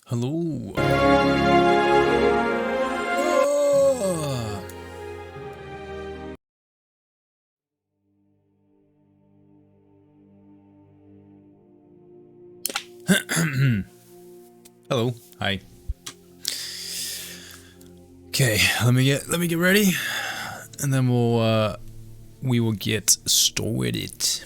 Hello. Hello. Hi. Okay, let me get ready, and then we will get started.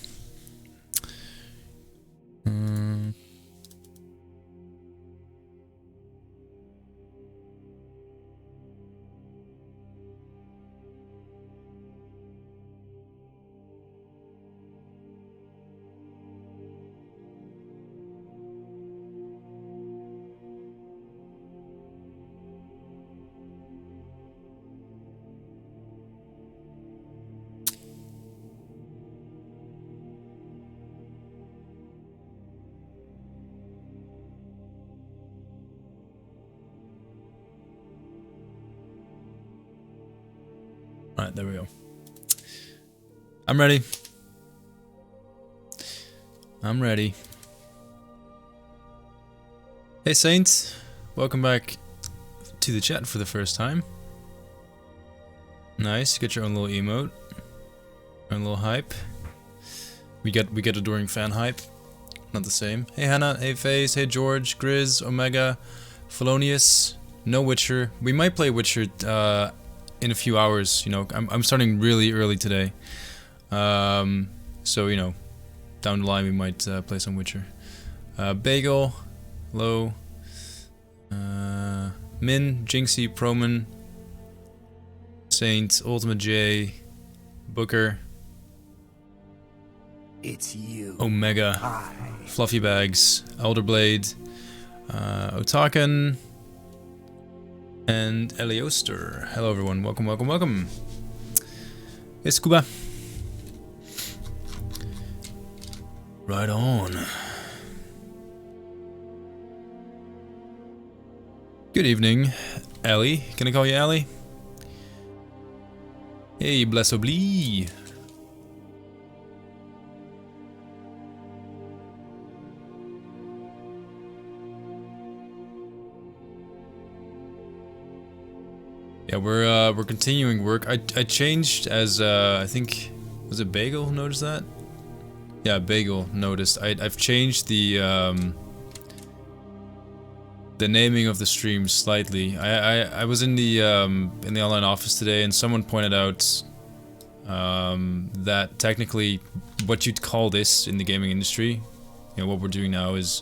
Alright, there we go. I'm ready. I'm ready. Hey Saints, welcome back to the chat for the first time. Nice, get your own little emote, own little hype. We get adoring fan hype, not the same. Hey Hannah, hey FaZe, hey George, Grizz, Omega, Felonius, no Witcher. We might play Witcher in a few hours. You know, I'm starting really early today, so you know, down the line we might play some Witcher. Bagel, hello. Min, Jinxie, Proman, Saint, Ultimate J, Booker. It's you. Omega, Fluffy Bags, Elderblade, Otaken, and Elioster. Hello everyone, welcome, welcome, welcome. Hey Scuba. Right on. Good evening, Ellie. Can I call you Ellie? Hey, bless obli. Yeah, we're continuing work. I changed as I think, was it Bagel who noticed that? Yeah, Bagel noticed. I've changed the naming of the stream slightly. I was in the online office today, and someone pointed out that technically what you'd call this in the gaming industry, you know, what we're doing now is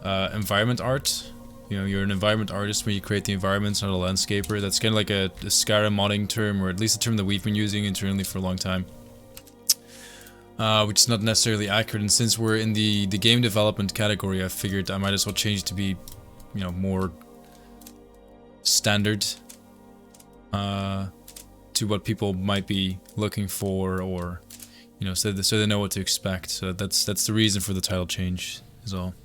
environment art. You know, you're an environment artist when you create the environments, not a landscaper. That's kind of like a Skyrim modding term, or at least a term that we've been using internally for a long time. Which is not necessarily accurate, and since we're in the game development category, I figured I might as well change it to be, you know, more standard to what people might be looking for, or you know, so they know what to expect. So that's the reason for the title change, is all.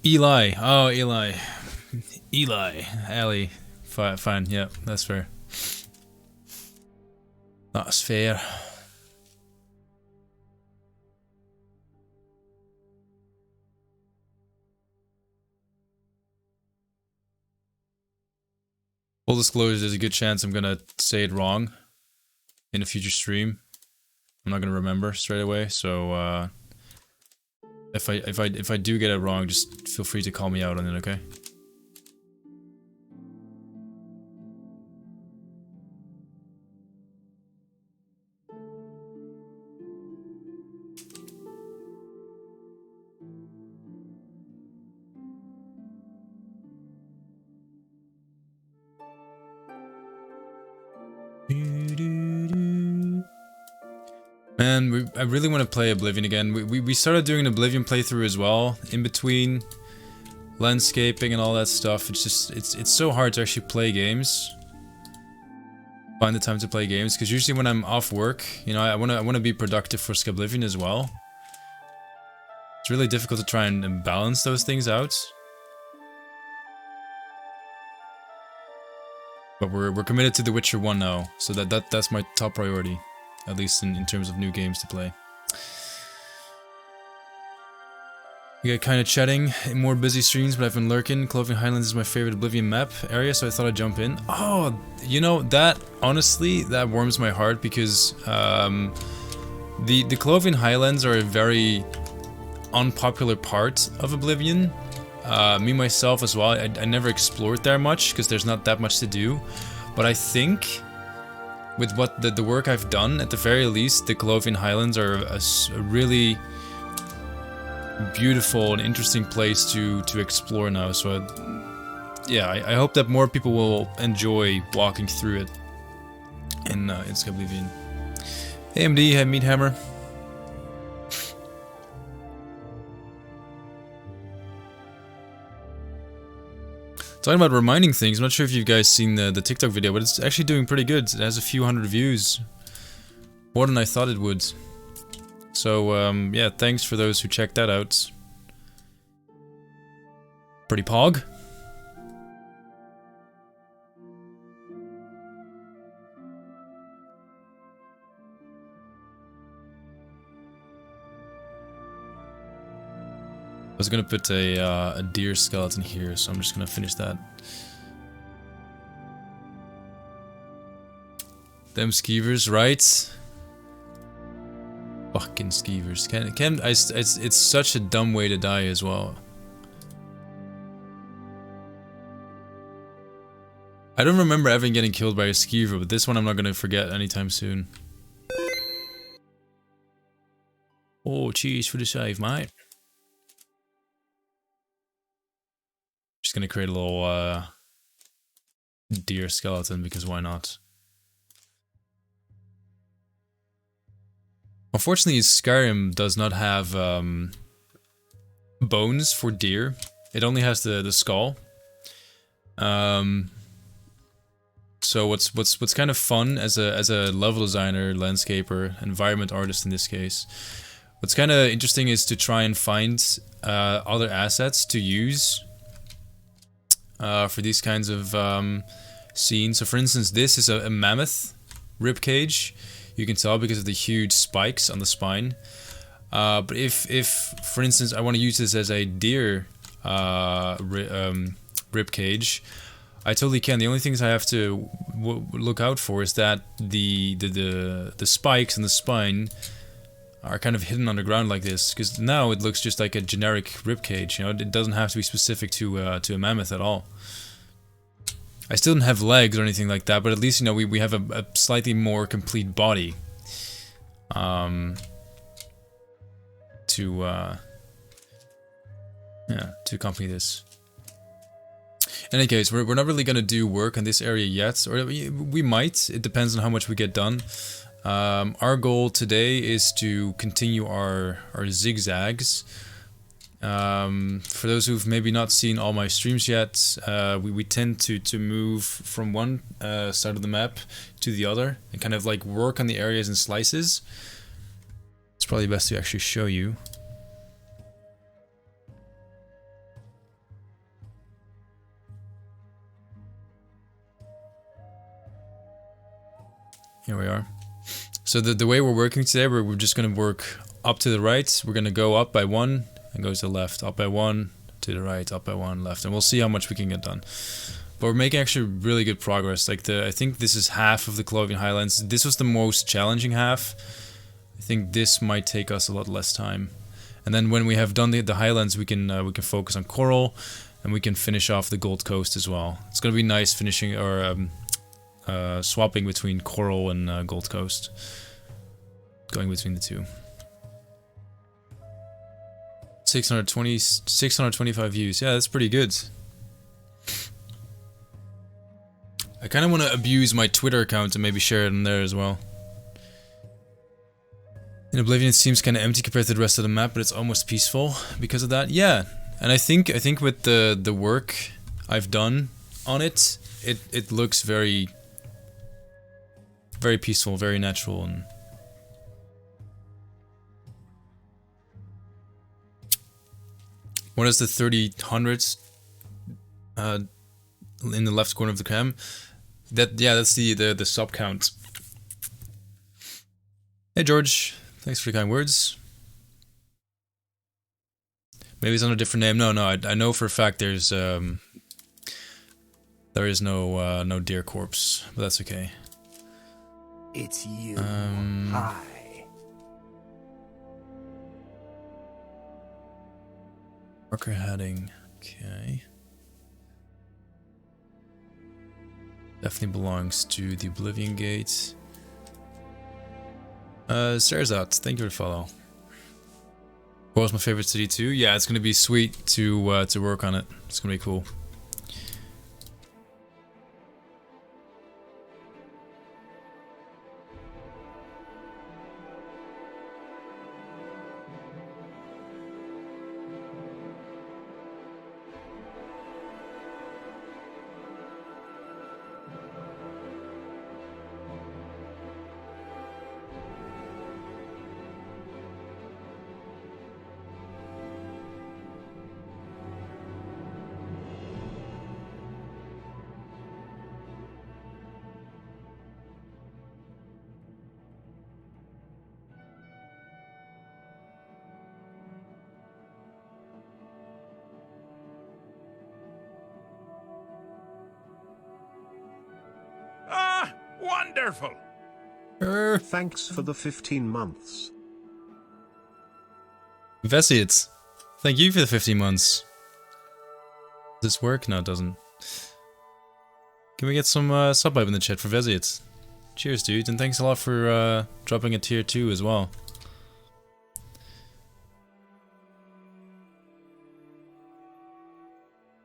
Eli, oh Eli, Ali, fine, yeah, that's fair. That's fair. Full disclosure, there's a good chance I'm gonna say it wrong in a future stream. I'm not gonna remember straight away, so if I do get it wrong, just feel free to call me out on it, okay? Man, I really want to play Oblivion again. We started doing an Oblivion playthrough as well, in between landscaping and all that stuff. It's just, it's so hard to actually play games. Find the time to play games, because usually when I'm off work, you know, I wanna be productive for Skyblivion as well. It's really difficult to try and balance those things out. But we're committed to The Witcher 1 now, so that's my top priority. At least in terms of new games to play. We get kind of chatting in more busy streams, but I've been lurking. Colovian Highlands is my favorite Oblivion map area, so I thought I'd jump in. Oh, you know, that, honestly, that warms my heart because the Colovian Highlands are a very unpopular part of Oblivion. Me, myself as well, I never explored there much because there's not that much to do. But I think with what the work I've done, at the very least, the Colovian Highlands are a really beautiful and interesting place to explore now. So yeah, I hope that more people will enjoy walking through it in Skyblivion. Hey MD, hey Meathammer. Talking about reminding things, I'm not sure if you guys seen the TikTok video, but it's actually doing pretty good. It has a few hundred views. More than I thought it would. So, yeah, thanks for those who checked that out. Pretty pog. I was gonna put a deer skeleton here, so I'm just gonna finish that. Them skeevers, right? Fucking skeevers. It's such a dumb way to die as well. I don't remember ever getting killed by a skeever, but this one I'm not gonna forget anytime soon. Oh, cheese for the save, mate. Just gonna create a little deer skeleton because why not? Unfortunately, Skyrim does not have bones for deer. It only has the skull. So what's kind of fun as a level designer, landscaper, environment artist in this case, what's kind of interesting is to try and find other assets to use for these kinds of scenes. So for instance, this is a mammoth ribcage. You can tell because of the huge spikes on the spine. But if for instance I want to use this as a deer ribcage, I totally can. The only things I have to look out for is that the spikes in the spine are kind of hidden underground like this, because now it looks just like a generic ribcage. You know, it doesn't have to be specific to a mammoth at all. I still don't have legs or anything like that, but at least, you know, we have a slightly more complete body to accompany this. In any case, we're not really gonna do work on this area yet, or we might. It depends on how much we get done. Our goal today is to continue our zigzags. For those who've maybe not seen all my streams yet, we tend to move from one side of the map to the other and kind of like work on the areas in slices. It's probably best to actually show you. Here we are. So the way we're working today, we're just going to work up to the right. We're going to go up by one and go to the left, up by one, to the right, up by one, left, and we'll see how much we can get done. But we're making actually really good progress. Like I think this is half of the Colovian Highlands. This was the most challenging half. I think this might take us a lot less time. And then when we have done the Highlands, we can focus on Coral, and we can finish off the Gold Coast as well. It's gonna be nice finishing or swapping between Coral and Gold Coast, going between the two. 625 views. Yeah, that's pretty good. I kind of want to abuse my Twitter account and maybe share it in there as well. In Oblivion, it seems kind of empty compared to the rest of the map, but it's almost peaceful because of that. Yeah, and I think with the work I've done on it, it looks very peaceful, very natural, and what is the 30/100 in the left corner of the cam? That's the sub count. Hey George, thanks for the kind words. Maybe it's under a different name. No, I know for a fact there is no deer corpse, but that's okay. It's you. Hi. Marker heading. Okay. Definitely belongs to the Oblivion Gate. Stairs out. Thank you for the follow. What was my favorite city too? Yeah, it's gonna be sweet to work on it. It's gonna be cool. Ah, wonderful! Thanks for the 15 months. Vesiot, thank you for the 15 months. Does this work? No, it doesn't. Can we get some sub vibe in the chat for Vesiot? Cheers, dude, and thanks a lot for dropping a tier 2 as well.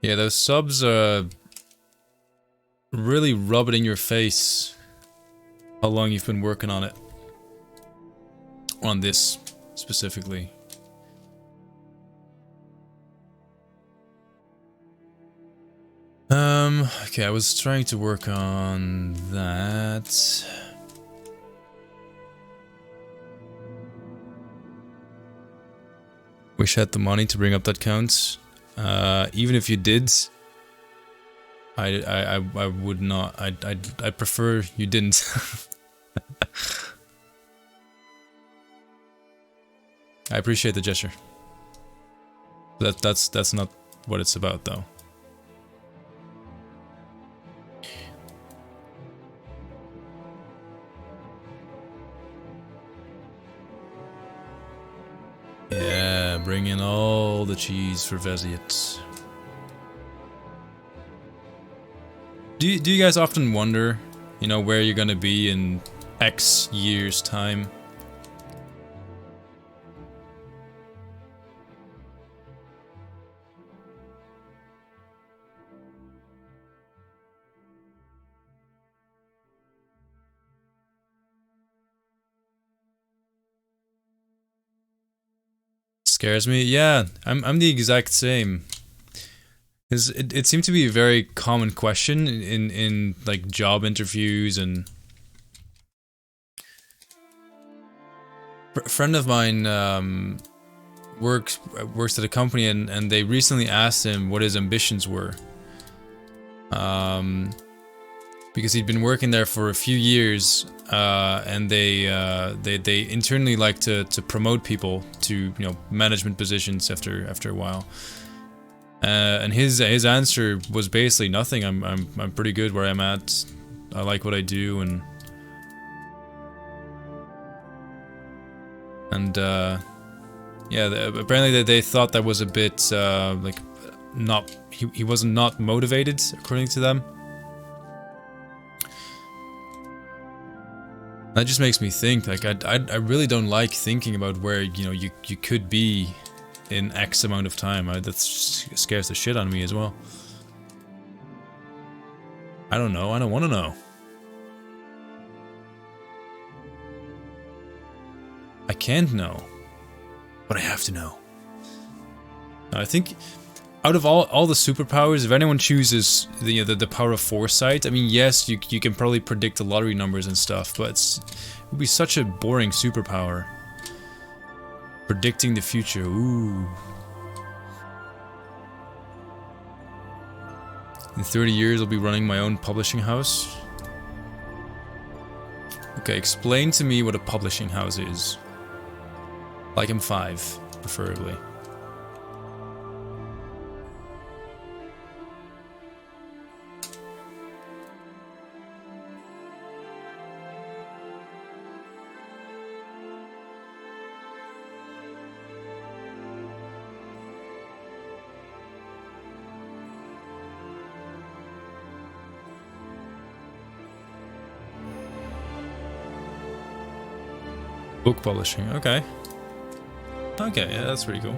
Yeah, those subs really rub it in your face how long you've been working on it. On this specifically. Okay, I was trying to work on that. Wish I had the money to bring up that count. Even if you did, I would not. I prefer you didn't. I appreciate the gesture. That's not what it's about, though. Yeah, bring in all the cheese for Vesiot. Do you guys often wonder, you know, where you're gonna be in X years' time? Scares me? Yeah, I'm the exact same. It seemed to be a very common question in like job interviews, and a friend of mine works at a company, and they recently asked him what his ambitions were, because he'd been working there for a few years, and they internally like to promote people to, you know, management positions after a while. And his answer was basically nothing. I'm pretty good where I'm at. I like what I do, and yeah, apparently they thought that was a bit like not, he wasn't not motivated according to them. That just makes me think, like, I really don't like thinking about where, you know, you could be in X amount of time. That scares the shit out of me as well. I don't know. I don't want to know. I can't know, but I have to know. I think out of all the superpowers, if anyone chooses the power of foresight, I mean, yes, you can probably predict the lottery numbers and stuff, but it would be such a boring superpower. Predicting the future, ooh. In 30 years, I'll be running my own publishing house. Okay, explain to me what a publishing house is. Like I'm 5, preferably. Book publishing, okay. Okay, yeah, that's pretty cool.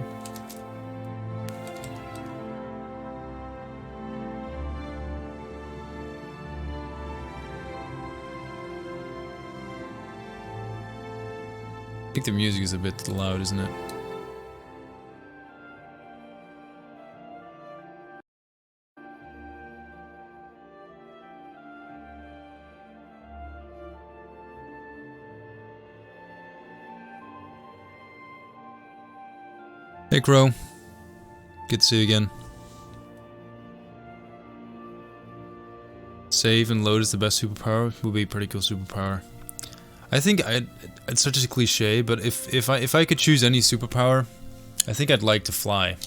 I think the music is a bit loud, isn't it? Hey Crow, good to see you again. Save and load is the best superpower. Would be a pretty cool superpower. I think it's such a cliche, but if I could choose any superpower, I think I'd like to fly.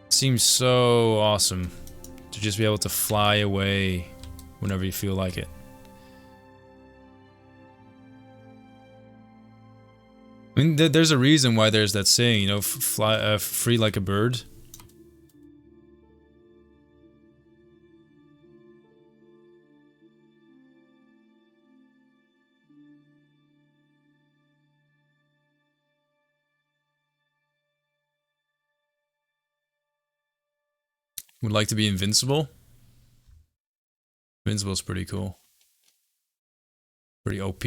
Seems so awesome to just be able to fly away whenever you feel like it. I mean, there's a reason why there's that saying, you know, fly free like a bird. Would like to be invincible. Invincible's pretty cool. Pretty OP.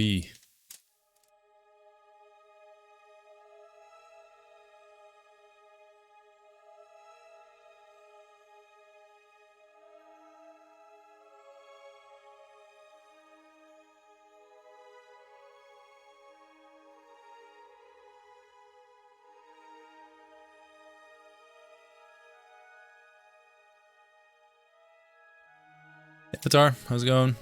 Avatar, how's it going?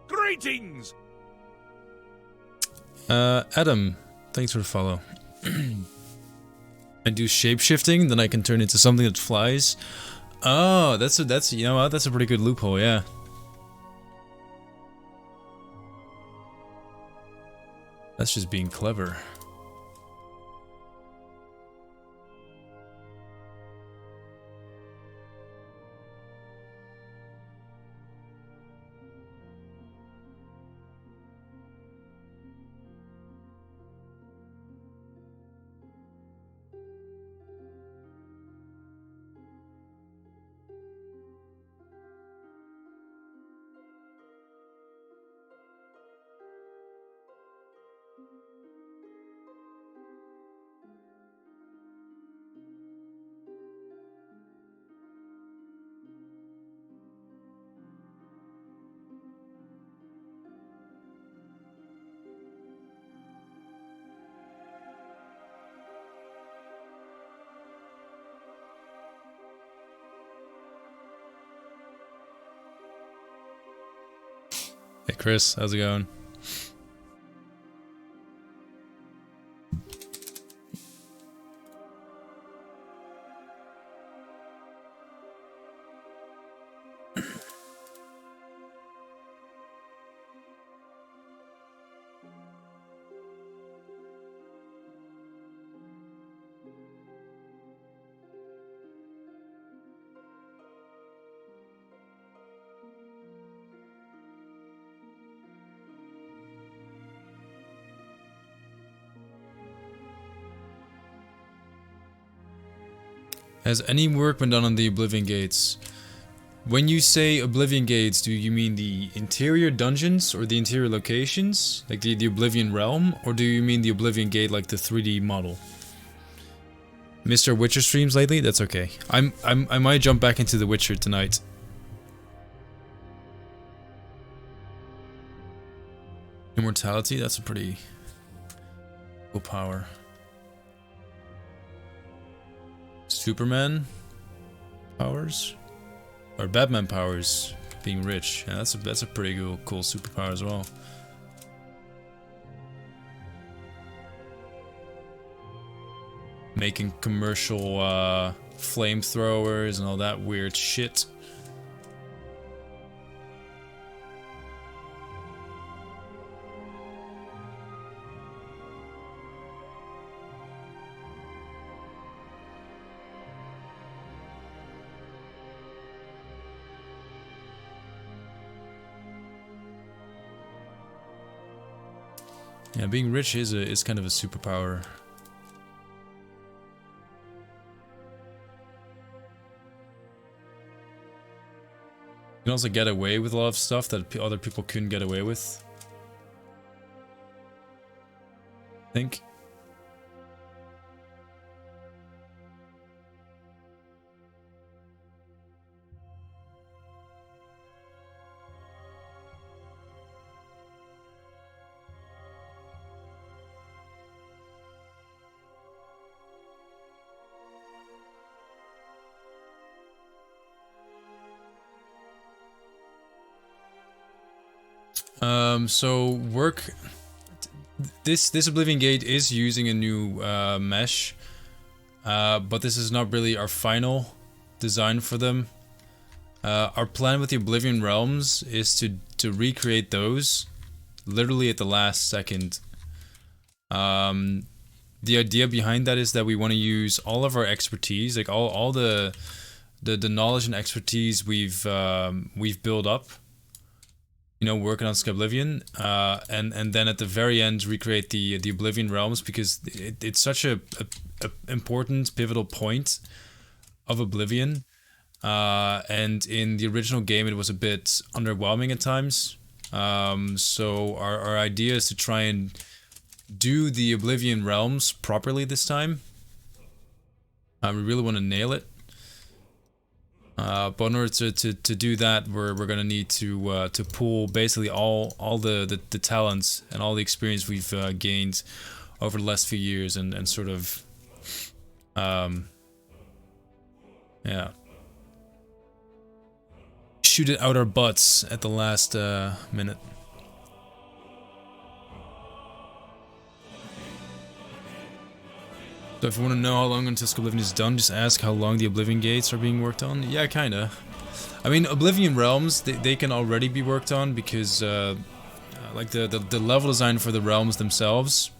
Greetings! Adam, thanks for the follow. I do shape-shifting, then I can turn into something that flies. Oh, that's you know what, that's a pretty good loophole, yeah. That's just being clever. Hey Chris, how's it going? Has any work been done on the Oblivion gates? When you say Oblivion gates, do you mean the interior dungeons or the interior locations? Like the Oblivion realm? Or do you mean the Oblivion gate like the 3D model? Mr. Witcher streams lately? That's okay. I might jump back into The Witcher tonight. Immortality? That's a pretty cool power. Superman powers? Or Batman powers, being rich. Yeah, that's a pretty cool superpower as well. Making commercial flamethrowers and all that weird shit. Yeah, being rich is kind of a superpower. You can also get away with a lot of stuff that other people couldn't get away with. I think. So work. This Oblivion Gate is using a new mesh, but this is not really our final design for them. Our plan with the Oblivion Realms is to recreate those literally at the last second. The idea behind that is that we want to use all of our expertise, like all the knowledge and expertise we've built up, you know, working on Skyblivion, and then at the very end recreate the Oblivion Realms, because it's such a important pivotal point of Oblivion, and in the original game it was a bit underwhelming at times. So our idea is to try and do the Oblivion Realms properly this time. We really want to nail it. But in order to do that, we're gonna need to pull basically all the talents and all the experience we've gained over the last few years and sort of yeah, shoot it out our butts at the last minute. So if you want to know how long until Skyblivion is done, just ask how long the Oblivion Gates are being worked on. Yeah, kinda. I mean, Oblivion Realms, they can already be worked on because, like the level design for the realms themselves,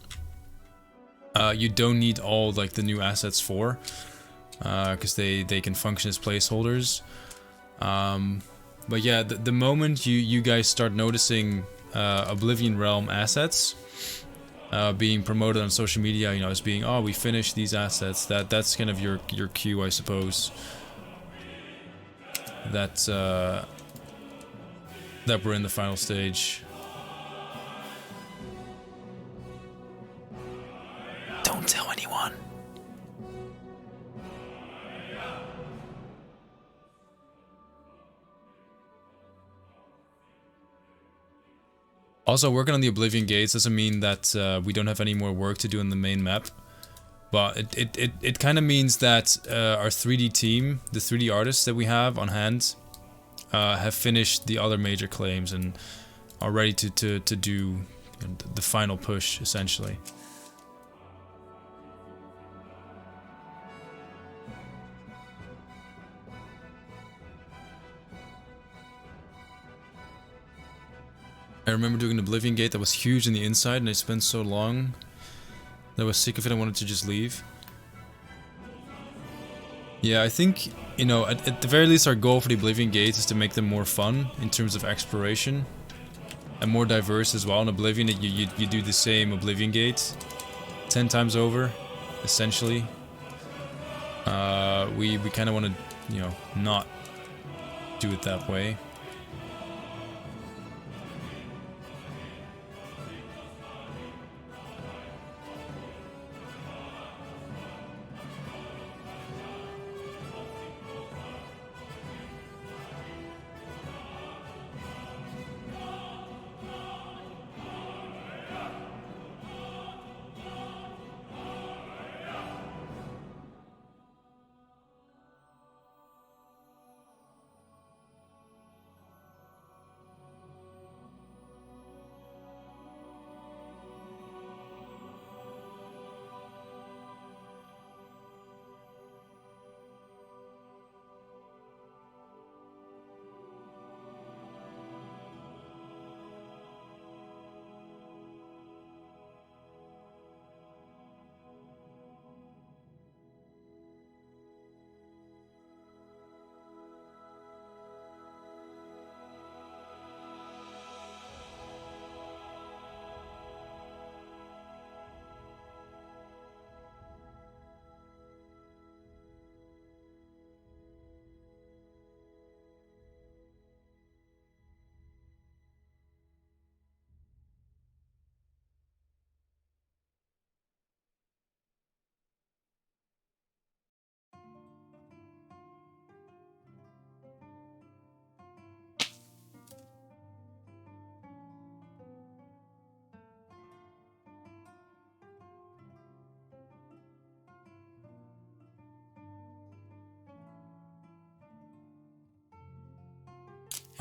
you don't need all like the new assets for, because they can function as placeholders. But yeah, the moment you guys start noticing Oblivion Realm assets being promoted on social media, you know, as being, oh, we finished these assets, that's kind of your cue, I suppose. That we're in the final stage. Don't tell anyone. Also, working on the Oblivion Gates doesn't mean that we don't have any more work to do in the main map. But it kind of means that our 3D team, the 3D artists that we have on hand, have finished the other major claims and are ready to do the final push, essentially. I remember doing an Oblivion Gate that was huge on the inside, and I spent so long that I was sick of it. I wanted to just leave. Yeah, I think, you know, at the very least our goal for the Oblivion Gates is to make them more fun in terms of exploration and more diverse as well. In Oblivion, you do the same Oblivion Gate 10 times over, essentially. We kind of want to, you know, not do it that way.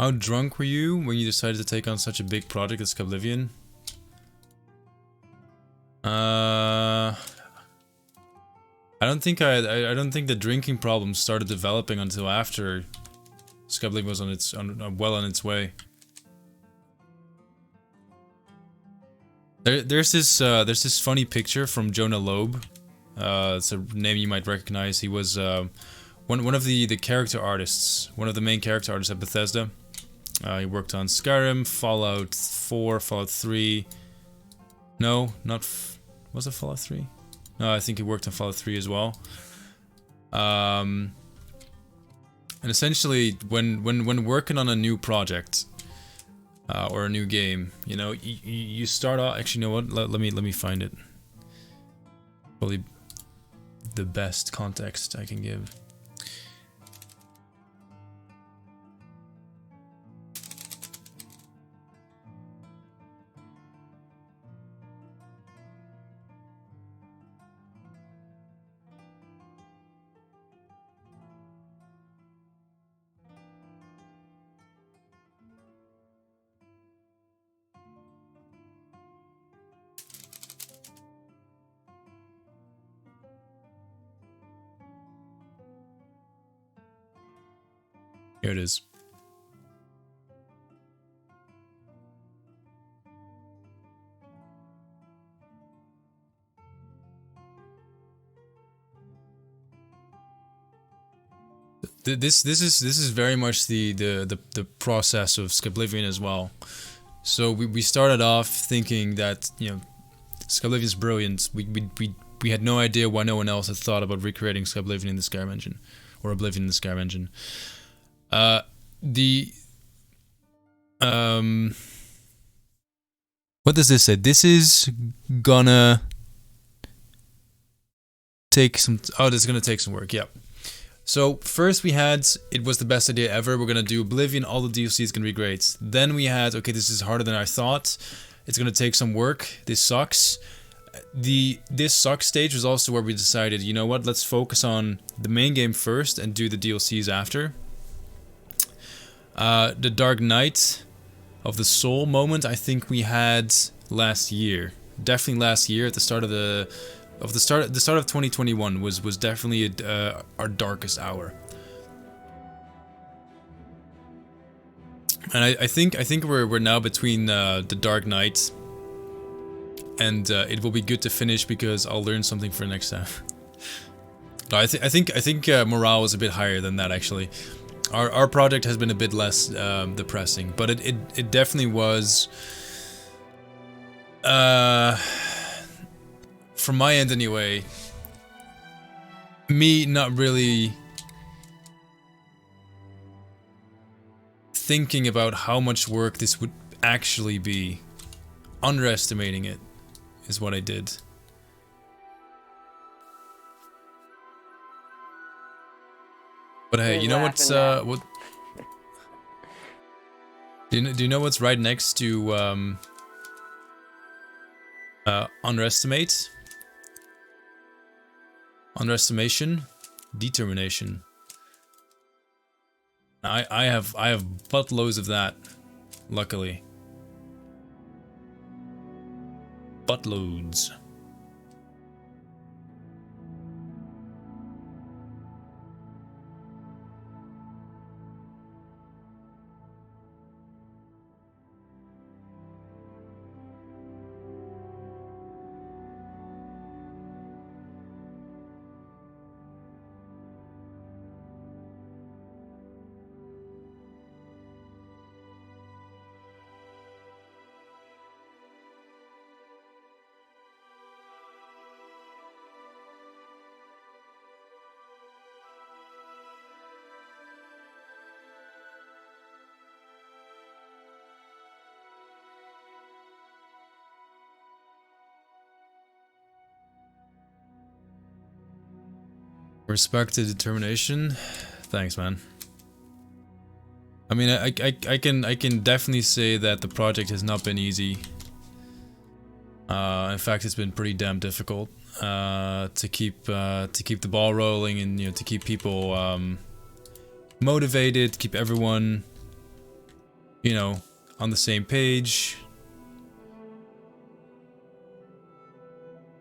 How drunk were you when you decided to take on such a big project as Skyblivion? I don't think the drinking problem started developing until after Skyblivion was well on its way. There's this funny picture from Jonah Loeb. It's a name you might recognize. He was one of the character artists, one of the main character artists at Bethesda. He worked on Skyrim, Fallout 4, Fallout 3. No, not. Was it Fallout 3? No, I think he worked on Fallout 3 as well. And essentially, when working on a new project or a new game, you know, you start off. Actually, you know what? Let me find it. Probably the best context I can give. Here it is. This is very much the process of Skyblivion as well. So we started off thinking that, you know, Skyblivion's brilliant. We had no idea why no one else had thought about recreating Skyblivion in the Skyrim engine, or Oblivion in the Skyrim engine. What does this say? This is gonna take some. Oh, this is gonna take some work. Yeah. So first we had, it was the best idea ever. We're gonna do Oblivion. All the DLC is gonna be great. Then we had, okay, this is harder than I thought. It's gonna take some work. This sucks. This sucks stage was also where we decided, you know what? Let's focus on the main game first and do the DLCs after. The Dark Night of the Soul moment, I think we had last year. Definitely last year at the start of the start of 2021 was definitely our darkest hour. And I think we're now between the Dark Night, and it will be good to finish because I'll learn something for next time. No, I think morale was a bit higher than that actually. Our project has been a bit less depressing, but it definitely was. From my end anyway, me not really thinking about how much work this would actually be, underestimating it is what I did. But hey, you know what's what? Do you know what's right next to underestimate? Underestimation, determination. I have buttloads of that, luckily. Buttloads. Respect to determination. Thanks, man. I mean, I can definitely say that the project has not been easy. In fact, it's been pretty damn difficult to keep the ball rolling, and to keep people motivated, keep everyone you know, on the same page.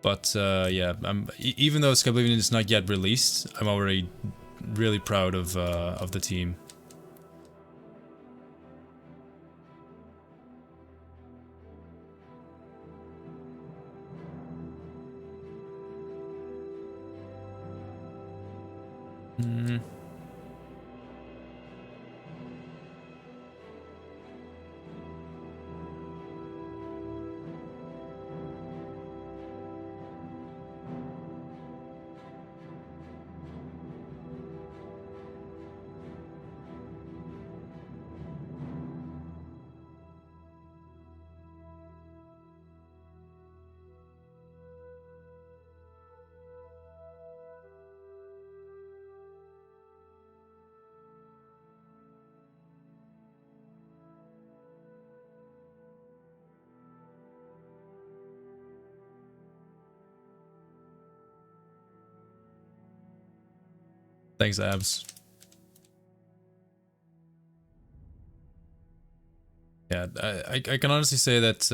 But yeah, even though Skyblivion is not yet released, I'm already really proud of the team. Thanks, Abs. Yeah, I can honestly say that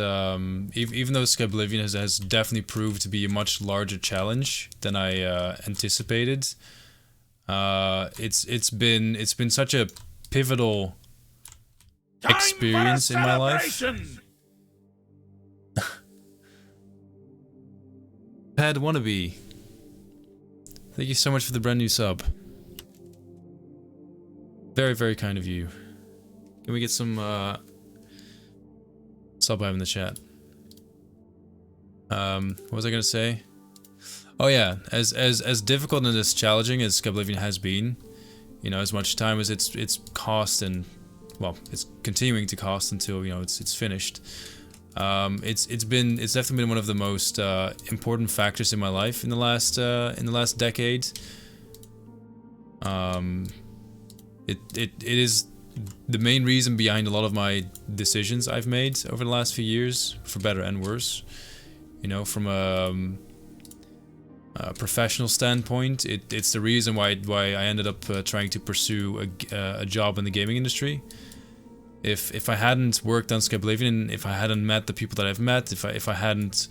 even though Skyblivion has definitely proved to be a much larger challenge than I anticipated, it's been such a pivotal experience in my life. Pad Wannabe, thank you so much for the brand new sub. Very, very kind of you. Can we get some sub in the chat? What was I gonna say? Oh yeah, as difficult and as challenging as Skyblivion has been, you know, as much time as it's cost, and well, it's continuing to cost until, you know, it's finished. It's definitely been one of the most important factors in my life in the last decade. It is the main reason behind a lot of my decisions I've made over the last few years, for better and worse. You know, from a professional standpoint, it's the reason why I ended up trying to pursue a job in the gaming industry. If I hadn't worked on Skyblivion, if I hadn't met the people that I've met, if I hadn't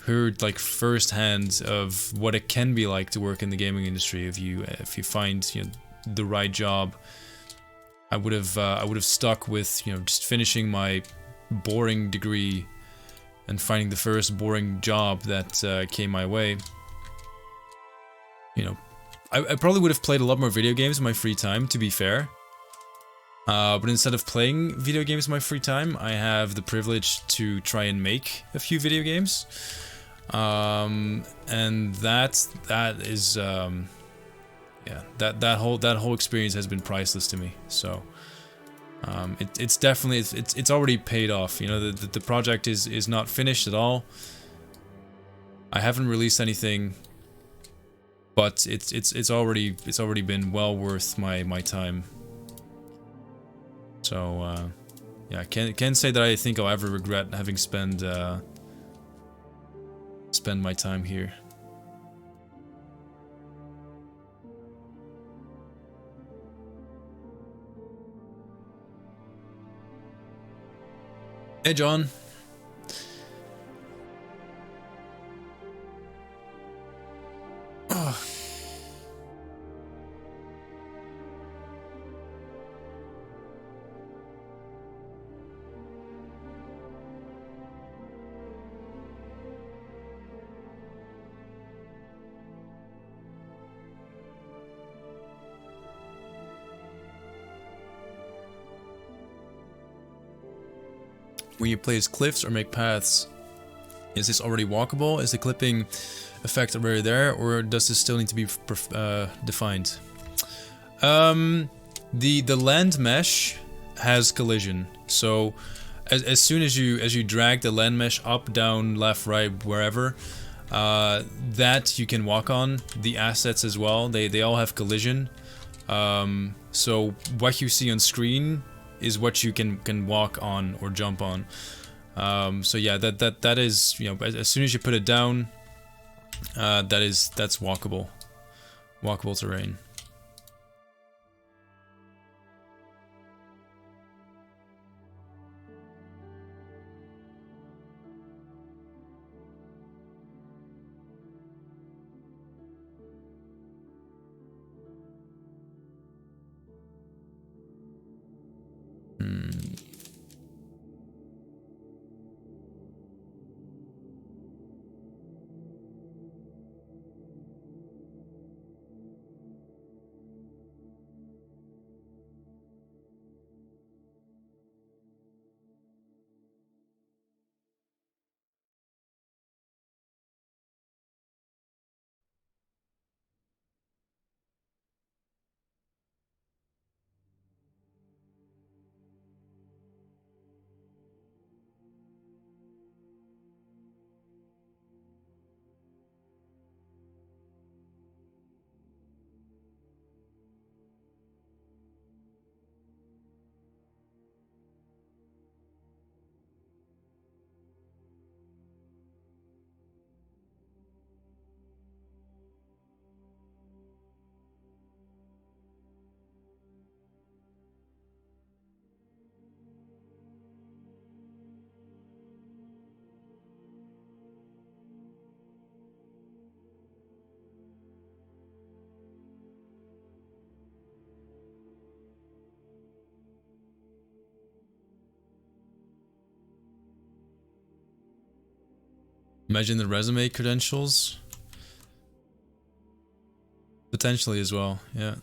heard like firsthand of what it can be like to work in the gaming industry, if you find, you know, the right job, I would have stuck with, you know, just finishing my boring degree and finding the first boring job that came my way. You know, I probably would have played a lot more video games in my free time, to be fair. But instead of playing video games in my free time, I have the privilege to try and make a few video games. And that is yeah, that whole experience has been priceless to me. So it's definitely it's already paid off. You know, the project is not finished at all. I haven't released anything, but it's already been well worth my time. So yeah, I can't say that I think I'll ever regret having spent my time here. Hey, John. Oh. When you place cliffs or make paths, is this already walkable? Is the clipping effect already there, or does this still need to be defined? The land mesh has collision, so as soon as you drag the land mesh up, down, left, right, wherever, that you can walk on. The assets as well, they all have collision. So what you see on screen is what you can walk on or jump on. So yeah, that is, you know, as soon as you put it down, that's walkable terrain. Imagine the resume credentials. Potentially as well, yeah.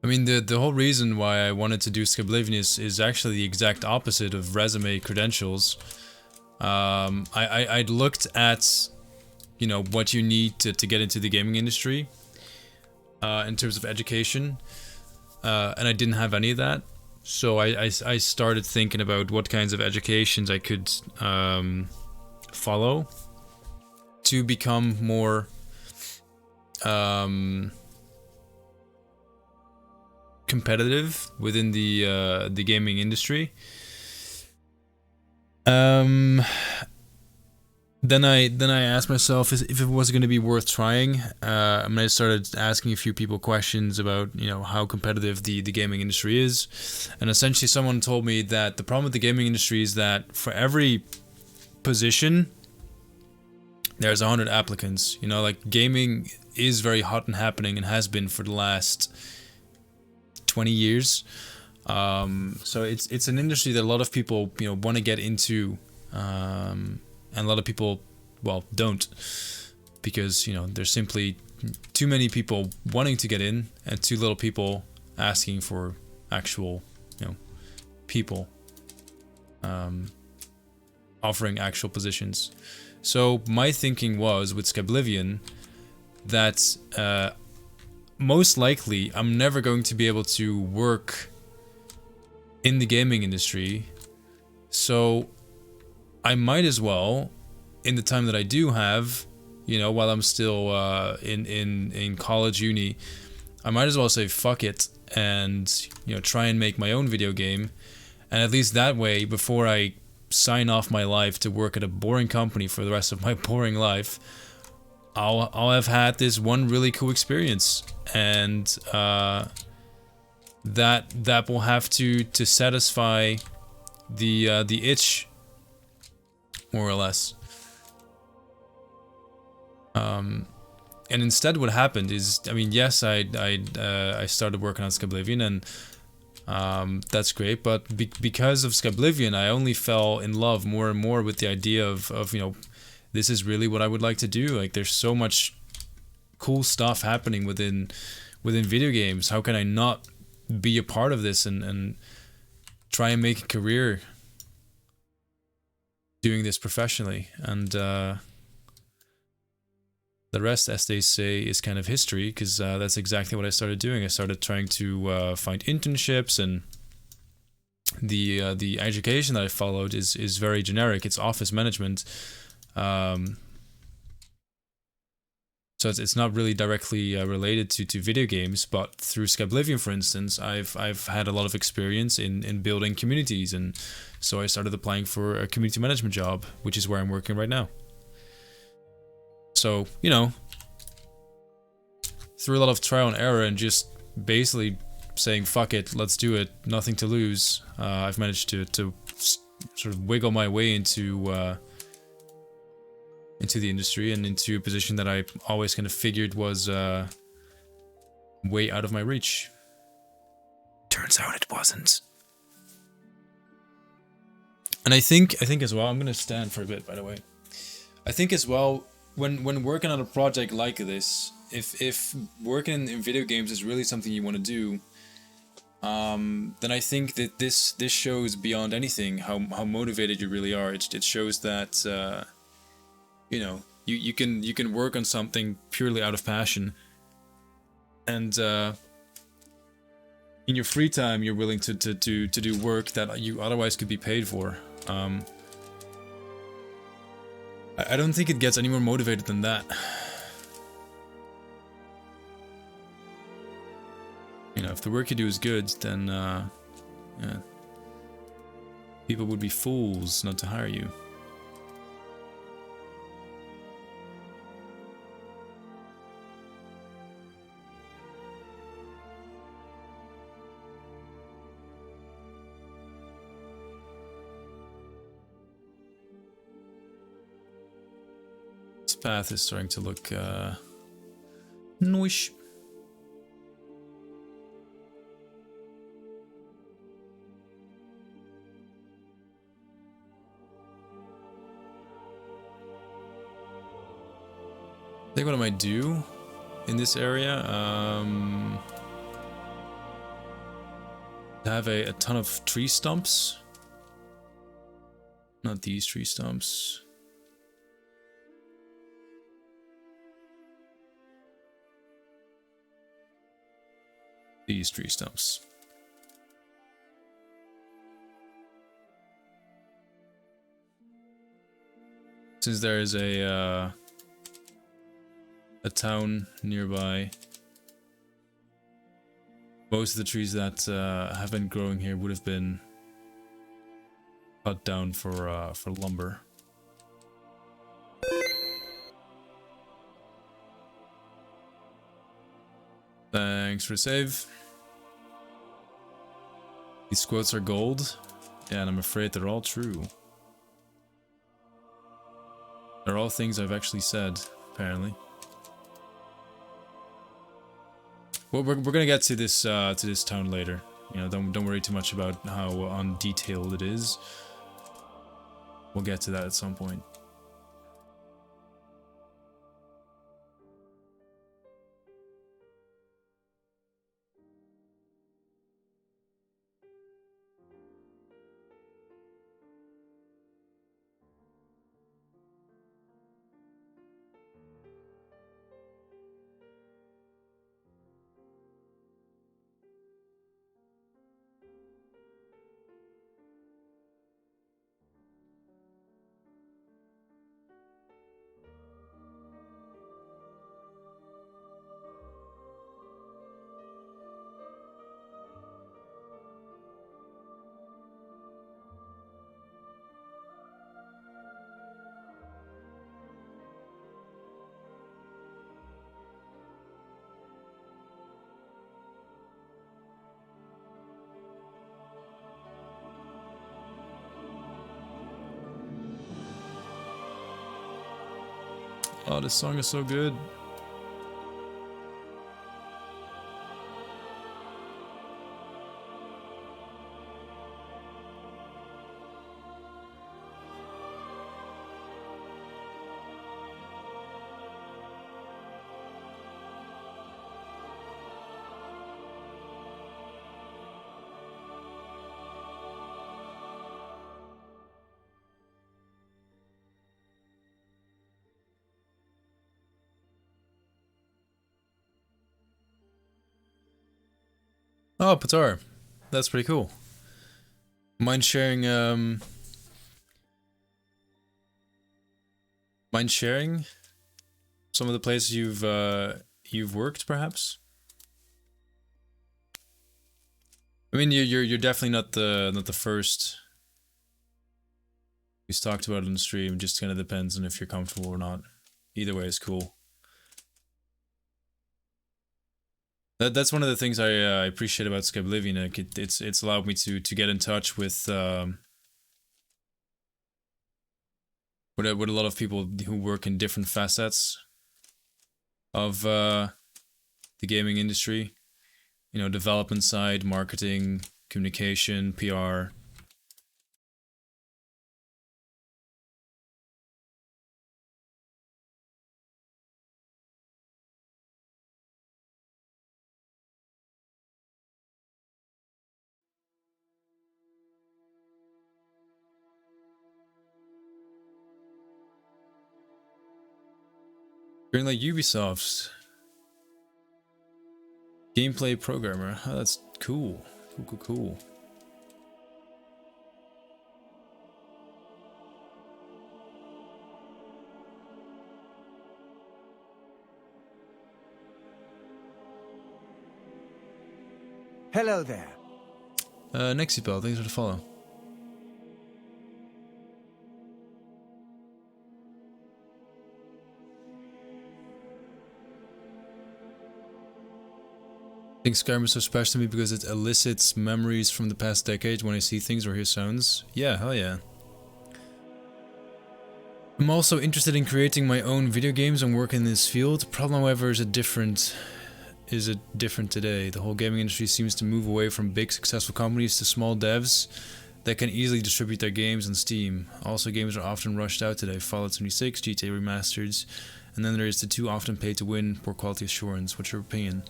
I mean, the whole reason why I wanted to do Skyblivion is actually the exact opposite of resume credentials. I'd looked at, you know, what you need to get into the gaming industry in terms of education, and I didn't have any of that. So I started thinking about what kinds of educations I could follow to become more competitive within the gaming industry. Then I asked myself if it was going to be worth trying. And I started asking a few people questions about, you know, how competitive the gaming industry is. And essentially someone told me that the problem with the gaming industry is that for every position, there's 100 applicants. You know, like, gaming is very hot and happening and has been for the last 20 years. So it's an industry that a lot of people, you know, want to get into. And a lot of people, well, don't, because, you know, there's simply too many people wanting to get in and too little people asking for actual, you know, people offering actual positions. So my thinking was with Skyblivion that most likely I'm never going to be able to work in the gaming industry, so I might as well, in the time that I do have, you know, while I'm still in college, uni, I might as well say fuck it and, you know, try and make my own video game. And at least that way, before I sign off my life to work at a boring company for the rest of my boring life, I'll have had this one really cool experience, and that will have to satisfy the itch, more or less. And instead, what happened is, I mean, yes, I started working on Skyblivion, and that's great. But because of Skyblivion, I only fell in love more and more with the idea of, you know, this is really what I would like to do. Like, there's so much cool stuff happening within video games. How can I not be a part of this and try and make a career doing this professionally? And the rest, as they say, is kind of history, because that's exactly what I started doing. I started trying to find internships, and the education that I followed is very generic. It's office management, so it's not really directly related to video games. But through Skyblivion, for instance, I've had a lot of experience in building communities, and so I started applying for a community management job, which is where I'm working right now. So, you know, through a lot of trial and error and just basically saying fuck it, let's do it, nothing to lose, I've managed to sort of wiggle my way into the industry and into a position that I always kind of figured was way out of my reach. Turns out it wasn't. And I think as well, I'm gonna stand for a bit, by the way. I think as well, when working on a project like this, if working in video games is really something you want to do, then I think that this shows beyond anything how motivated you really are. It shows that you know, you can work on something purely out of passion, and in your free time you're willing to do work that you otherwise could be paid for. I don't think it gets any more motivated than that. You know, if the work you do is good, then yeah, people would be fools not to hire you. Path is starting to look nice. think what I might do in this area, have a ton of tree stumps. Not these tree stumps. These tree stumps. Since there is a town nearby, most of the trees that have been growing here would have been cut down for lumber. Thanks for the save. These quotes are gold, yeah, and I'm afraid they're all true. They're all things I've actually said, apparently. Well, we're gonna get to this town later. You know, don't worry too much about how undetailed it is. We'll get to that at some point. Oh, this song is so good. Oh, Patar. That's pretty cool. Mind sharing some of the places you've worked, perhaps? I mean, you're definitely not the first who's talked about it on the stream. It just kind of depends on if you're comfortable or not. Either way is cool. That's one of the things I appreciate about Skyblivion. Like it's allowed me to get in touch with a lot of people who work in different facets of the gaming industry. You know, development side, marketing, communication, PR. You're like Ubisoft's gameplay programmer. Oh, that's cool. Cool. Hello there. Nexipel, thanks for the follow. I think Skyrim is so special to me because it elicits memories from the past decade when I see things or hear sounds. Yeah, hell yeah. I'm also interested in creating my own video games and work in this field. The problem, however, is it different today. The whole gaming industry seems to move away from big successful companies to small devs that can easily distribute their games on Steam. Also, games are often rushed out today. Fallout 76, GTA Remasters, and then there is the too often pay to win, poor quality assurance. What's your opinion?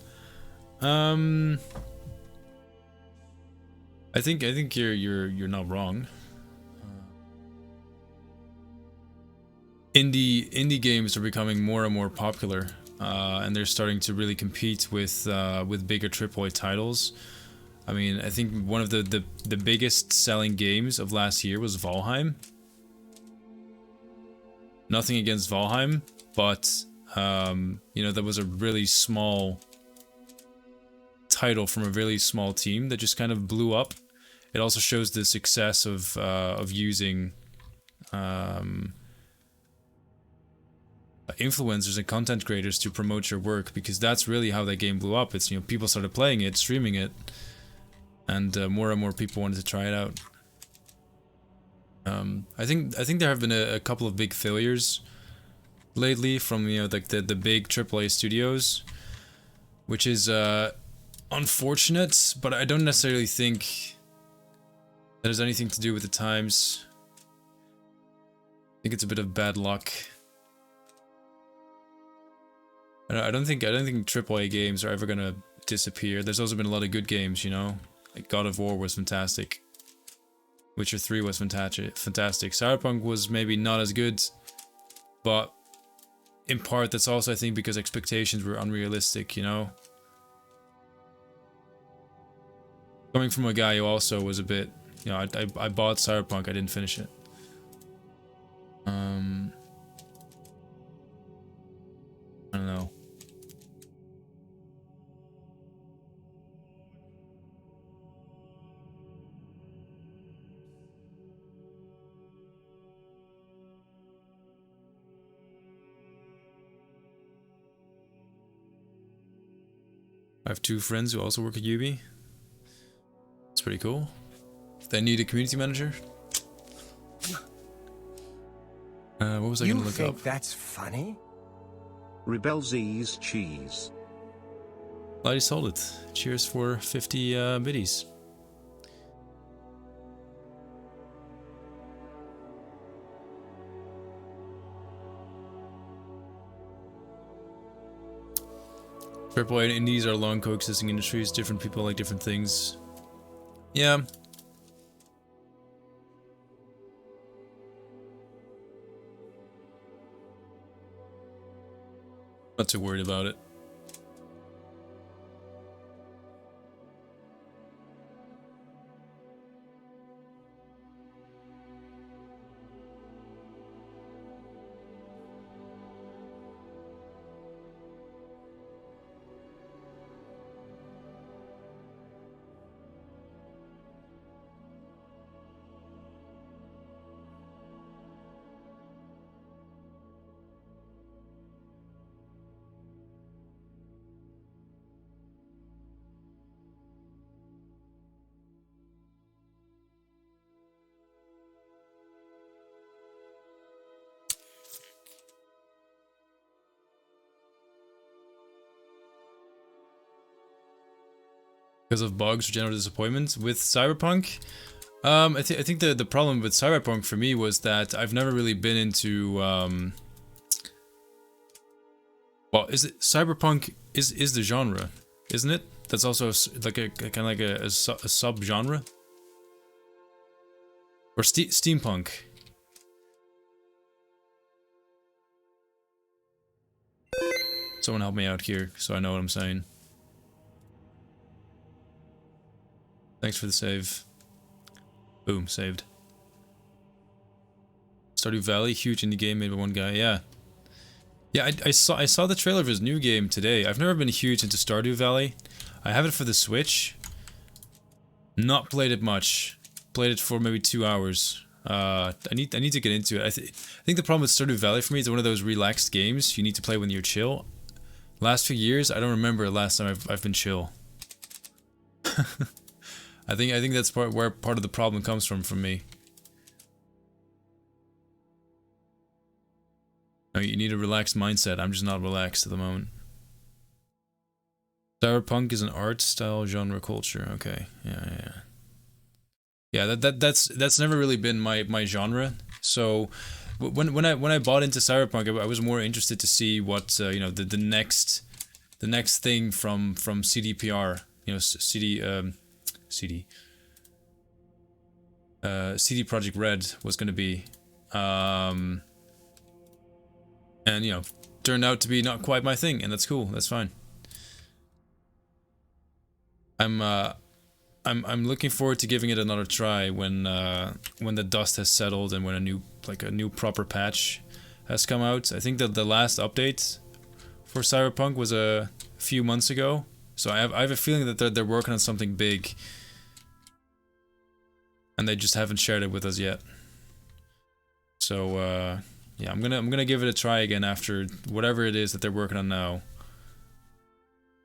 I think you're not wrong. Indie games are becoming more and more popular, and they're starting to really compete with bigger AAA titles. I mean, I think one of the biggest selling games of last year was Valheim. Nothing against Valheim, but you know, that was a really small title from a really small team that just kind of blew up. It also shows the success of using influencers and content creators to promote your work, because that's really how that game blew up. It's, you know, people started playing it, streaming it, and more and more people wanted to try it out. I think there have been a couple of big failures lately from, you know, like the big AAA studios, which is unfortunate, but I don't necessarily think that has anything to do with the times. I think it's a bit of bad luck. I don't think AAA games are ever gonna disappear. There's also been a lot of good games, you know. Like God of War was fantastic. Witcher 3 was fantastic. Cyberpunk was maybe not as good, but in part that's also, I think, because expectations were unrealistic, you know. Coming from a guy who also was a bit, you know, I bought Cyberpunk, I didn't finish it. I don't know. I have 2 friends who also work at Ubi. It's pretty cool. They need a community manager. What was I gonna look up? You think that's funny? Rebel Z's cheese. Lottie sold it. Cheers for 50 biddies. AAA and indies are long coexisting industries. Different people like different things. Yeah. Not too worried about it. Because of bugs or general disappointment with Cyberpunk. I think the problem with Cyberpunk for me was that I've never really been into well, is it Cyberpunk is the genre, isn't it? That's also like a kind of like a sub genre, or steampunk. Someone help me out here so I know what I'm saying. Thanks for the save. Boom, saved. Stardew Valley, huge indie game made by one guy. Yeah, yeah. I saw the trailer of his new game today. I've never been huge into Stardew Valley. I have it for the Switch. Not played it much. Played it for maybe 2 hours. I need to get into it. I think the problem with Stardew Valley for me is one of those relaxed games you need to play when you're chill. Last few years, I don't remember the last time I've been chill. I think that's where part of the problem comes from for me. No, you need a relaxed mindset. I'm just not relaxed at the moment. Cyberpunk is an art style genre culture. Okay, yeah. Yeah, that's never really been my genre. So when I bought into Cyberpunk, I was more interested to see what you know, the next thing from CDPR, you know, CD Project Red was going to be, and you know, turned out to be not quite my thing, and that's cool. That's fine. I'm looking forward to giving it another try when the dust has settled and when a new proper patch has come out. I think that the last update for Cyberpunk was a few months ago, so I have a feeling that they're working on something big, and they just haven't shared it with us yet. So yeah, I'm gonna give it a try again after whatever it is that they're working on now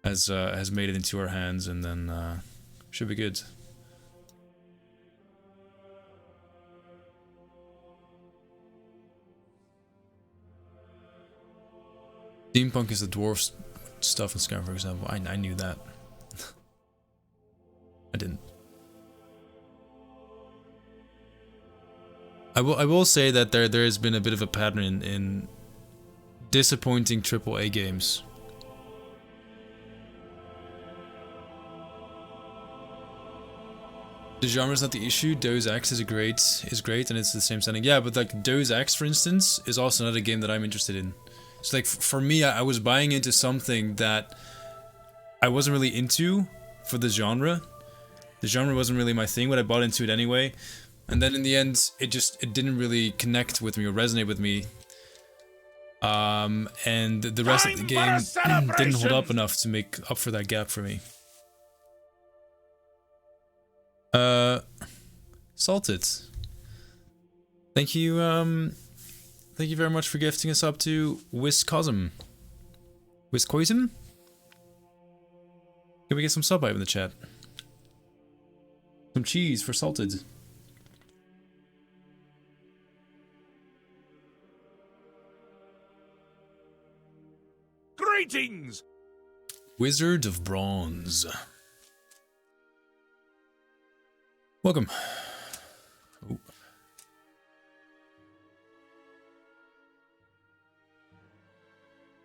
has made it into our hands, and then should be good. Steampunk is the dwarf stuff in Skyrim, for example. I knew that. I didn't. I will say that there has been a bit of a pattern in disappointing AAA games. The genre is not the issue. Deus Ex is great, and it's the same setting. Yeah, but like Deus Ex, for instance, is also not a game that I'm interested in. So like for me, I was buying into something that I wasn't really into for the genre. The genre wasn't really my thing, but I bought into it anyway. And then in the end, it didn't really connect with me or resonate with me. And the rest of the game didn't hold up enough to make up for that gap for me. Salted. Thank you very much for gifting us up to Wiscosm. Wiscoism? Can we get some sub vibe in the chat? Some cheese for Salted. Greetings! Wizard of Bronze. Welcome. Oh.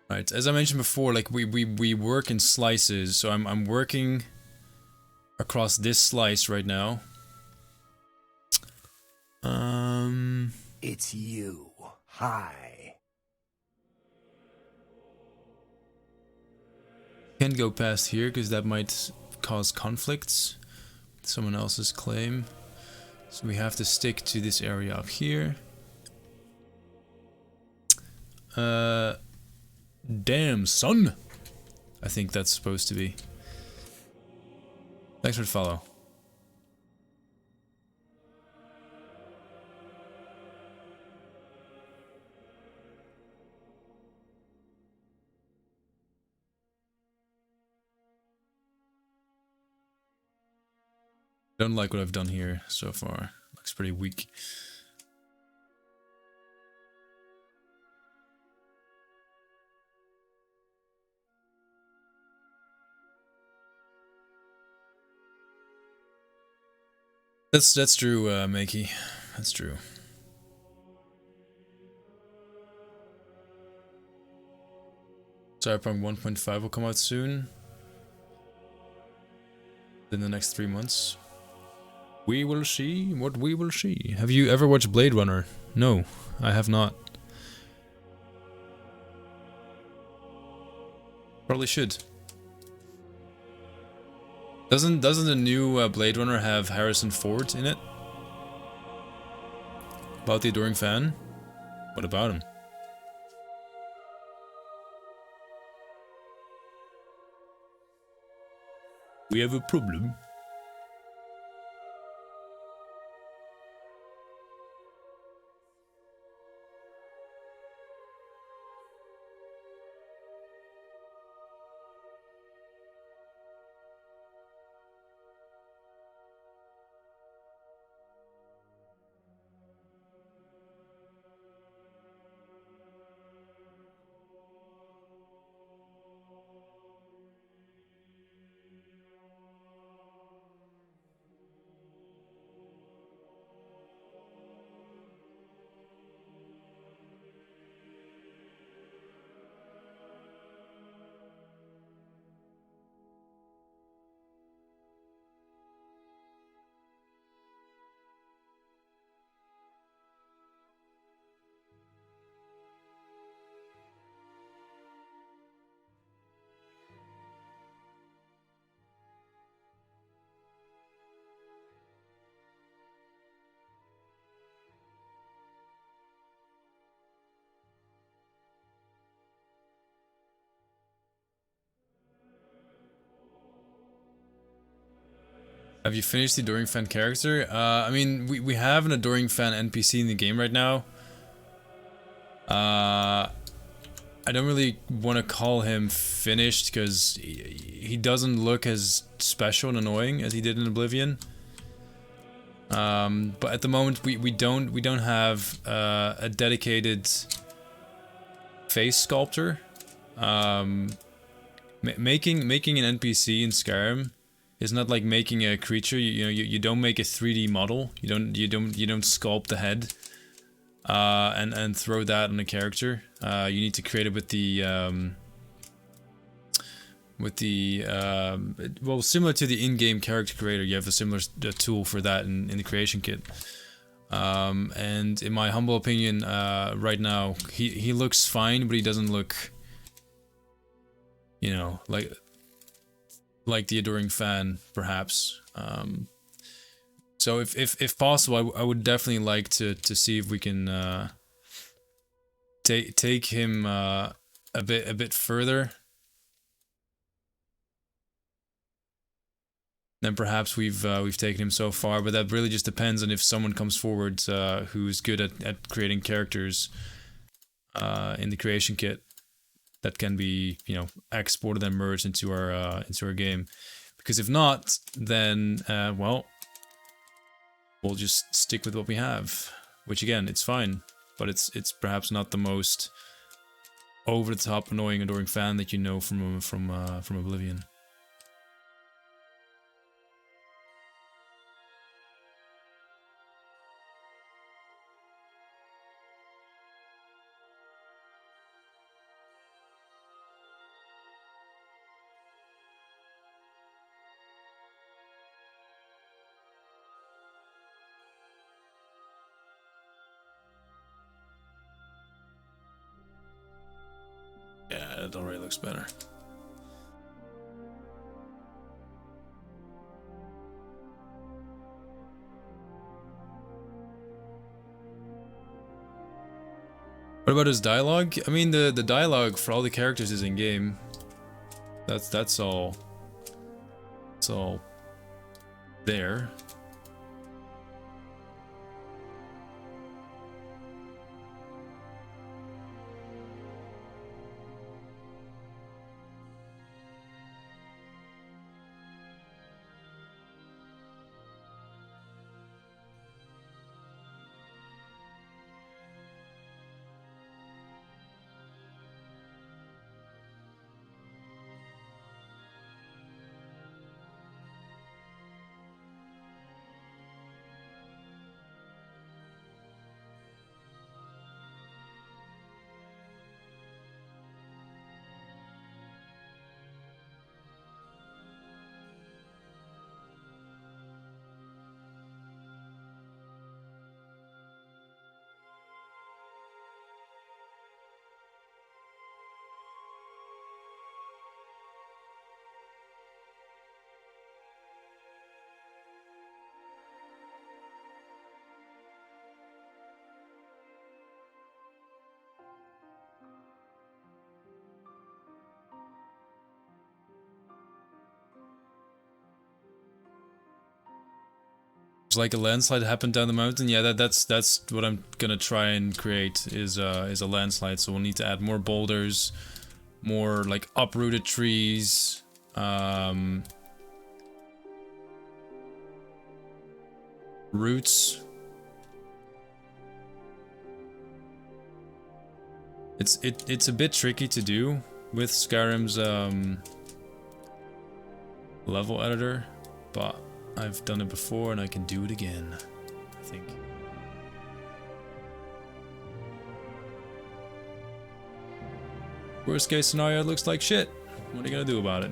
Right, as I mentioned before, like we work in slices, so I'm working across this slice right now. It's you. Hi. Can't go past here because that might cause conflicts with someone else's claim. So we have to stick to this area up here. Damn, son! I think that's supposed to be. Thanks for the follow. Don't like what I've done here so far. Looks pretty weak. That's true, Makey. That's true. Cyberpunk 1.5 will come out soon. In the next 3 months. We will see what we will see. Have you ever watched Blade Runner? No, I have not. Probably should. Doesn't the new Blade Runner have Harrison Ford in it? About the adoring fan? What about him? We have a problem. Have you finished the Adoring Fan character? I mean, we have an Adoring Fan NPC in the game right now. I don't really want to call him finished because he doesn't look as special and annoying as he did in Oblivion. But at the moment we don't have a dedicated face sculptor. Making an NPC in Skyrim is not like making a creature. You don't make a 3D model. You don't sculpt the head and throw that on a character. You need to create it with the well, similar to the in-game character creator. You have a similar tool for that in the creation kit. And in my humble opinion, right now he looks fine, but he doesn't look, you know, like the Adoring Fan, perhaps. So if possible, I would definitely like to see if we can take him a bit further than perhaps we've taken him so far. But that really just depends on if someone comes forward who's good at creating characters in the creation kit that can be, you know, exported and merged into our game. Because if not, then well, we'll just stick with what we have, which again, it's fine, but it's perhaps not the most over the top annoying Adoring Fan that you know from Oblivion. Yeah, it already looks better. What about his dialogue? I mean, the dialogue for all the characters is in game. That's all. It's all there. Like a landslide happened down the mountain. Yeah, that's what I'm gonna try and create is a landslide. So we'll need to add more boulders, more like uprooted trees, roots. It's a bit tricky to do with Skyrim's level editor, but I've done it before and I can do it again, I think. Worst case scenario, it looks like shit. What are you gonna do about it?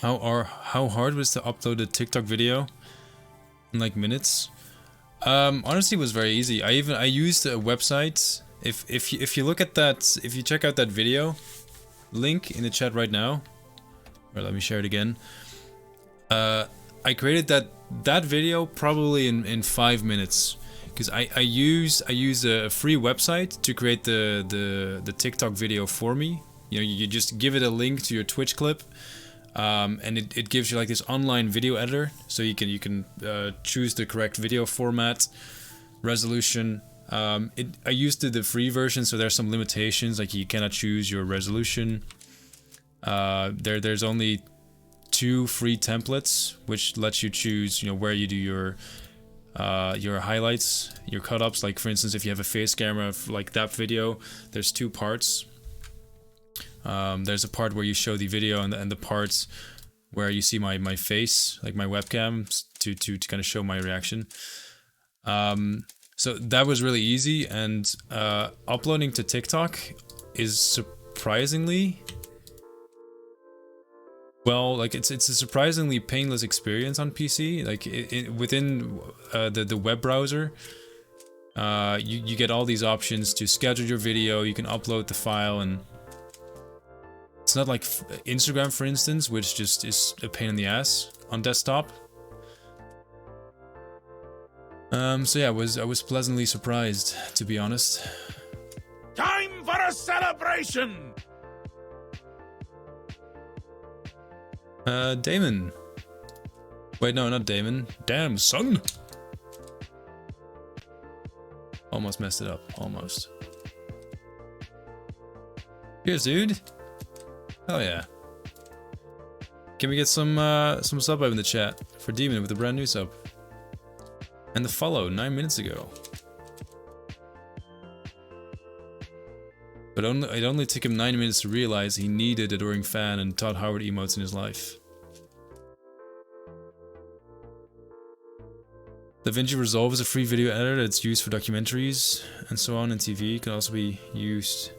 How hard was to upload a TikTok video in like minutes? Honestly, it was very easy. I used a website. If you look at that, if you check out that video link in the chat right now, or let me share it again. I created that video probably in 5 minutes, because I use a free website to create the TikTok video for me. You know, you just give it a link to your Twitch clip, and it gives you like this online video editor, so you can choose the correct video format, resolution. I used the free version, so there's some limitations, like you cannot choose your resolution. There's only 2 free templates, which lets you choose, you know, where you do your highlights, your cut-ups. Like for instance, if you have a face camera like that video, there's 2 parts. There's a part where you show the video, and the parts where you see my face, like my webcam, to kind of show my reaction. So that was really easy, and uploading to TikTok is surprisingly, well, like it's a surprisingly painless experience on PC. Like within the web browser, you get all these options to schedule your video. You can upload the file, and it's not like Instagram, for instance, which just is a pain in the ass on desktop. So yeah, I was pleasantly surprised, to be honest. Time for a celebration! Damon. Wait, no, not Damon. Damn, son! Almost messed it up. Almost. Cheers, dude. Hell yeah. Can we get some sub in the chat for Demon with a brand new sub? And the follow 9 minutes ago. But it only took him 9 minutes to realize he needed Adoring Fan and Todd Howard emotes in his life. DaVinci Resolve is a free video editor that's used for documentaries and so on, and TV. It can also be used.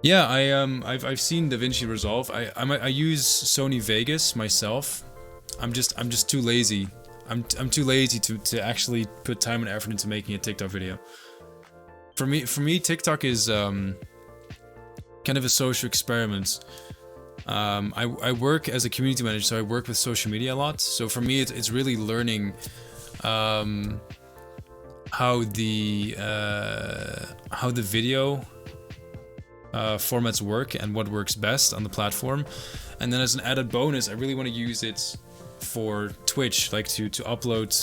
Yeah, I've seen DaVinci Resolve. I use Sony Vegas myself. I'm just too lazy. I'm too lazy to actually put time and effort into making a TikTok video. For me, TikTok is kind of a social experiment. I work as a community manager, so I work with social media a lot. So for me, it's really learning how the video formats work and what works best on the platform. And then as an added bonus, I really want to use it for Twitch, like to upload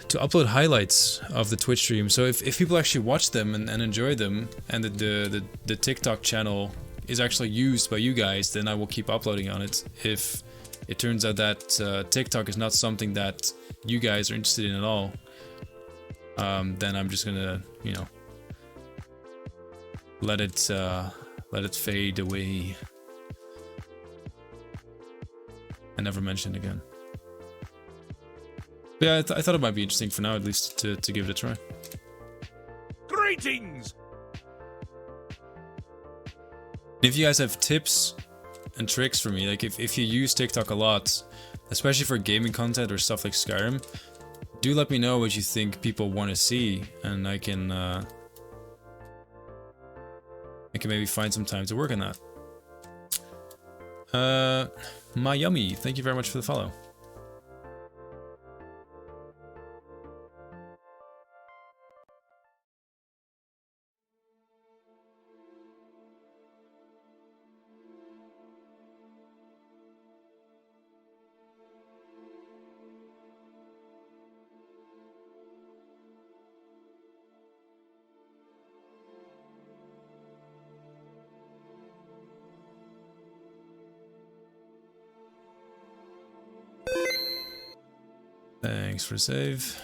to upload highlights of the Twitch stream. So if people actually watch them and enjoy them, and the TikTok channel is actually used by you guys, then I will keep uploading on it. If it turns out that TikTok is not something that you guys are interested in at all, then I'm just gonna, you know, let it fade away and never mention it again. But yeah, I thought it might be interesting for now, at least, to give it a try. Greetings! If you guys have tips and tricks for me, like if you use TikTok a lot, especially for gaming content or stuff like Skyrim, do let me know what you think people want to see, and I can maybe find some time to work on that. Mayumi, thank you very much for the follow. Thanks for the save.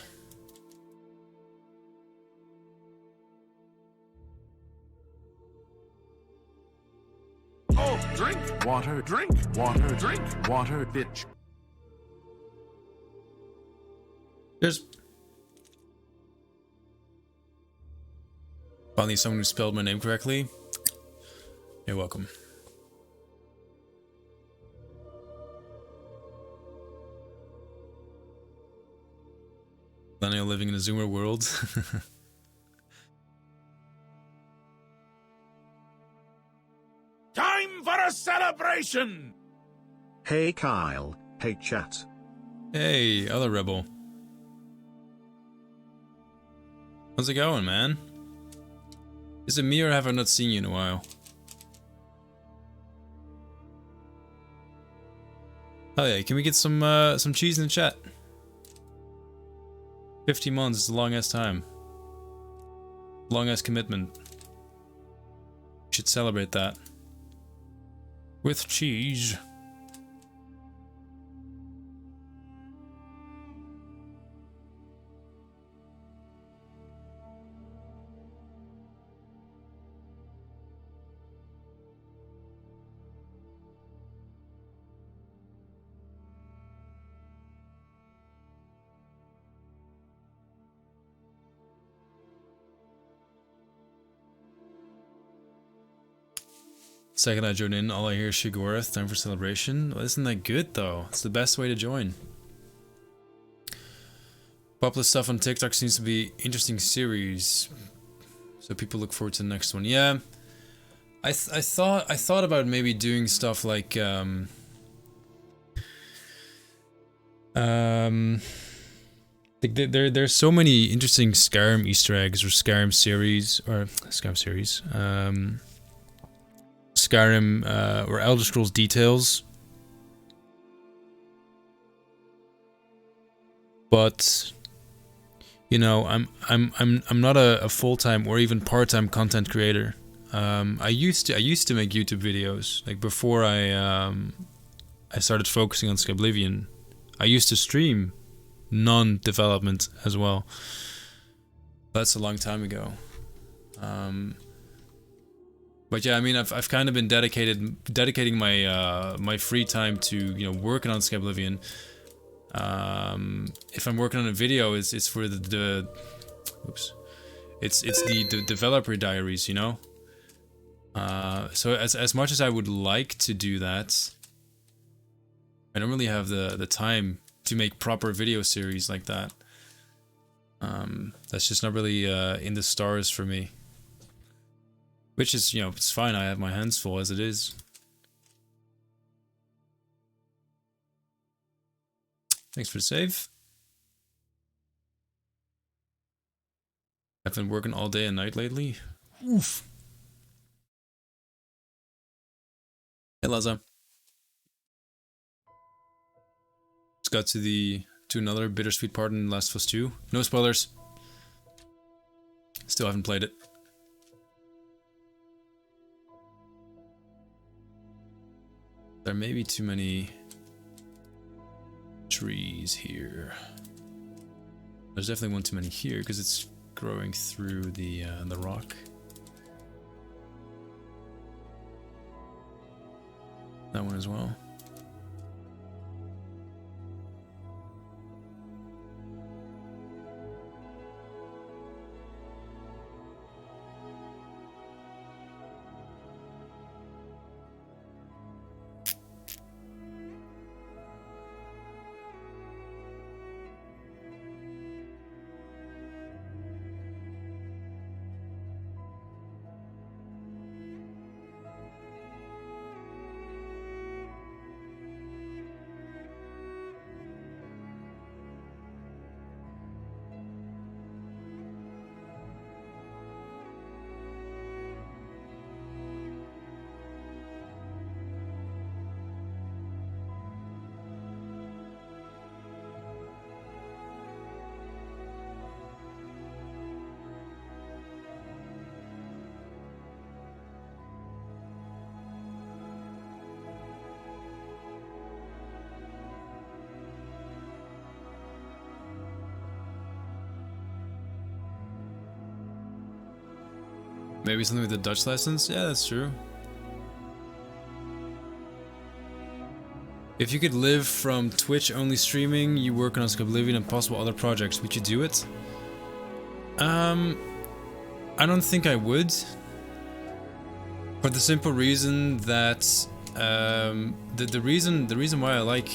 Oh, drink water, drink water, drink water, bitch. Cheers. Finally someone who spelled my name correctly. You're welcome. Daniel living in a Zoomer world. Time for a celebration! Hey Kyle, hey chat. Hey, other rebel. How's it going, man? Is it me or have I not seen you in a while? Oh yeah, can we get some cheese in the chat? 50 months is a long ass time. Long ass commitment. We should celebrate that. With cheese. Second I join in, all I hear is Shigorth, time for celebration. Well, isn't that good though? It's the best way to join. Popular stuff on TikTok seems to be interesting series, so people look forward to the next one. Yeah, I thought about maybe doing stuff like there's so many interesting Skyrim Easter eggs or Skyrim series Skyrim or Elder Scrolls details, but you know, I'm not a full-time or even part-time content creator. I used to make YouTube videos, like before I started focusing on Skyblivion. I used to stream non-development as well. That's a long time ago. But yeah, I mean, I've kind of been dedicating my my free time to, you know, working on Skyblivion. If I'm working on a video, it's for the developer diaries, you know. So as much as I would like to do that, I don't really have the time to make proper video series like that. That's just not really in the stars for me. Which is, you know, it's fine, I have my hands full as it is. Thanks for the save. I've been working all day and night lately. Oof. Hey Laza. Just got to another bittersweet part in Last of Us 2. No spoilers. Still haven't played it. There may be too many trees here. There's definitely one too many here because it's growing through the rock. That one as well. Maybe something with the Dutch lessons? Yeah, that's true. If you could live from Twitch only streaming, you work on Skyblivion and possible other projects, would you do it? I don't think I would. For the simple reason that the reason why I like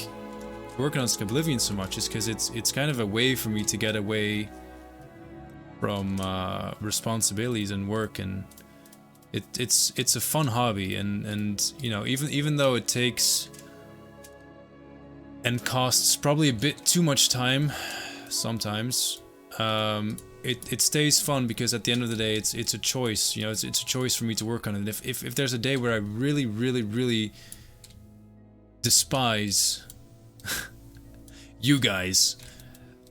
working on Skyblivion so much is because it's kind of a way for me to get away from responsibilities and work, and it's a fun hobby, and you know, even though it takes and costs probably a bit too much time sometimes, it stays fun because at the end of the day it's a choice, you know, it's a choice for me to work on it. If there's a day where I really despise you guys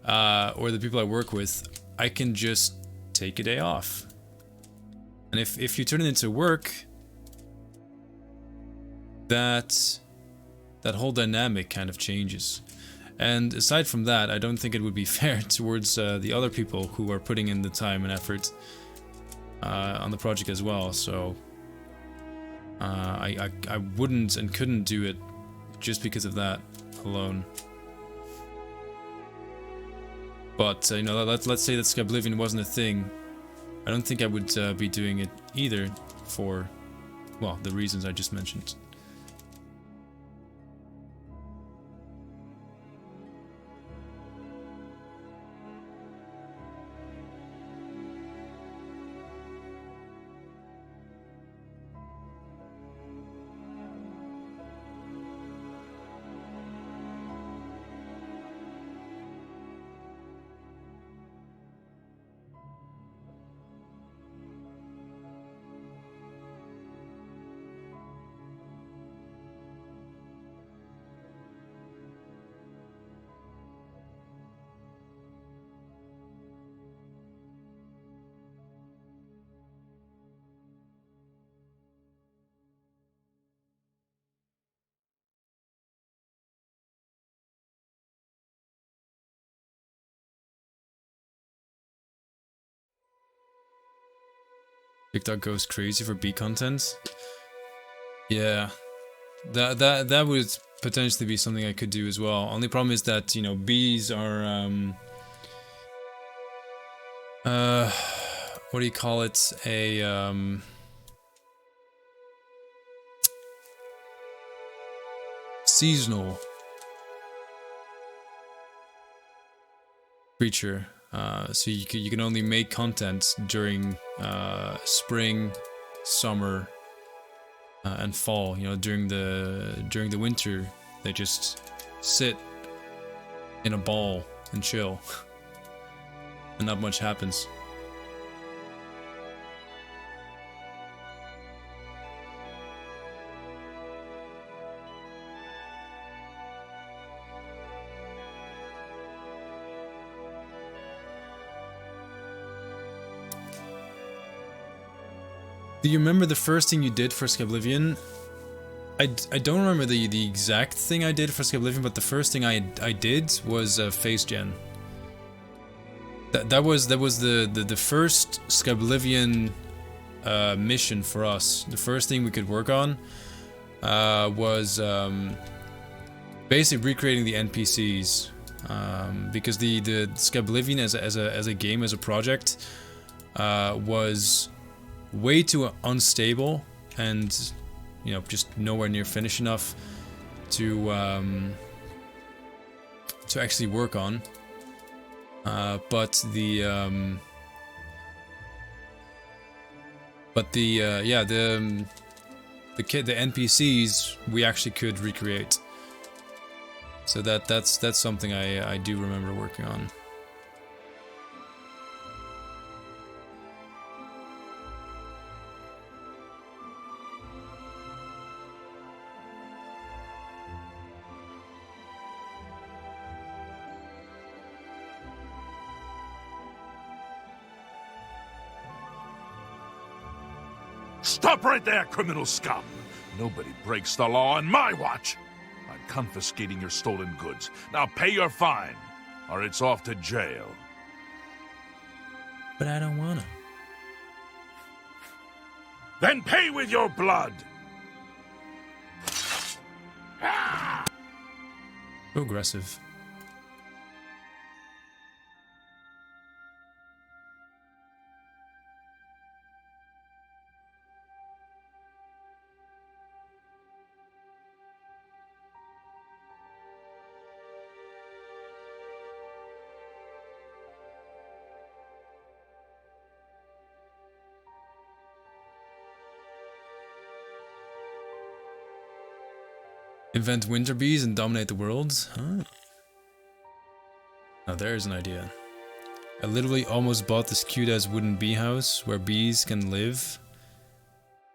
or the people I work with, I can just take a day off. And if you turn it into work, that whole dynamic kind of changes. And aside from that, I don't think it would be fair towards the other people who are putting in the time and effort on the project as well. So I wouldn't and couldn't do it just because of that alone. But you know, let's say that Skyblivion wasn't a thing. I don't think I would be doing it either for, well, the reasons I just mentioned. TikTok goes crazy for bee content. Yeah, that would potentially be something I could do as well. Only problem is that, you know, bees are what do you call it? A seasonal creature. So you can only make content during spring, summer, and fall. You know, during the winter, they just sit in a ball and chill, and not much happens. Do you remember the first thing you did for Skyblivion? I don't remember the exact thing I did for Skyblivion, but the first thing I did was face gen. That was the first Skyblivion mission for us. The first thing we could work on was basically recreating the NPCs, because the Skyblivion as a game, as a project, was way too unstable and, you know, just nowhere near finished enough to actually work on. But the NPCs we actually could recreate. So that's something I do remember working on. Stop right there, criminal scum! Nobody breaks the law on my watch! I'm confiscating your stolen goods. Now pay your fine, or it's off to jail. But I don't wanna. Then pay with your blood! So aggressive. Invent winter bees and dominate the world? Huh. Now there's an idea. I literally almost bought this cute ass wooden bee house where bees can live.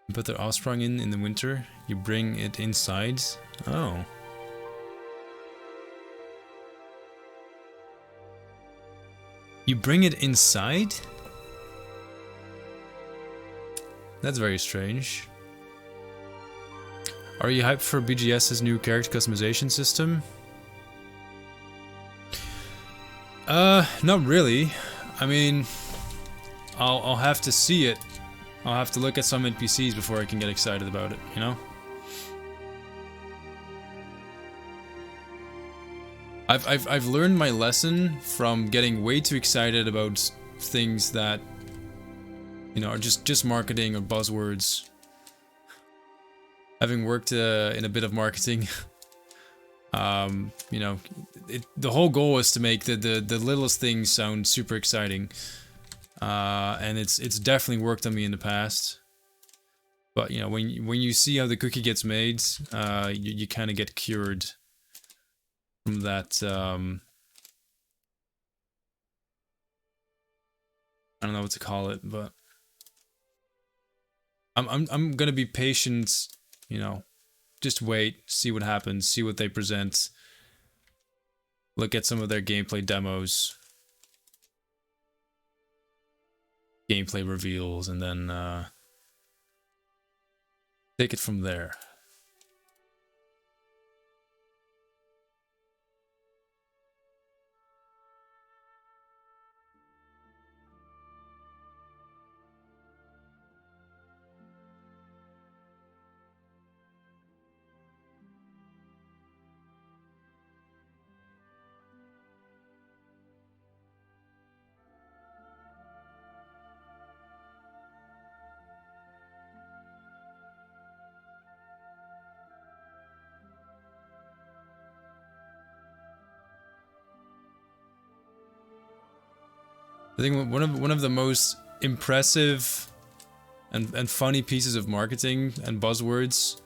You put their offspring in the winter. You bring it inside. Oh. You bring it inside? That's very strange. Are you hyped for BGS's new character customization system? Not really. I mean, I'll have to see it. I'll have to look at some NPCs before I can get excited about it, you know? I've learned my lesson from getting way too excited about things that, you know, are just marketing or buzzwords. Having worked in a bit of marketing, you know, the whole goal is to make the littlest things sound super exciting, and it's definitely worked on me in the past. But you know, when you see how the cookie gets made, you kind of get cured from that. I don't know what to call it, but I'm gonna be patient. You know, just wait, see what happens, see what they present. Look at some of their gameplay demos, gameplay reveals, and then take it from there. I think one of the most impressive and funny pieces of marketing and buzzwords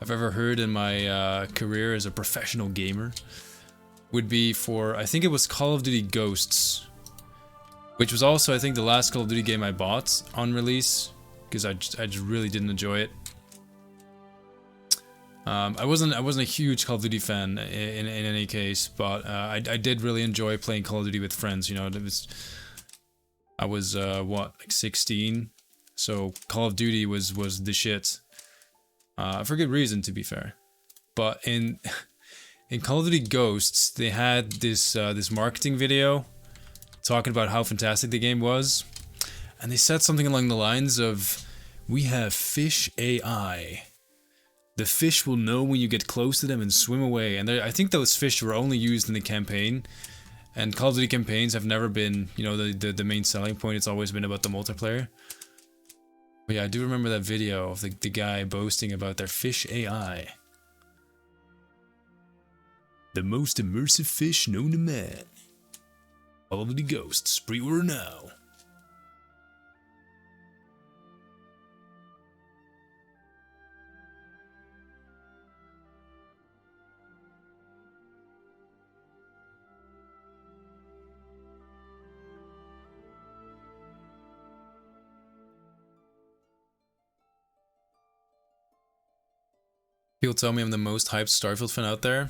I've ever heard in my career as a professional gamer would be for, I think it was Call of Duty Ghosts, which was also, I think, the last Call of Duty game I bought on release, because I just really didn't enjoy it. I wasn't a huge Call of Duty fan in any case, but I did really enjoy playing Call of Duty with friends. You know, I was what, like 16, so Call of Duty was the shit. For good reason, to be fair. But in Call of Duty Ghosts, they had this this marketing video talking about how fantastic the game was, and they said something along the lines of, "We have fish AI. The fish will know when you get close to them and swim away." And I think those fish were only used in the campaign. And Call of Duty campaigns have never been, you know, the main selling point. It's always been about the multiplayer. But yeah, I do remember that video of the guy boasting about their fish AI. The most immersive fish known to man. Call of Duty Ghosts, pre-order now. People tell me I'm the most hyped Starfield fan out there.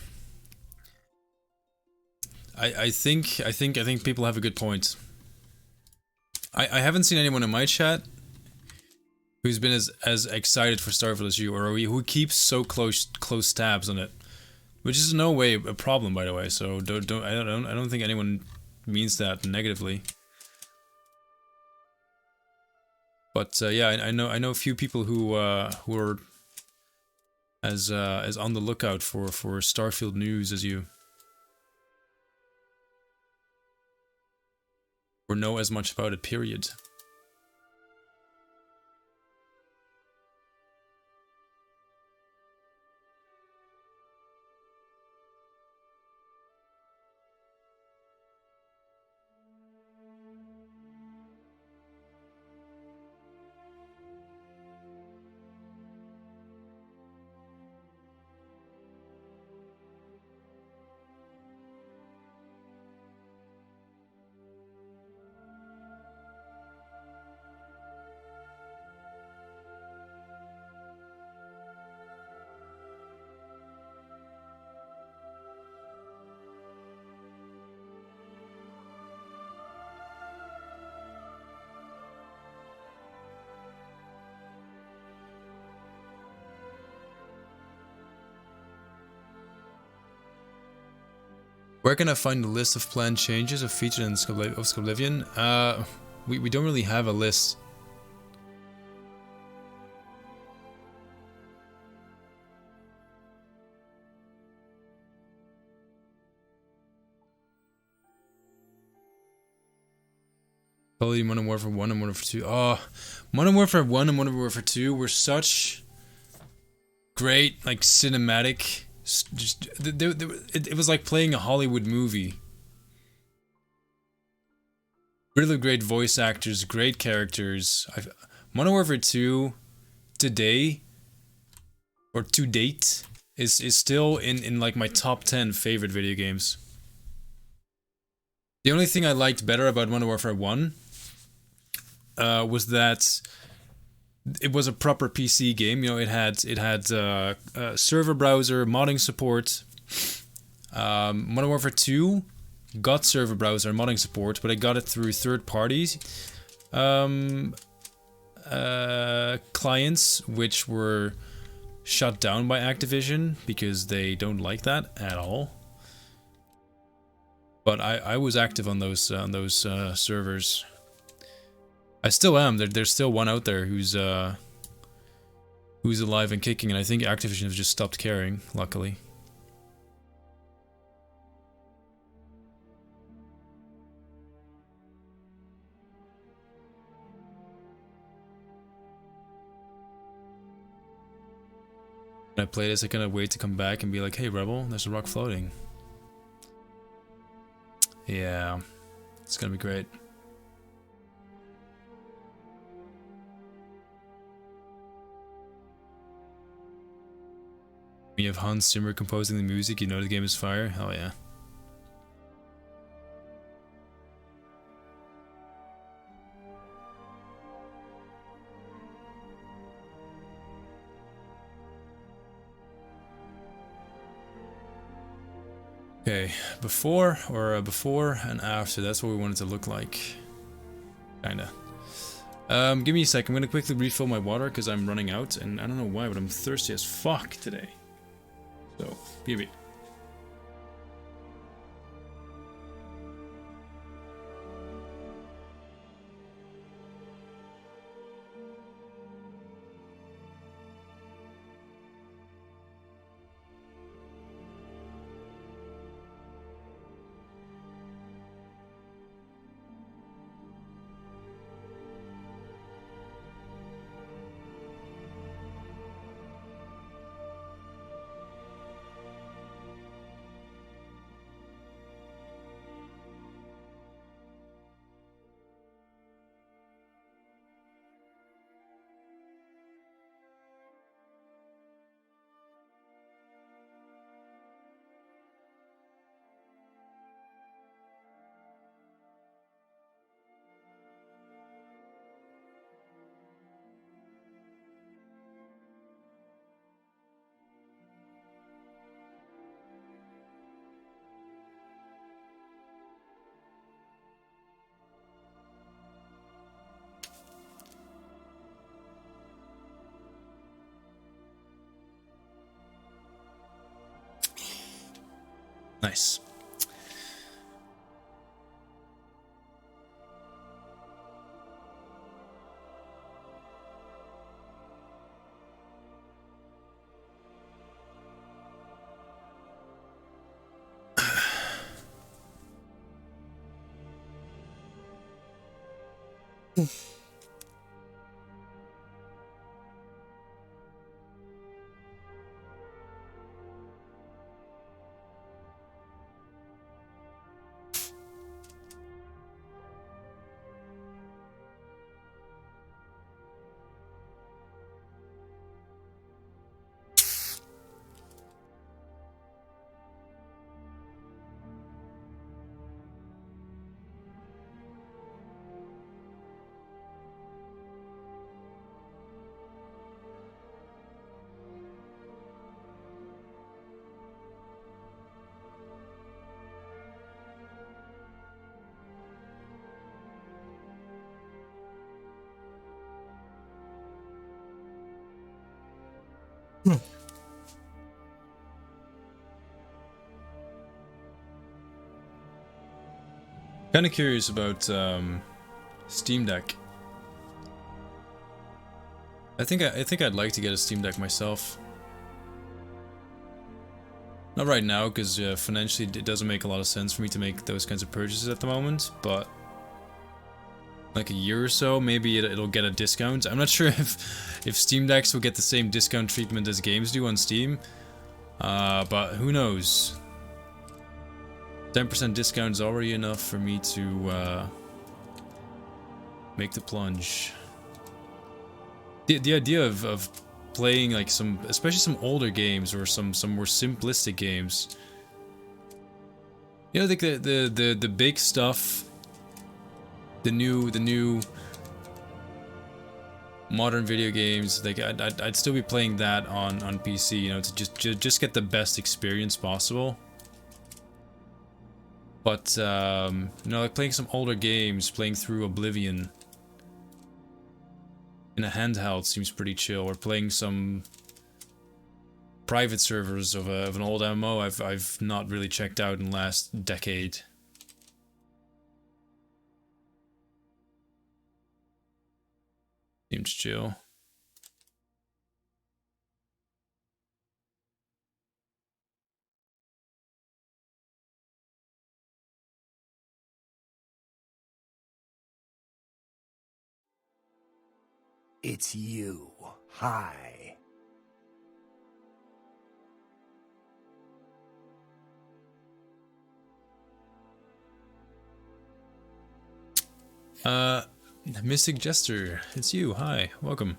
I think people have a good point. I haven't seen anyone in my chat who's been as excited for Starfield as you, or who keeps so close tabs on it, which is in no way a problem, by the way. So I don't think anyone means that negatively. But yeah, I know a few people who are as on the lookout for Starfield news as you, or know as much about it, period. Where can I find the list of planned changes of featured in Skyblivion? We don't really have a list. Probably Modern Warfare 1 and Modern Warfare 2. Oh, Modern Warfare 1 and Modern Warfare 2 were such great, like, cinematic. It was like playing a Hollywood movie. Really great voice actors, great characters. Modern Warfare 2 today, or to date, is still in like my top 10 favorite video games. The only thing I liked better about Modern Warfare 1 was that it was a proper PC game. You know, it had server browser, modding support. Modern Warfare 2 got server browser and modding support, but I got it through third parties clients, which were shut down by Activision because they don't like that at all. But I was active on those servers. I still am. There's still one out there who's alive and kicking, and I think Activision has just stopped caring, luckily. When I play this, I kind of wait to come back and be like, hey Rebel, there's a rock floating. Yeah, it's gonna be great. When you have Hans Zimmer composing the music, you know the game is fire. Hell yeah. Okay, before and after, that's what we want it to look like. Kinda. Give me a sec, I'm gonna quickly refill my water because I'm running out, and I don't know why, but I'm thirsty as fuck today. So, BB. Nice. Kind of curious about Steam Deck. I think I'd like to get a Steam Deck myself. Not right now, because financially it doesn't make a lot of sense for me to make those kinds of purchases at the moment, but like a year or so, maybe it'll get a discount. I'm not sure if Steam Decks will get the same discount treatment as games do on Steam, but who knows. 10% discount is already enough for me to make the plunge. The idea of playing like especially some older games or some more simplistic games. You know, like the big stuff, the new modern video games. Like I'd still be playing that on PC. You know, to just get the best experience possible. But you know, like playing some older games, playing through Oblivion in a handheld seems pretty chill, or playing some private servers of an old MMO I've not really checked out in the last decade. Seems chill. It's you. Hi. Mystic Jester, it's you. Hi, welcome.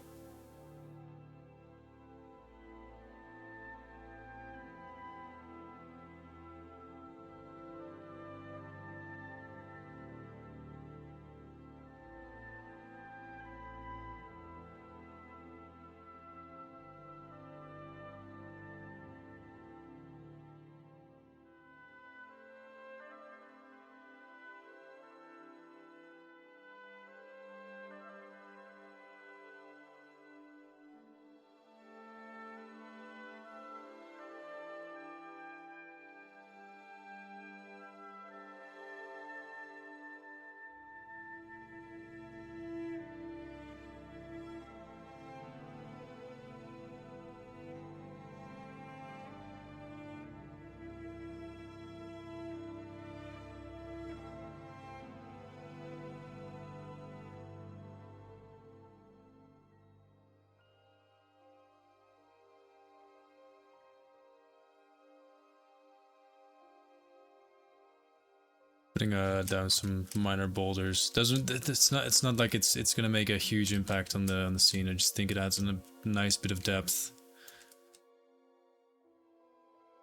Putting down some minor boulders. It's not like it's gonna make a huge impact on the scene. I just think it adds a nice bit of depth.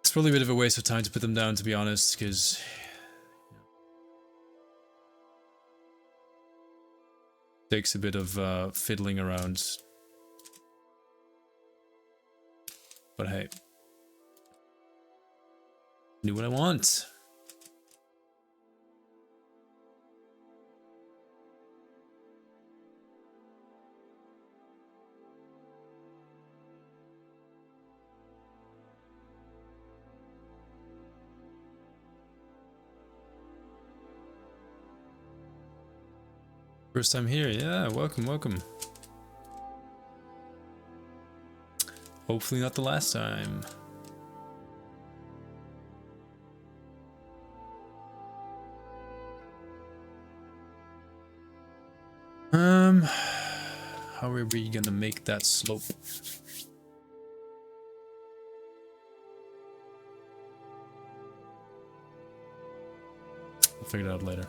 It's probably a bit of a waste of time to put them down, to be honest, because it takes a bit of fiddling around. But hey, do what I want. First time here, yeah, welcome, welcome. Hopefully not the last time. How are we gonna make that slope? We'll figure it out later.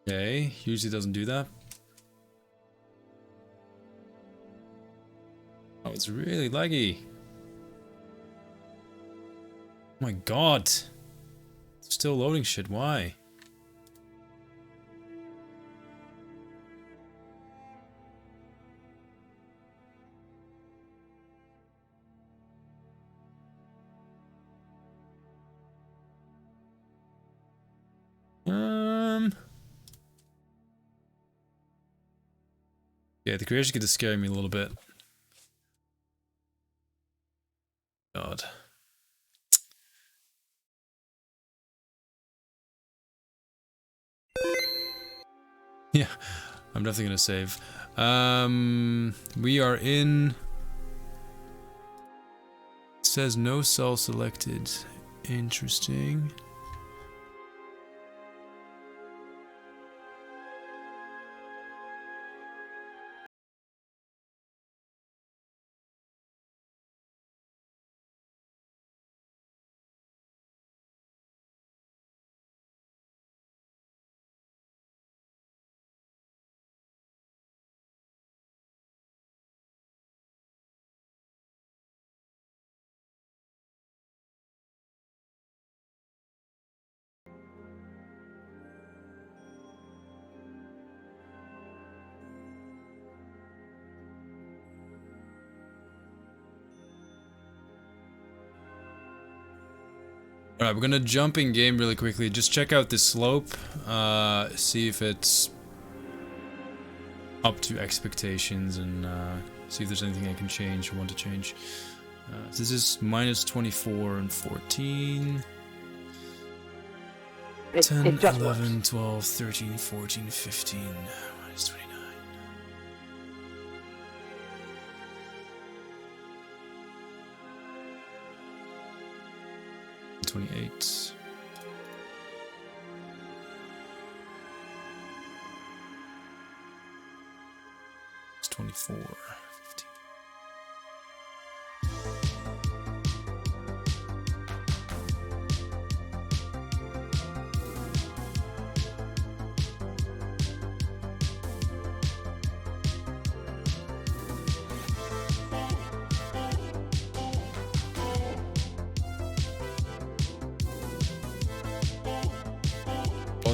Okay, usually doesn't do that. Oh, it's really laggy. Oh my god. It's still loading shit, why? Yeah, the creators get to scare me a little bit. God. Yeah, I'm definitely gonna save. We are in. It says no cell selected. Interesting. Alright, we're gonna jump in game really quickly. Just check out this slope. See if it's up to expectations and see if there's anything I can change or want to change. This is minus 24 and 14. 10, 11, 12, 13, 14, 15, minus 29. 28. It's 24. 15.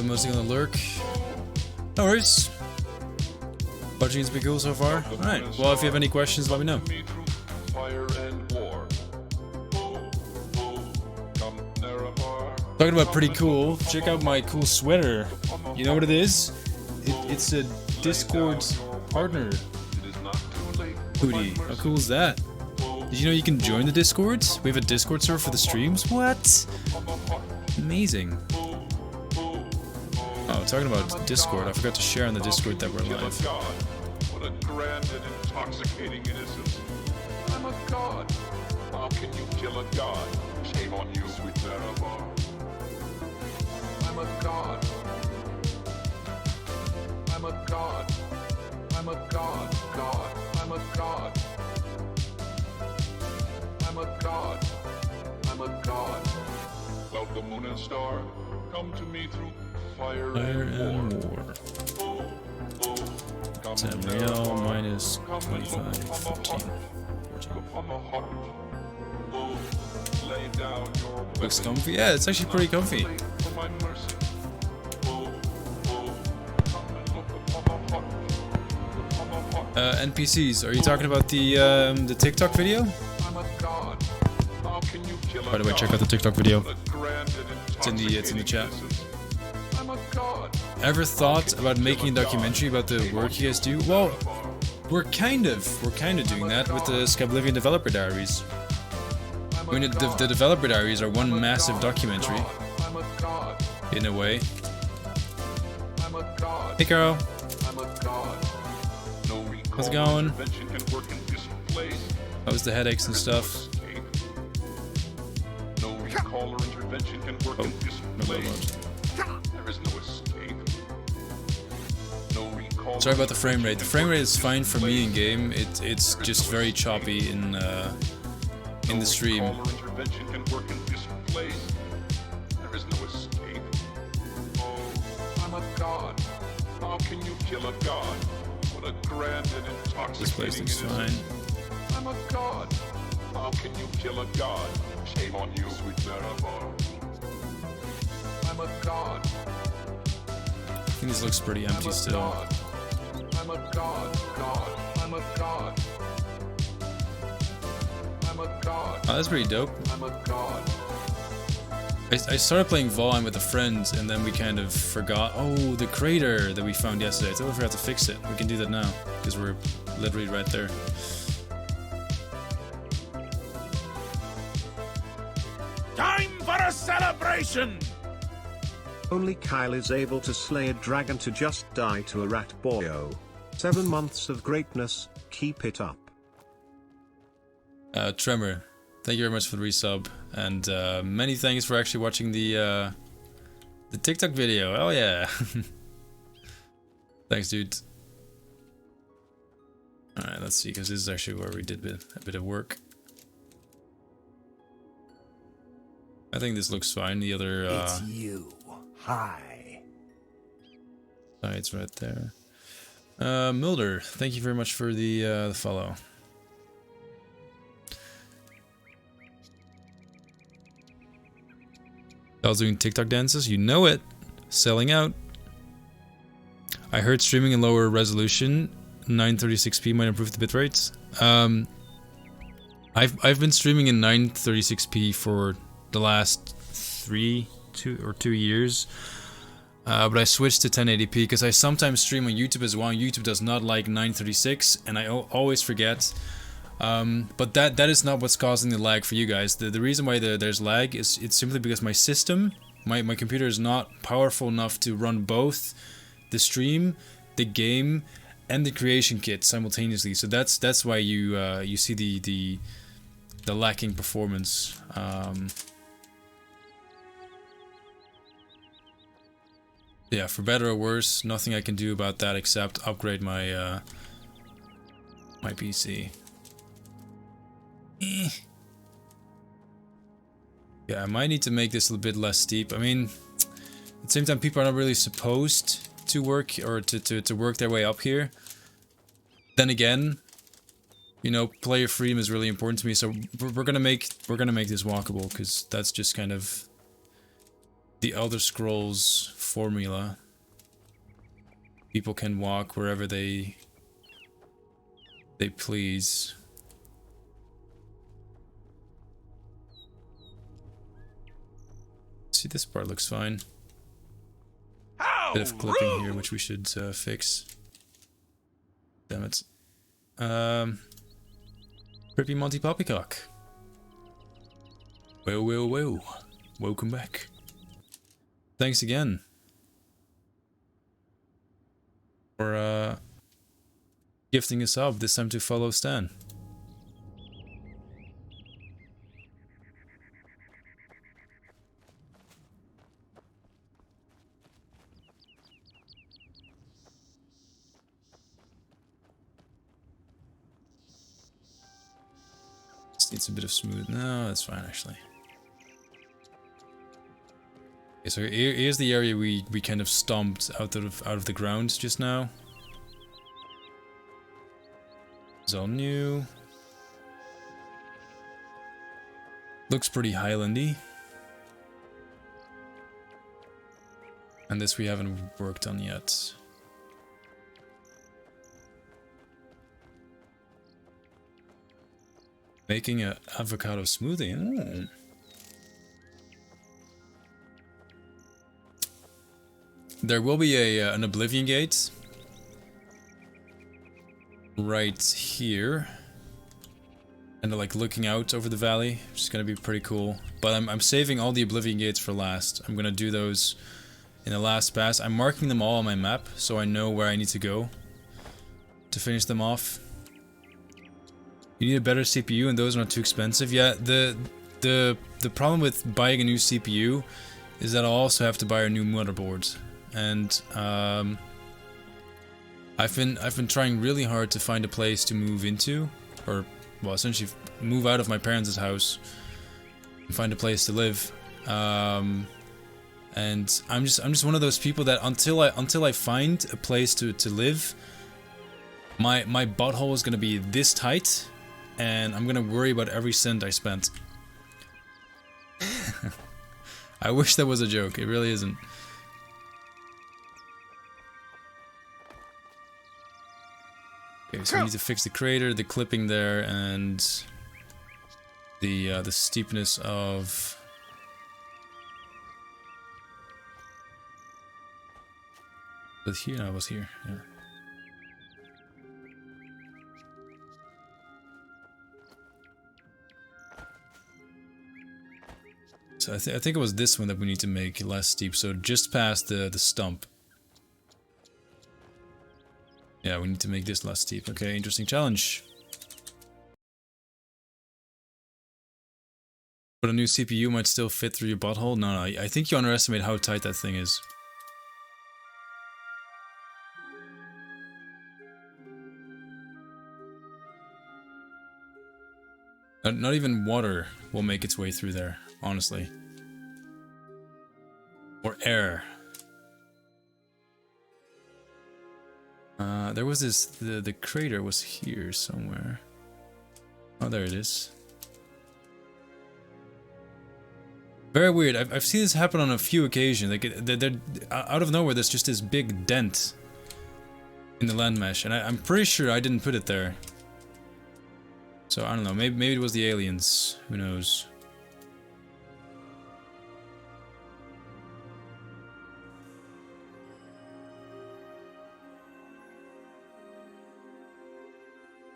Mostly gonna lurk. No worries. Watching's been cool so far. Alright, well, if you have any questions, let me know. Talking about pretty cool, check out my cool sweater. You know what it is? It's a Discord partner hoodie. How cool is that? Did you know you can join the Discord? We have a Discord server for the streams? What? Amazing. Oh, talking about Discord, I forgot to share on the Discord that we're live. What a grand and intoxicating innocence. I'm a god. How can you kill a god? Shame on you, sweet Marabar. I'm a god. I'm a god. I'm a god. God. I'm a god. I'm a god. I'm a god. Welcome, moon and star. Come to me through Fire and War. Real minus 25, 15, 14. Looks comfy? Yeah, it's actually pretty comfy. NPCs, are you talking about the TikTok video? By the way, check out the TikTok video. It's in the chat. Ever thought about making a documentary about the work you guys do? Well, we're kind of doing that with the Skyblivion developer diaries. I mean, the developer diaries are one massive documentary, in a way. Hey, Carl. How's it going? How's the headaches and stuff? Oh, no. Sorry about the frame rate. The frame rate is fine for me in game. It's just very choppy in the stream. This place looks fine. I'm a god. How can you kill a god? Shame on you, sweet Marabar. I'm a god. I think this looks pretty empty still. I'm a god, god. I'm a god. I'm a god. Oh, that's pretty dope. I'm a god. I started playing Vaughn with a friend, and then we kind of forgot. Oh, the crater that we found yesterday. I totally forgot to fix it. We can do that now because we're literally right there. Time for a celebration! Only Kyle is able to slay a dragon to just die to a rat boyo. 7 months of greatness, keep it up. Tremor, thank you very much for the resub, and many thanks for actually watching the TikTok video. Oh yeah. Thanks, dude. Alright, let's see, because this is actually where we did a bit of work. I think this looks fine. The other It's you. Hi. side's right there. Mulder, thank you very much for the follow. I was doing TikTok dances, you know it. Selling out. I heard streaming in lower resolution, 936p might improve the bitrate. I've been streaming in 936p for the last 2 years. But I switched to 1080p because I sometimes stream on YouTube as well. YouTube does not like 936, and I always forget. But that is not what's causing the lag for you guys. The reason why there's lag is it's simply because my system, my computer is not powerful enough to run both the stream, the game, and the creation kit simultaneously. So that's why you see the lacking performance. Yeah, for better or worse, nothing I can do about that except upgrade my my PC. Yeah, I might need to make this a little bit less steep. I mean, at the same time, people are not really supposed to work or to work their way up here. Then again, you know, player freedom is really important to me, so we're gonna make this walkable because that's just kind of the Elder Scrolls formula. People can walk wherever they please. See, this part looks fine. Bit of clipping here, which we should fix. Damn it. Creepy Monty Poppycock. Well. Welcome back. Thanks again for gifting us up, this time to follow Stan. This needs a bit of smooth. No, that's fine actually. Okay, so here's the area we kind of stomped out of the ground just now. It's all new. Looks pretty Highlandy. And this we haven't worked on yet. Making an avocado smoothie. Mm. There will be an Oblivion gate right here, and like looking out over the valley, which is gonna be pretty cool. But I'm saving all the Oblivion gates for last. I'm gonna do those in the last pass. I'm marking them all on my map so I know where I need to go to finish them off. You need a better CPU, and those are not too expensive. Yeah, the problem with buying a new CPU is that I'll also have to buy a new motherboard. And I've been trying really hard to find a place to move into, or well, essentially move out of my parents' house and find a place to live. And I'm just one of those people that until I find a place to live, my butthole is gonna be this tight, and I'm gonna worry about every cent I spent. I wish that was a joke. It really isn't. Okay, so we need to fix the crater, the clipping there, and the steepness of But here, I was here, yeah. So I think it was this one that we need to make less steep, so just past the stump. Yeah, we need to make this less steep. Okay, interesting challenge. But a new CPU might still fit through your butthole? No, I think you underestimate how tight that thing is. Not even water will make its way through there, honestly. Or air. There was this, the crater was here somewhere. Oh, there it is. Very weird. I've seen this happen on a few occasions. Like, they're out of nowhere, there's just this big dent in the land mesh, and I'm pretty sure I didn't put it there. So I don't know. Maybe it was the aliens. Who knows?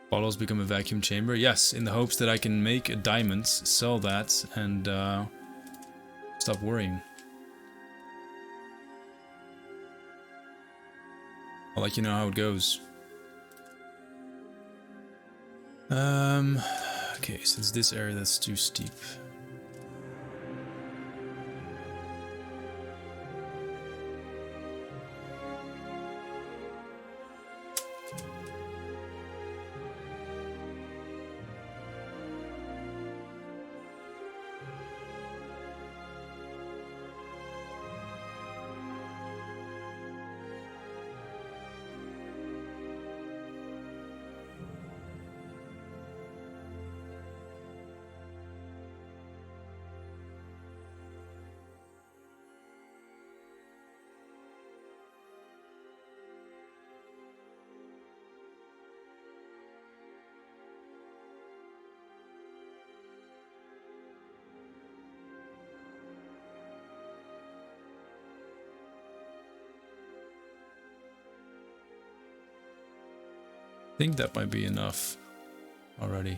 Bottles become a vacuum chamber. Yes, in the hopes that I can make diamonds, sell that, and stop worrying. I'll let you know how it goes. Okay, so it's this area that's too steep. I think that might be enough already.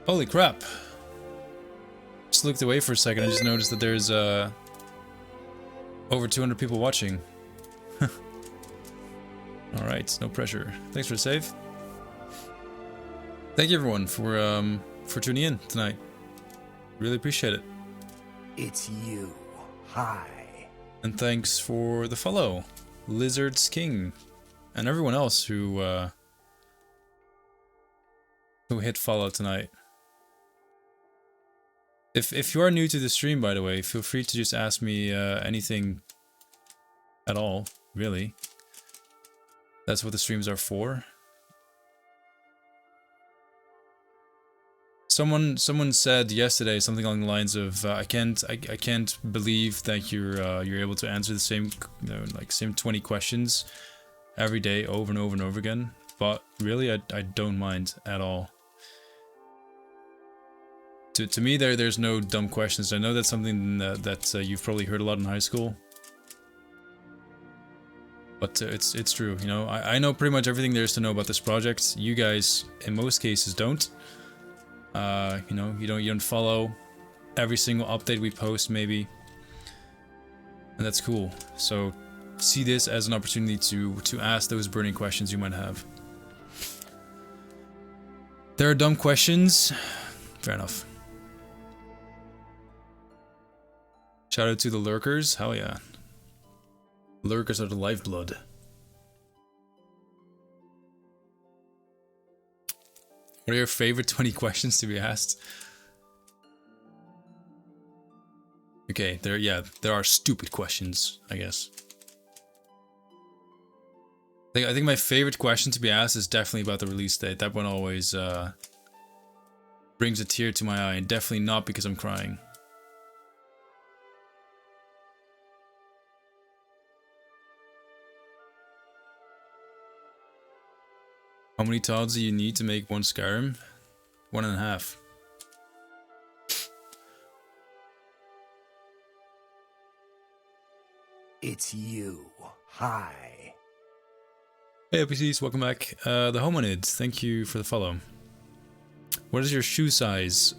Holy crap. Just looked away for a second, I just noticed that there's over 200 people watching. Alright, no pressure. Thanks for the save. Thank you everyone for tuning in tonight. Really appreciate it. It's you. Hi. And thanks for the follow, Lizard's King, and everyone else who hit follow tonight. If you are new to the stream, by the way, feel free to just ask me anything at all, really. That's what the streams are for. Someone said yesterday something along the lines of I can't believe that you're able to answer the same same 20 questions every day over and over and over again. But really, I don't mind at all. To me, there's no dumb questions. I know that's something that you've probably heard a lot in high school. But it's true, you know. I know pretty much everything there is to know about this project. You guys, in most cases, don't. You know, you don't follow every single update we post, maybe, and that's cool. So see this as an opportunity to ask those burning questions you might have. There are dumb questions. Fair enough. Shout out to the lurkers. Hell yeah. Lurkers are the lifeblood. What are your favorite 20 questions to be asked? Okay, there are stupid questions, I guess. I think my favorite question to be asked is definitely about the release date. That one always brings a tear to my eye, and definitely not because I'm crying. How many tiles do you need to make one Skyrim? 1.5. It's you. Hi. Hey NPCs, welcome back. The Hominid, thank you for the follow. What is your shoe size?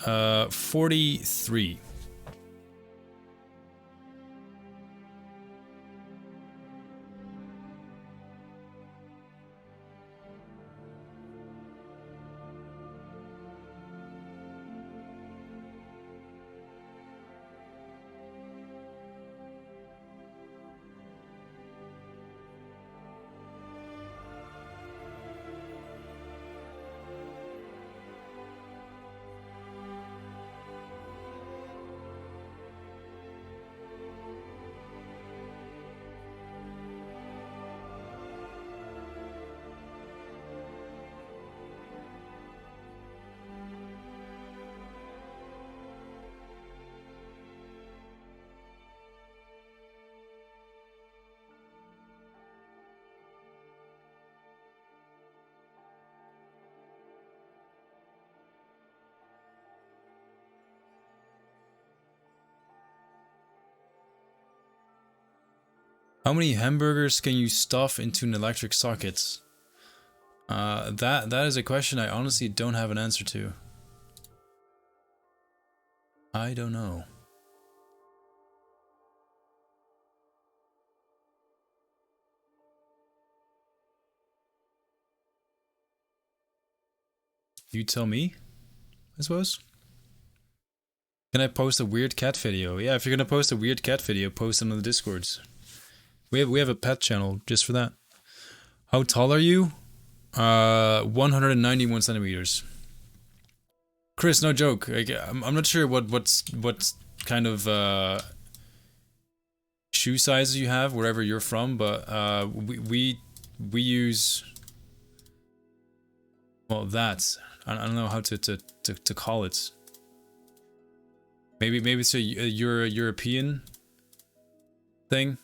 43. How many hamburgers can you stuff into an electric socket? That is a question I honestly don't have an answer to. I don't know. You tell me, I suppose. Can I post a weird cat video? Yeah, if you're gonna post a weird cat video, post it on the Discords. We have a pet channel just for that. How tall are you? 191 centimeters. Chris, no joke. I'm not sure what kind of shoe sizes you have wherever you're from, but we use, well, that I don't know how to call it. Maybe it's a European thing.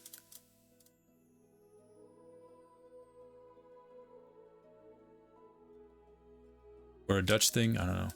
Or a Dutch thing, I don't know.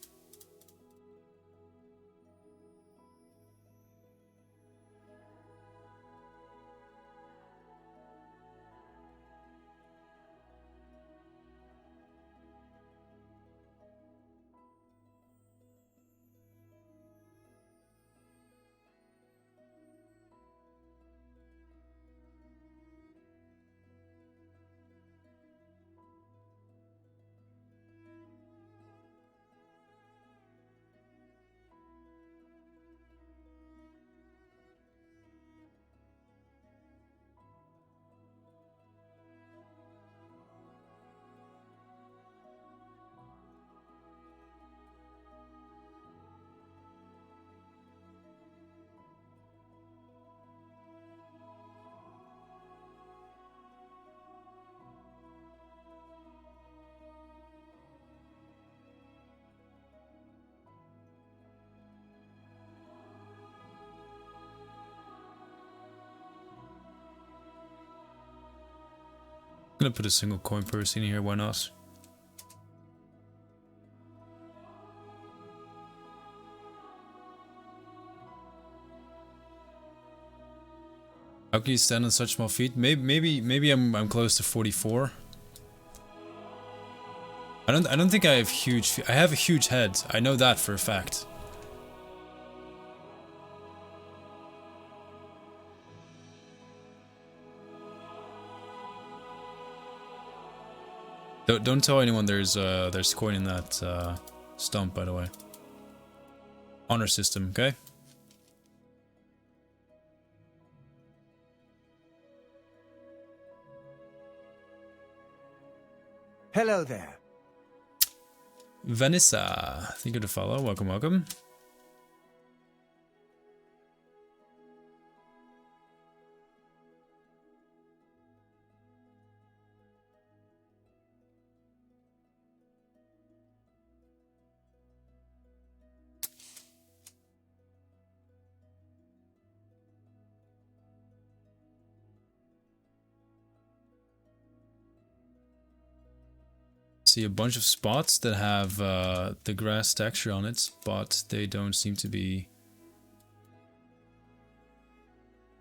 I'm gonna put a single coin purse in here, why not? How can you stand on such small feet? Maybe I'm close to 44. I don't think I have huge feet. I have a huge head. I know that for a fact. Don't tell anyone there's coin in that stump, by the way. Honor system, okay? Hello there. Vanessa, thank you to follow. Welcome, welcome. See a bunch of spots that have the grass texture on it, but they don't seem to be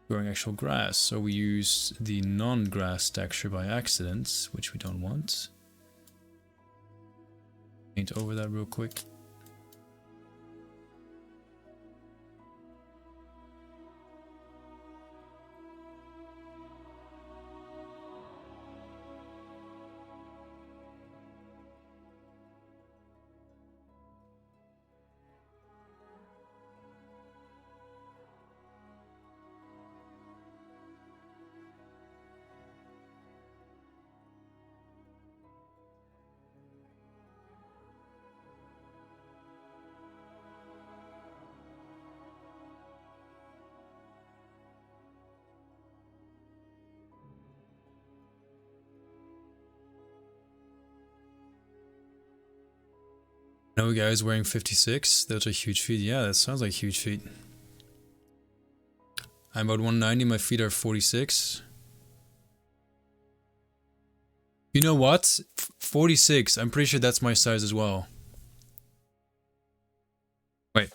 growing actual grass. So we use the non-grass texture by accident, which we don't want. Paint over that real quick. No guys wearing 56, those are huge feet. Yeah, that sounds like huge feet. I'm about 190, my feet are 46. You know what? 46, I'm pretty sure that's my size as well. Wait.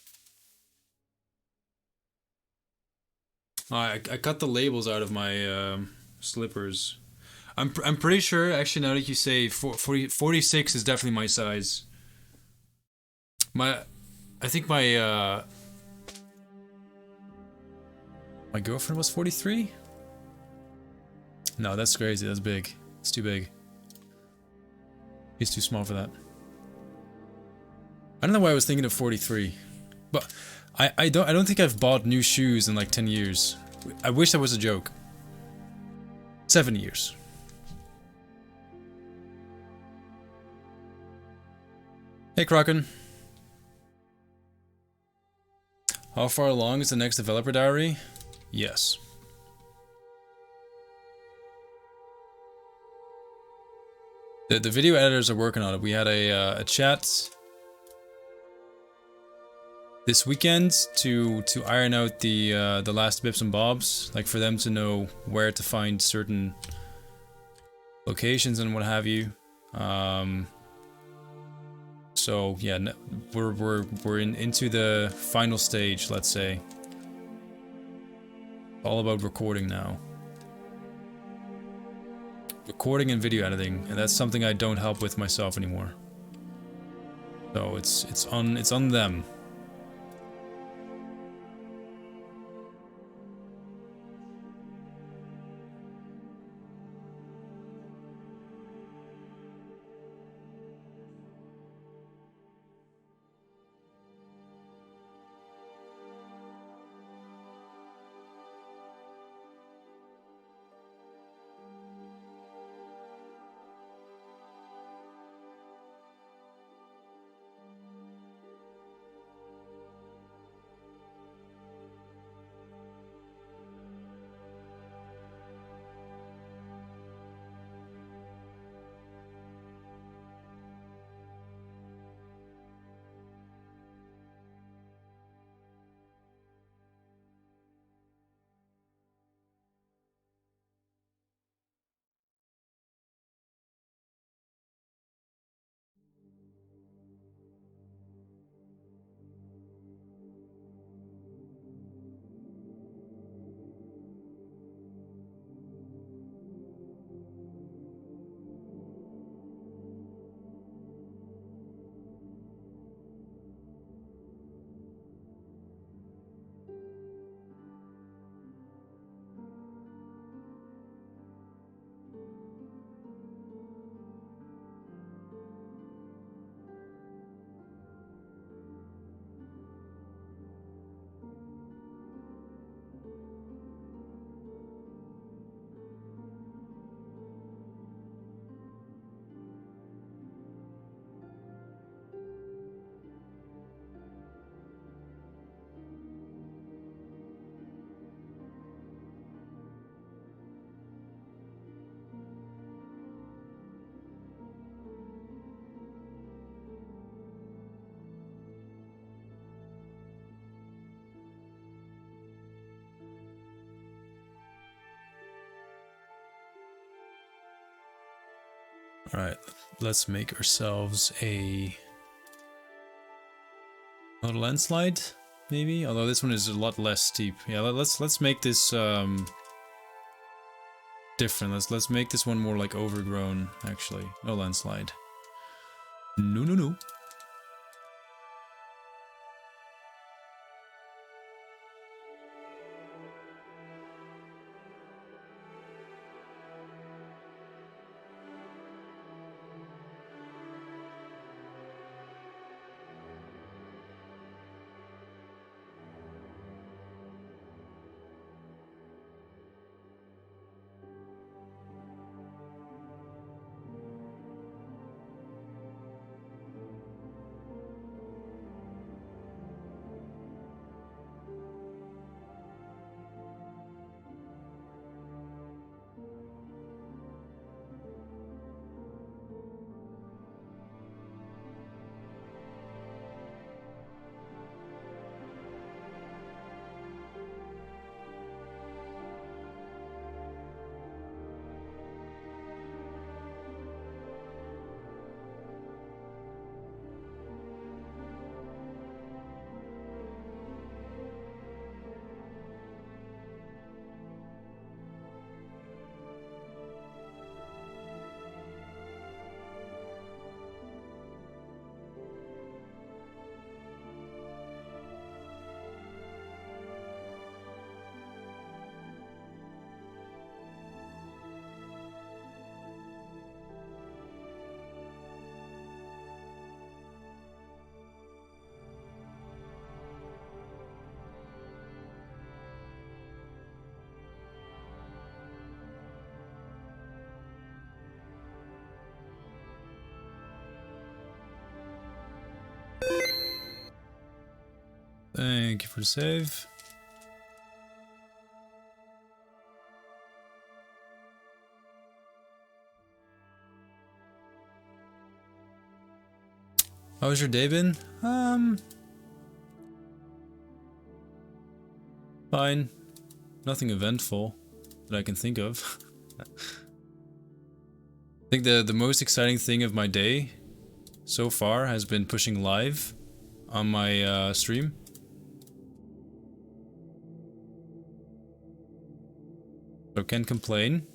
I cut the labels out of my slippers. I'm pretty sure, actually, now that you say 46 is definitely my size. I think my girlfriend was 43? No, that's crazy. That's big. It's too big. He's too small for that. I don't know why I was thinking of 43. But I don't think I've bought new shoes in like 10 years. I wish that was a joke. 7 years. Hey Kraken. How far along is the next developer diary? Yes. The video editors are working on it. We had a chat this weekend to iron out the last bits and bobs, like for them to know where to find certain locations and what have you. So yeah, we're into the final stage, let's say. All about recording now. Recording and video editing, and that's something I don't help with myself anymore. So it's on them. Alright, let's make ourselves a landslide, maybe? Although this one is a lot less steep. Yeah, let's make this different. Let's make this one more like overgrown, actually. No landslide. No. Thank you for the save. How's your day been? Fine. Nothing eventful that I can think of. I think the most exciting thing of my day so far has been pushing live on my stream. So can't complain.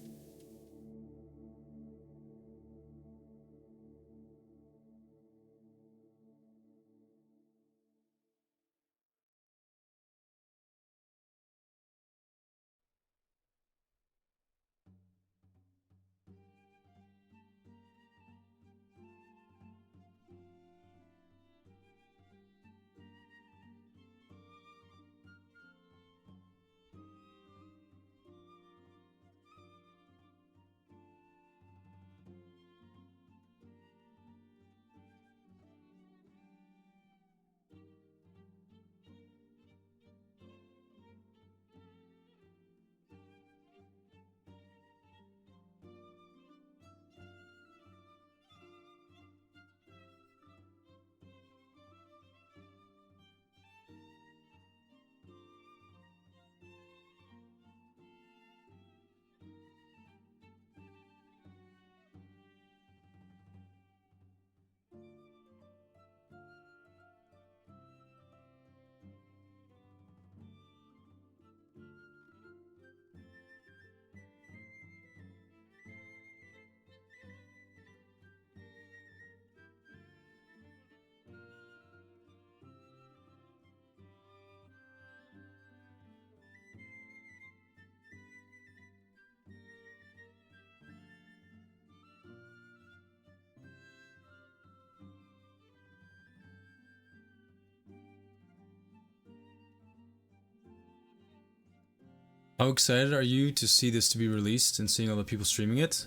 How excited are you to see this to be released and seeing all the people streaming it?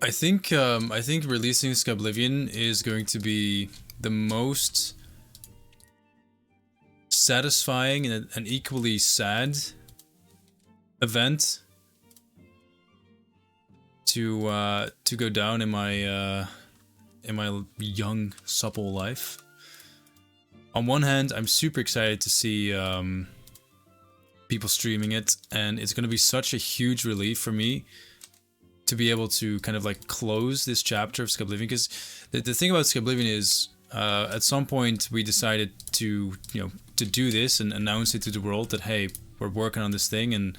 I think releasing Skyblivion is going to be the most satisfying and equally sad event to go down in my young supple life. On one hand, I'm super excited to see people streaming it, and it's going to be such a huge relief for me to be able to kind of like close this chapter of Skyblivion, because the thing about Skyblivion is at some point we decided to to do this and announce it to the world that, hey, we're working on this thing, and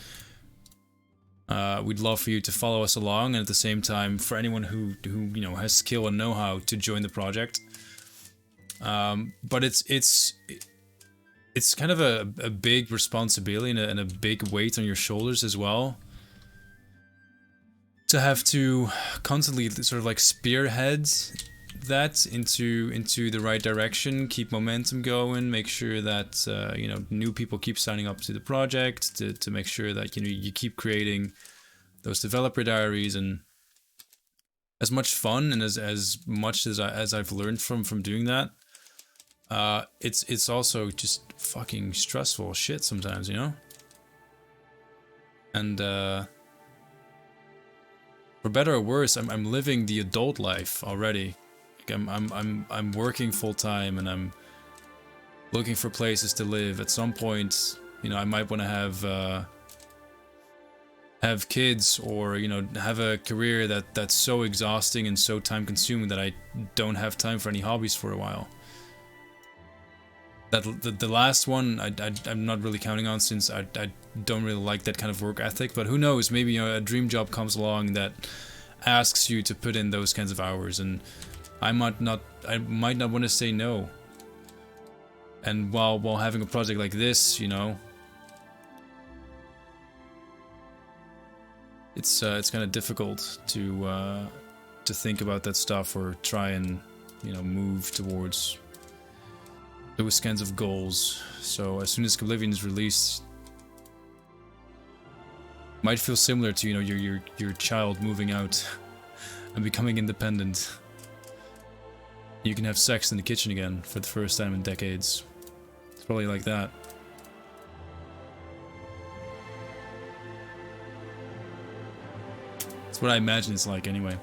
we'd love for you to follow us along, and at the same time for anyone who has skill and know-how to join the project. But it's kind of a big responsibility and a big weight on your shoulders as well, to have to constantly sort of like spearhead that into the right direction, keep momentum going, make sure that new people keep signing up to the project, to make sure that you keep creating those developer diaries. And as much fun and as much as I've learned from doing that, it's also just fucking stressful shit sometimes, and for better or worse, I'm living the adult life already. Like I'm working full time, and I'm looking for places to live. At some point, I might want to have kids, or have a career that's so exhausting and so time consuming that I don't have time for any hobbies for a while. That the last one I'm not really counting on, since I don't really like that kind of work ethic. But who knows? Maybe a dream job comes along that asks you to put in those kinds of hours, and I might not want to say no. And while having a project like this, it's kind of difficult to think about that stuff, or try and move towards those kinds of goals. So as soon as Oblivion is released, might feel similar to your child moving out and becoming independent. You can have sex in the kitchen again for the first time in decades. It's probably like that. That's what I imagine it's like anyway.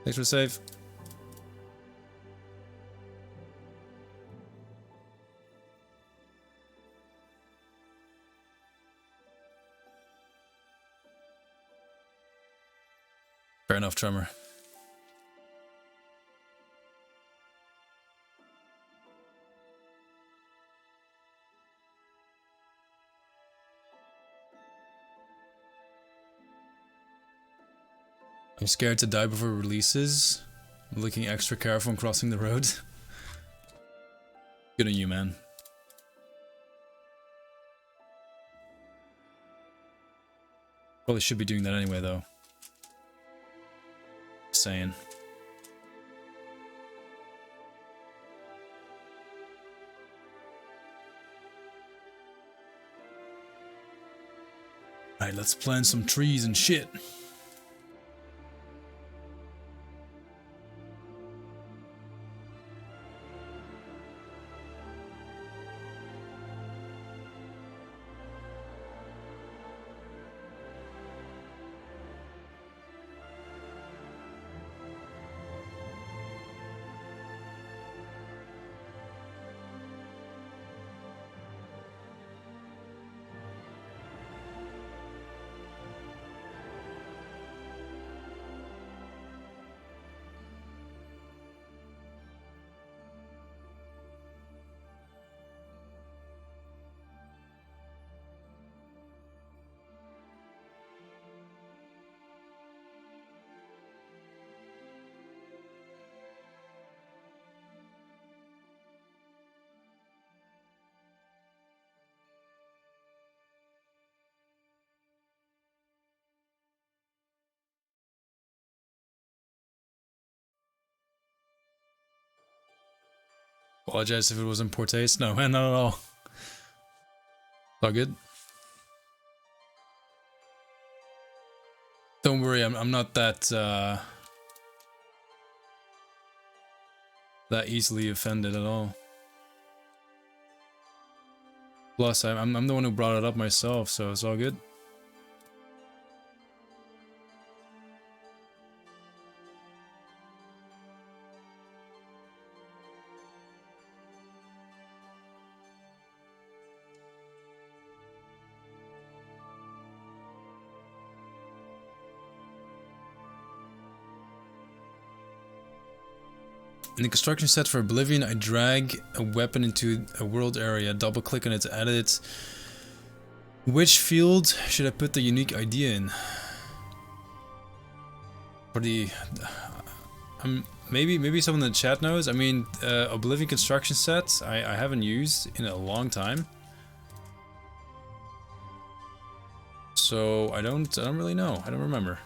Thanks for the save. Fair enough, Tremor. I'm scared to die before releases. I'm looking extra careful when crossing the road. Good on you, man. Probably should be doing that anyway, though. Just saying. Alright, let's plant some trees and shit. Apologize if it was in poor taste. No, man, not at all. All good. Don't worry, I'm not that that easily offended at all. Plus, I'm the one who brought it up myself, so it's all good. In the construction set for Oblivion, I drag a weapon into a world area, double click on it to edit it. Which field should I put the unique idea in? For the... maybe someone in the chat knows. I mean, Oblivion construction sets I haven't used in a long time. So I don't really know. I don't remember.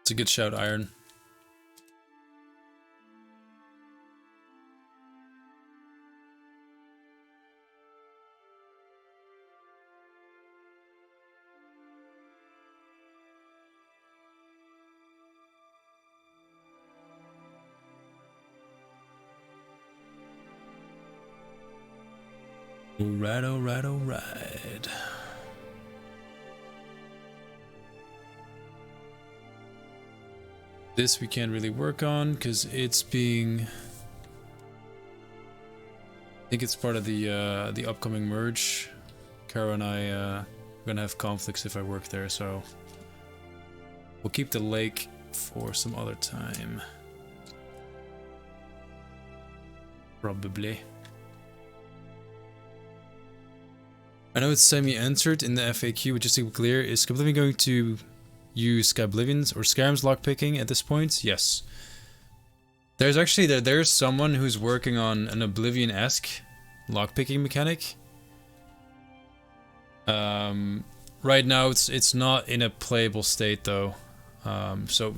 It's a good shout, Iron. Alright, alright, alright. This we can't really work on because it's being... I think it's part of the upcoming merge. Kara and I are gonna have conflicts if I work there, so we'll keep the lake for some other time. Probably. I know it's semi-answered in the FAQ, but just to be clear, is Skyblivion going to use Skyblivion's or Skyrim's lockpicking at this point? Yes. There's actually there's someone who's working on an Oblivion-esque lockpicking mechanic. Right now it's not in a playable state though. So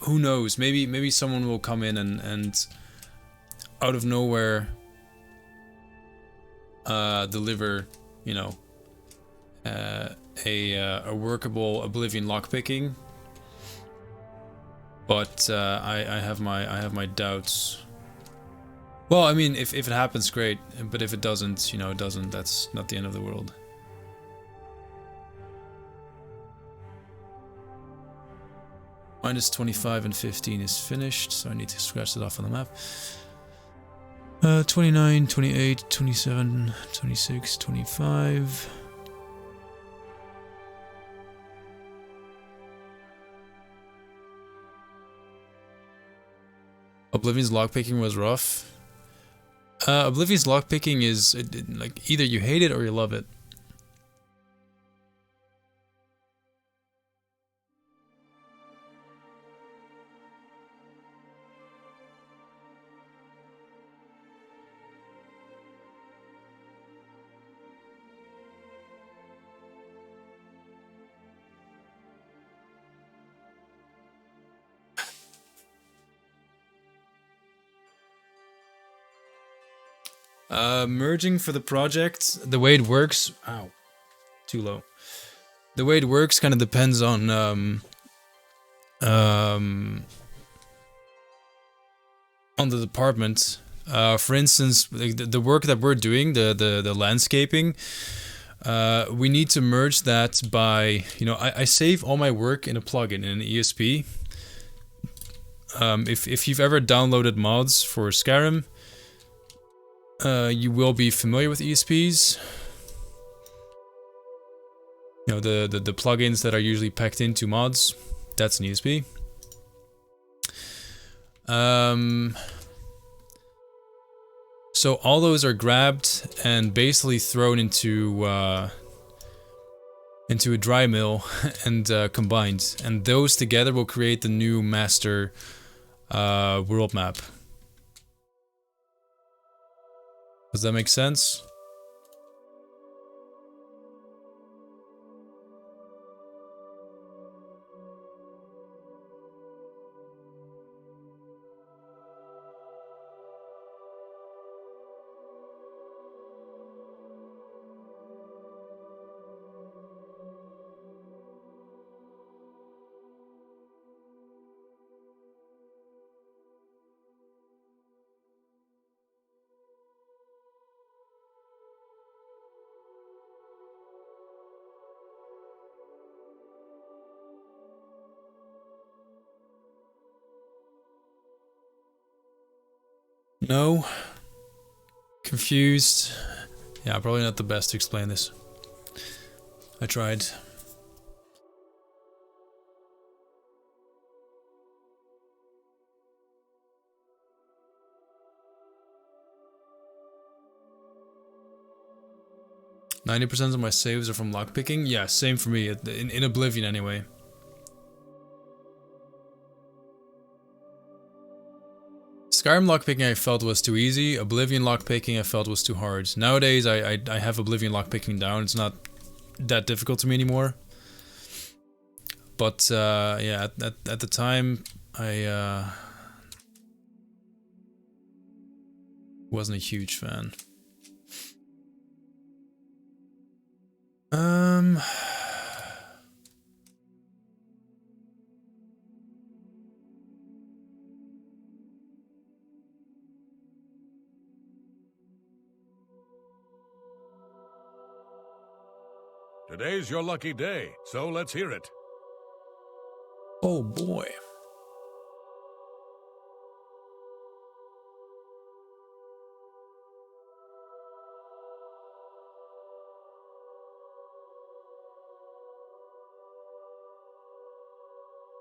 who knows? Maybe someone will come in and out of nowhere deliver, you know, a workable Oblivion lockpicking, but I have my doubts. Well, I mean, if it happens, great, but if it doesn't, you know, it doesn't. That's not the end of the world. Minus 25 and 15 is finished, so I need to scratch it off on the map. 29, 28, 27, 26, 25. Oblivion's lockpicking was rough. Oblivion's lockpicking is like either you hate it or you love it. Merging for the project, the way it works... Ow. Too low. The way it works kind of depends on... on the department. For instance, the work that we're doing, the landscaping, we need to merge that by... You know, I save all my work in a plugin, in an ESP. If you've ever downloaded mods for Skyrim... you will be familiar with ESPs. You know, the plugins that are usually packed into mods. That's an ESP. So all those are grabbed and basically thrown into a dry mill and combined. And those together will create the new master world map. Does that make sense? No. Confused. Yeah, probably not the best to explain this. I tried. %90 of my saves are from lockpicking? Yeah, same for me, in Oblivion anyway. Skyrim lockpicking I felt was too easy, Oblivion lockpicking I felt was too hard. Nowadays I have Oblivion lockpicking down, it's not that difficult to me anymore. But yeah, at the time I wasn't a huge fan. Today's your lucky day, so let's hear it. Oh boy.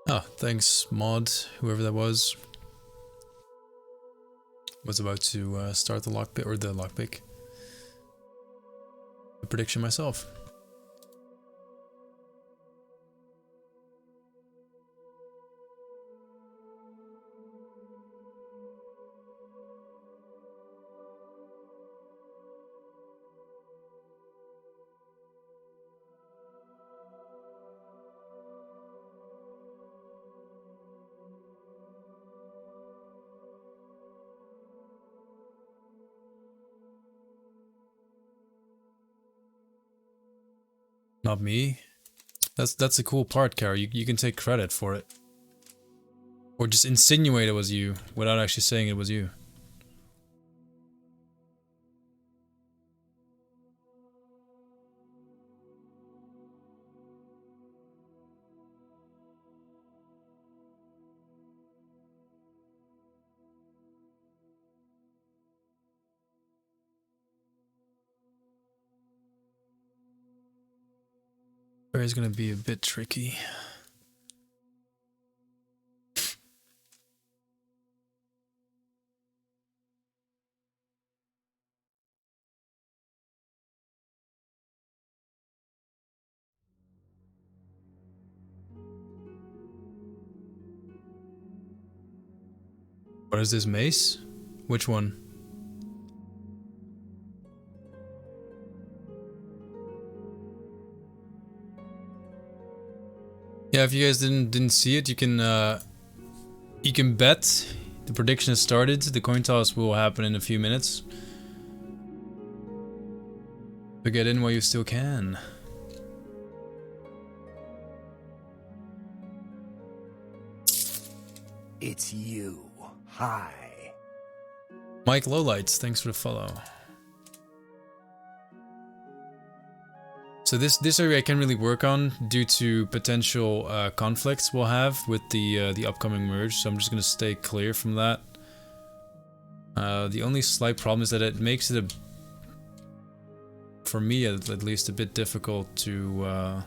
Oh, thanks, mod, whoever that was. Was about to start the lockpick, or the lockpick. The prediction myself. Not me. That's the cool part, Kara. You can take credit for it. Or just insinuate it was you, without actually saying it was you. It's gonna be a bit tricky. What is this, mace? Which one? Yeah, if you guys didn't see it, you can bet. The prediction has started. The coin toss will happen in a few minutes. So get in while you still can. It's you. Hi. Mike Lowlights, thanks for the follow. So this area I can't really work on due to potential conflicts we'll have with the upcoming merge, so I'm just gonna stay clear from that. The only slight problem is that it makes it for me at least a bit difficult to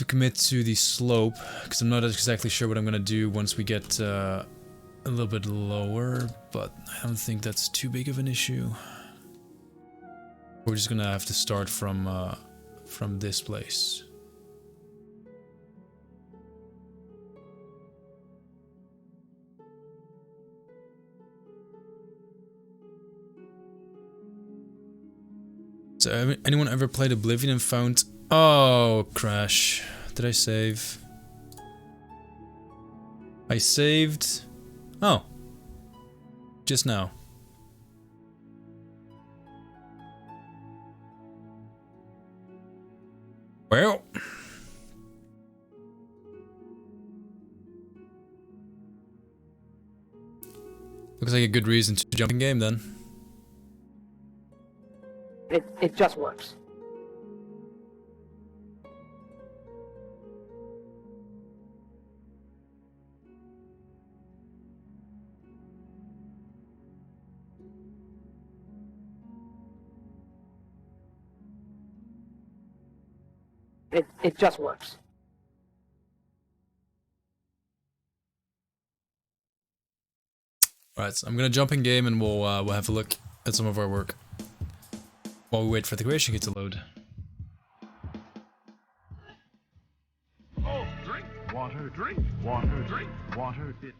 commit to the slope, because I'm not exactly sure what I'm gonna do once we get a little bit lower, but I don't think that's too big of an issue. We're just gonna have to start from this place. So anyone ever played Oblivion and found... Oh, crash. Did I save? I saved... Oh. Just now. Well. Looks like a good reason to jump in game then. It just works. It just works. Alright, so I'm gonna jump in game and we'll have a look at some of our work while we wait for the creation kit to load. Oh, drink water, drink water, drink water, bitch.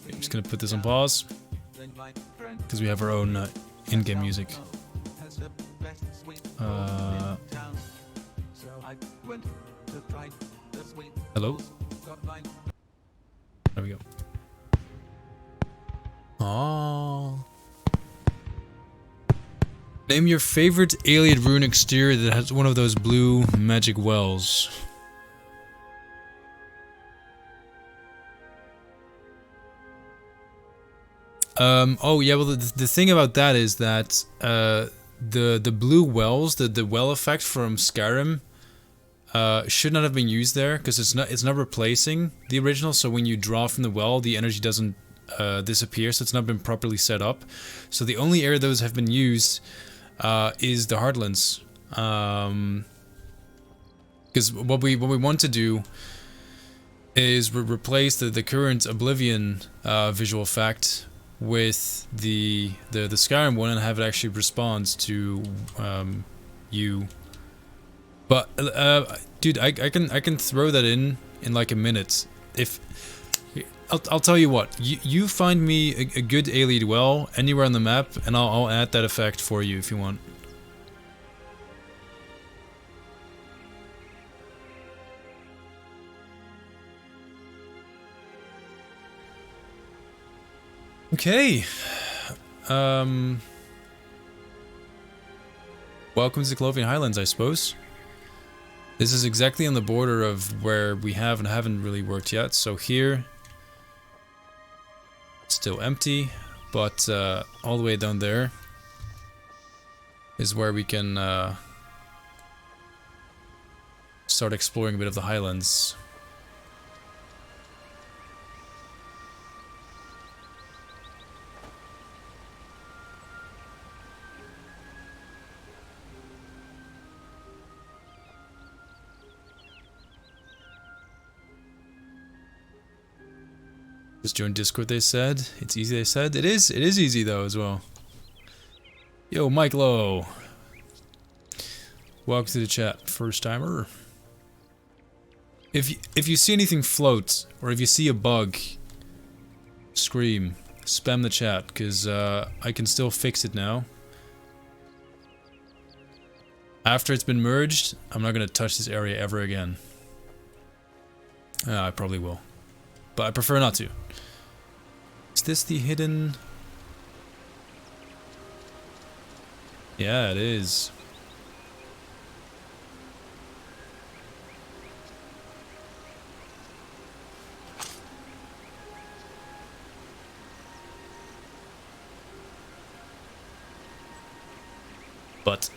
I'm just gonna put this on pause because we have our own in-game music. Hello? There we go. Oh. Name your favorite alien rune exterior that has one of those blue magic wells. Oh yeah, well the thing about that is that the blue wells, the well effect from Skyrim, should not have been used there because it's not replacing the original. So when you draw from the well, the energy doesn't disappear. So it's not been properly set up. So the only area those have been used is the Heartlands. Because what we want to do is replace the current Oblivion visual effect with the Skyrim one and have it actually respond to you. But dude, I can throw that in like a minute. If I'll tell you what, you find me a good alien well anywhere on the map, and I'll add that effect for you if you want. Okay. Welcome to the Colovian Highlands, I suppose. This is exactly on the border of where we have and haven't really worked yet. So here, it's still empty, but all the way down there is where we can start exploring a bit of the Highlands. Just join Discord, they said. It's easy, they said. It is easy though as well. Yo, Mike Lowe. Welcome to the chat, first timer. If you see anything float, or if you see a bug, scream. Spam the chat, because I can still fix it now. After it's been merged, I'm not going to touch this area ever again. I probably will. But I prefer not to. Is this the hidden... Yeah, it is. But...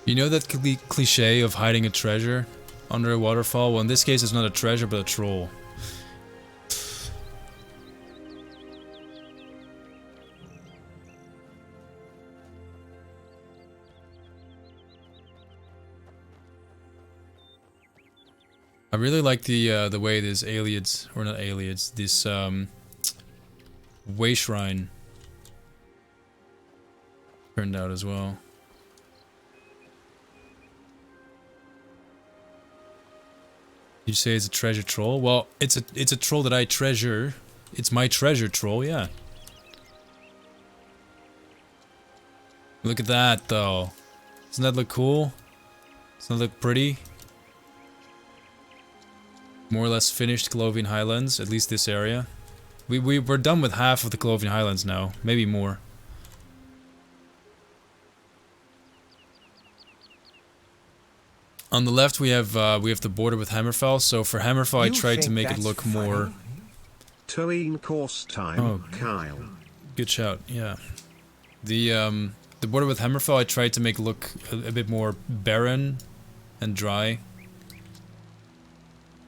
You know that cliche of hiding a treasure under a waterfall? Well, in this case, it's not a treasure, but a troll. I really like the way this aliens, or not aliens, this way shrine turned out as well. You say it's a treasure troll? Well, it's a troll that I treasure. It's my treasure troll, yeah. Look at that, though. Doesn't that look cool? Doesn't that look pretty? more or less finished Colovian Highlands, at least this area. We're done with half of the Colovian Highlands now, maybe more. On the left we have the border with Hammerfell. So for Hammerfell I tried to make it look more. Toeen course time, Oh, Kyle. good shout. Yeah, the border with Hammerfell I tried to make look a bit more barren and dry.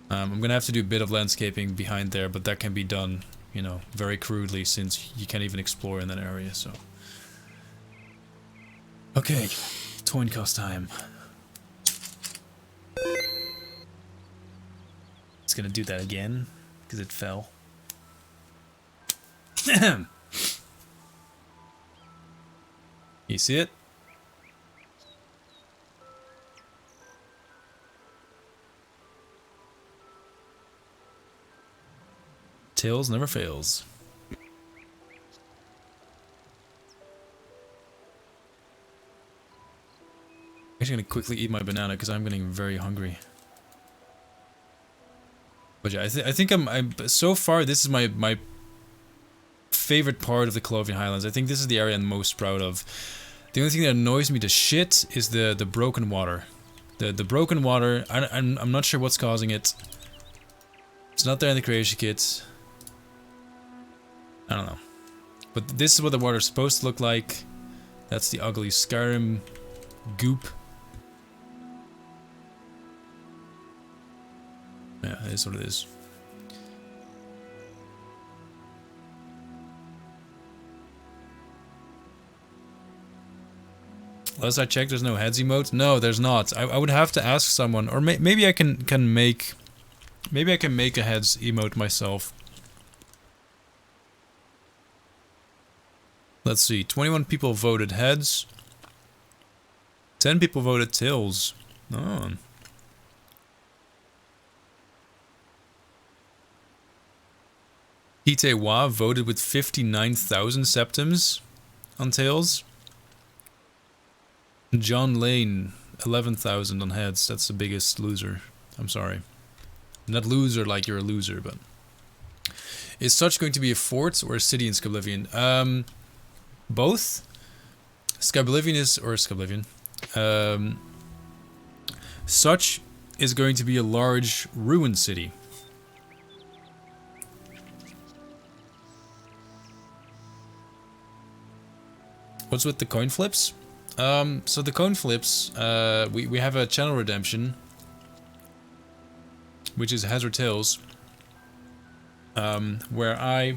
I'm gonna have to do a bit of landscaping behind there, but that can be done, you know, very crudely since you can't even explore in that area. So, okay, Toyn cost time. It's gonna do that again because it fell. You see it? Tails never fails. I'm actually gonna quickly eat my banana because I'm getting very hungry. But yeah, I think I'm so far this is my favorite part of the Colovian Highlands. I think this is the area I'm most proud of. The only thing that annoys me to shit is the broken water. The broken water. I'm not sure what's causing it. It's not there in the creation kit. I don't know. But this is what the water is supposed to look like. That's the ugly Skyrim goop. Yeah, it is what it is. Last I checked, there's no heads emote. No, there's not. I would have to ask someone, or maybe I can make, maybe I can make a heads emote myself. Let's see. 21 people voted heads. 10 people voted tails. Oh. Hitewa voted with 59,000 septims on tails. John Lane, 11,000 on heads. That's the biggest loser. I'm sorry. Not loser like you're a loser, but... Is such going to be a fort or a city in Skyblivion? Both. Skyblivion is... or Skyblivion. Such is going to be a large ruined city. What's with the coin flips? So the coin flips, we have a channel redemption, which is heads or tails, where I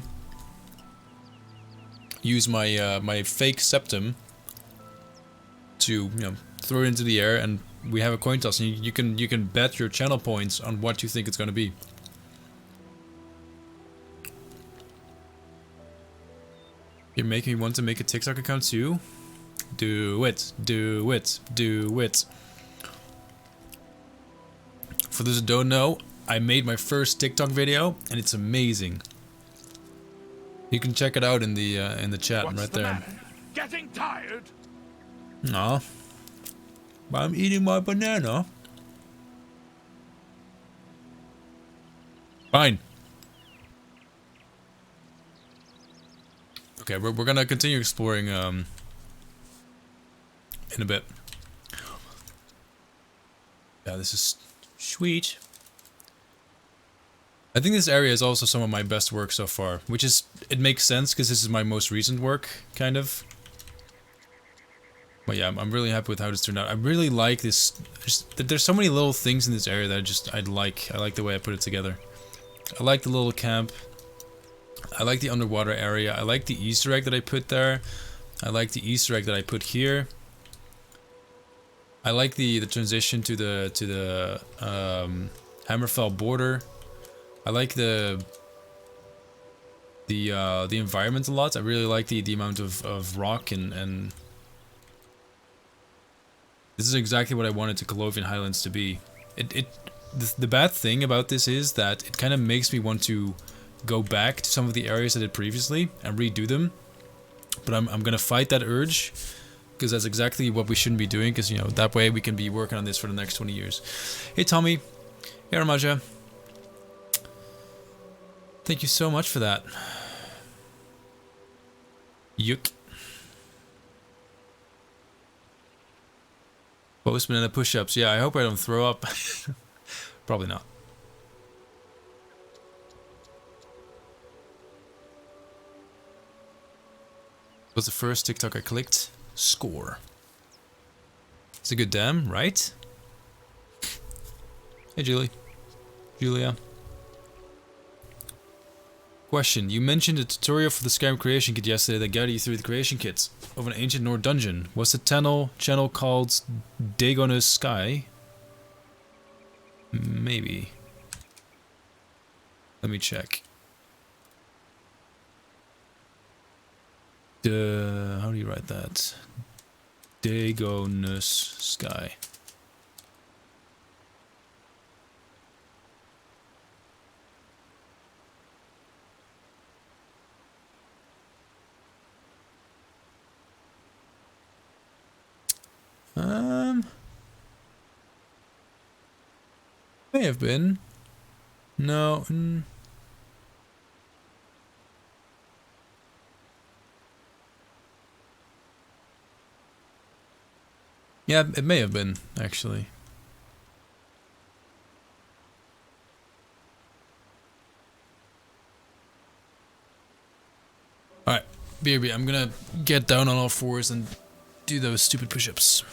use my my fake septum to throw it into the air, and we have a coin toss, and you can bet your channel points on what you think it's going to be. You're making me want to make a TikTok account too? Do it, do it, do it. For those who don't know, I made my first TikTok video, and it's amazing. You can check it out in the chat. What's right the there. matter? Getting tired? Aw. But I'm eating my banana. Fine. Okay, we're gonna continue exploring in a bit. Yeah, this is sweet. I think this area is also some of my best work so far, which is, it makes sense because this is my most recent work, kind of. But yeah, I'm really happy with how this turned out. I really like this. There's so many little things in this area that I like. I like the way I put it together. I like the little camp. I like the underwater area. I like the Easter egg that I put there. I like the Easter egg that I put here. I like the transition to the Hammerfell border. I like the environment a lot. I really like the amount of rock and this is exactly what I wanted the Colovian Highlands to be. The bad thing about this is that it kind of makes me want to go back to some of the areas I did previously and redo them. But I'm gonna fight that urge, because that's exactly what we shouldn't be doing, because that way we can be working on this for the next 20 years. Hey Tommy. Hey Ramaja. Thank you so much for that. Yuck. Postman and the push-ups. Yeah, I hope I don't throw up. Probably not. Was the first TikTok I clicked. Score. It's a good damn, right? Hey, Julia. Question. You mentioned a tutorial for the Skyrim creation kit yesterday that guided you through the creation kits of an ancient Nord dungeon. Was the channel called Dagonus Sky? Maybe. Let me check. How do you write that? Dagonus Sky. May have been. No. Yeah, it may have been, actually. Alright, BRB, I'm gonna get down on all fours and do those stupid push-ups.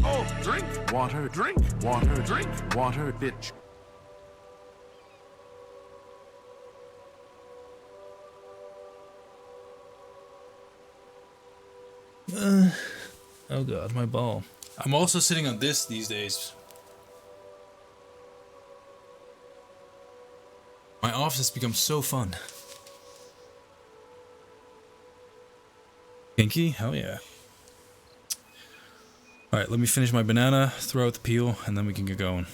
Oh, drink water, drink water, drink water, bitch. Oh god, my ball. I'm also sitting on this these days. My office has become so fun. Kinky? Hell yeah. Alright, let me finish my banana, throw out the peel, and then we can get going.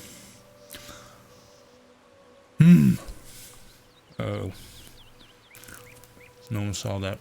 Oh. No one saw that.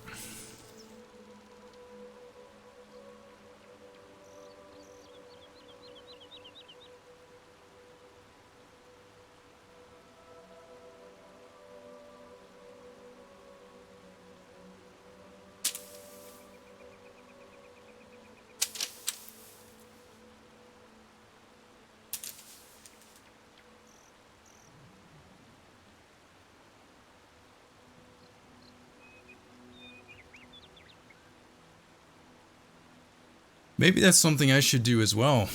Maybe that's something I should do as well.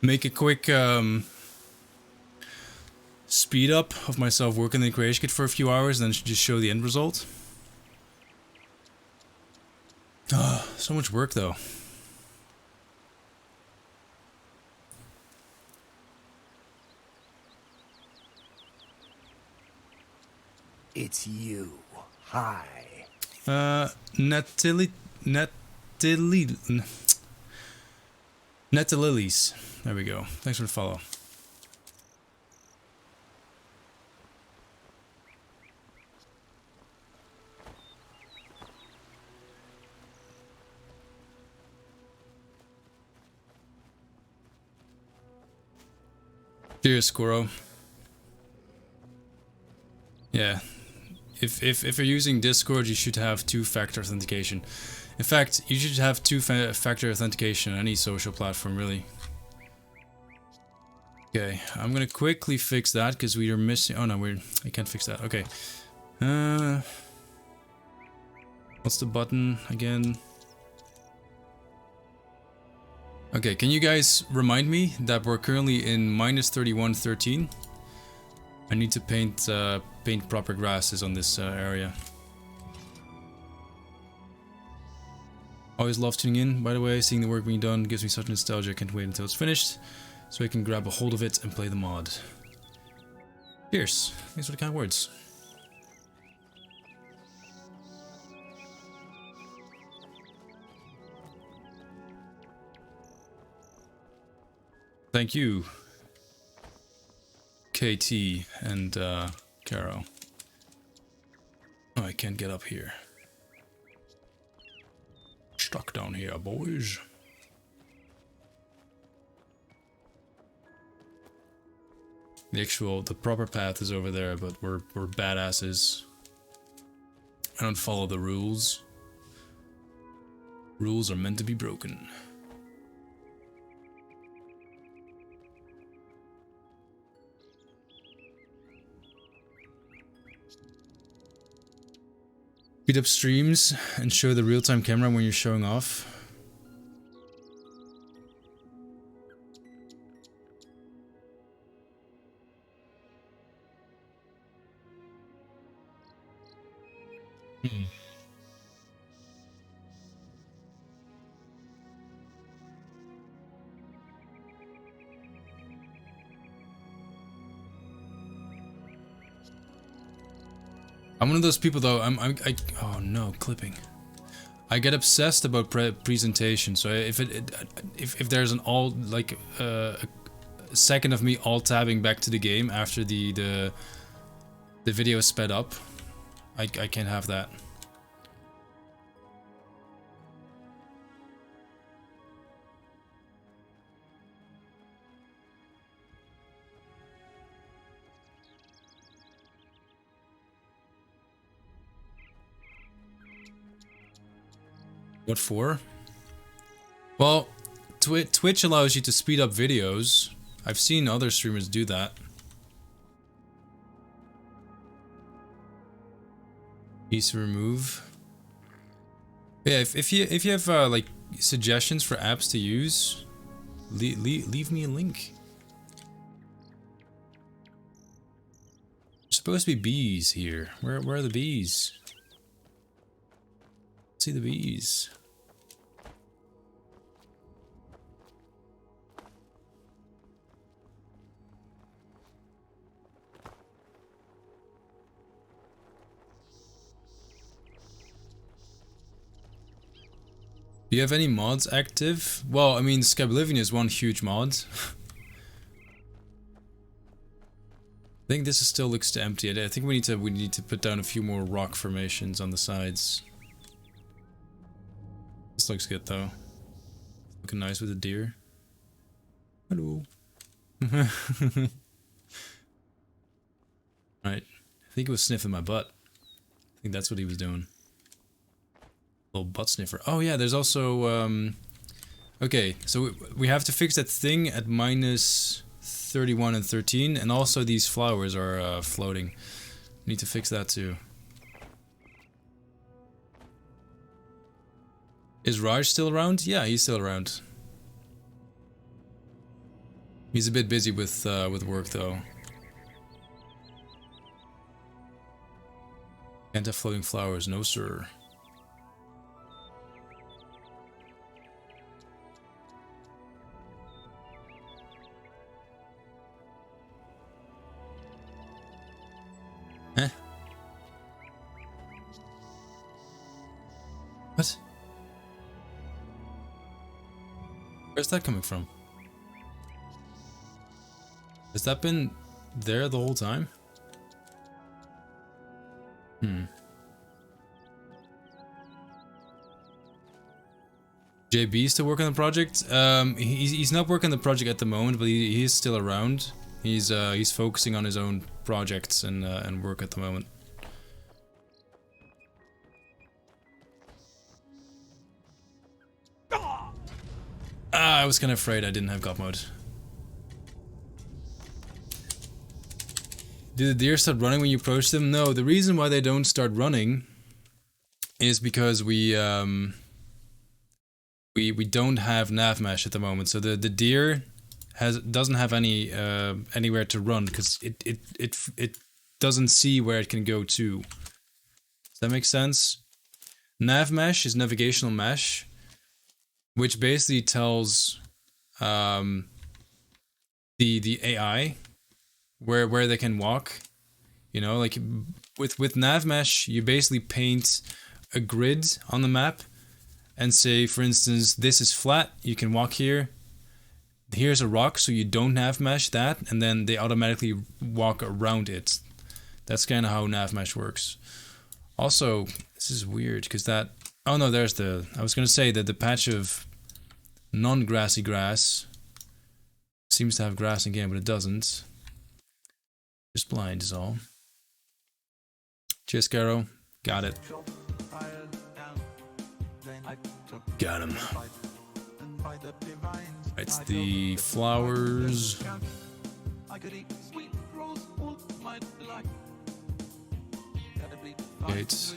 Make a quick speed up of myself working in the creation kit for a few hours and then just show the end result. So much work though. It's you. Hi. Netalilies. There we go. Thanks for the follow. Cheers, Skoro. Yeah. If you're using Discord, you should have two-factor authentication. In fact, you should have two-factor authentication on any social platform, really. Okay, I'm gonna quickly fix that because we are missing. Oh no, I can't fix that. Okay. What's the button again? Okay, can you guys remind me that we're currently in -3113? I need to paint proper grasses on this area. Always love tuning in, by the way. Seeing the work being done gives me such nostalgia. I can't wait until it's finished, so I can grab a hold of it and play the mod. Cheers. These are the kind of words. Thank you, KT and Caro. Oh, I can't get up here. Stuck down here, boys. The proper path is over there, but we're badasses. I don't follow the rules. Rules are meant to be broken. Speed up streams and show the real-time camera when you're showing off. I'm one of those people though, oh no, clipping. I get obsessed about presentation, so if there's an alt, like a second of me alt-tabbing back to the game after the video is sped up, I can't have that. What for? Well, Twitch allows you to speed up videos. I've seen other streamers do that. Easy to remove. Yeah, if you have like suggestions for apps to use, leave me a link. There's supposed to be bees here. Where are the bees? Let's see the bees. Do you have any mods active? Well, I mean, Skyblivion is one huge mod. I think this still looks empty. I think we need to put down a few more rock formations on the sides. This looks good though. Looking nice with the deer. Hello. Right. I think he was sniffing my butt. I think that's what he was doing. Little butt sniffer. Oh yeah, there's also okay, so we have to fix that thing at minus 31 and 13, and also these flowers are floating. We need to fix that too. Is Raj still around? Yeah, he's still around. He's a bit busy with work though. Can't have floating flowers, no sir. Eh? What? Where's that coming from? Has that been there the whole time? JB still working on the project? He's not working on the project at the moment, but he is still around. He's focusing on his own projects and work at the moment. I was kind of afraid I didn't have God mode. Do the deer start running when you approach them? No, the reason why they don't start running is because we don't have nav mesh at the moment. So the deer doesn't have any anywhere to run because it doesn't see where it can go to. Does that make sense? Nav mesh is navigational mesh. which basically tells the AI where they can walk. You know, like with nav mesh, you basically paint a grid on the map and say, for instance, this is flat, you can walk here. Here's a rock, so you don't nav mesh that, and then they automatically walk around it. That's kind of how nav mesh works. Also, this is weird because that. Oh no, there's the. I was gonna say that the patch of non-grassy grass seems to have grass in game, but it doesn't. Just blind is all. Cheers, Caro. Got it. Got him. It's the flowers. Gates.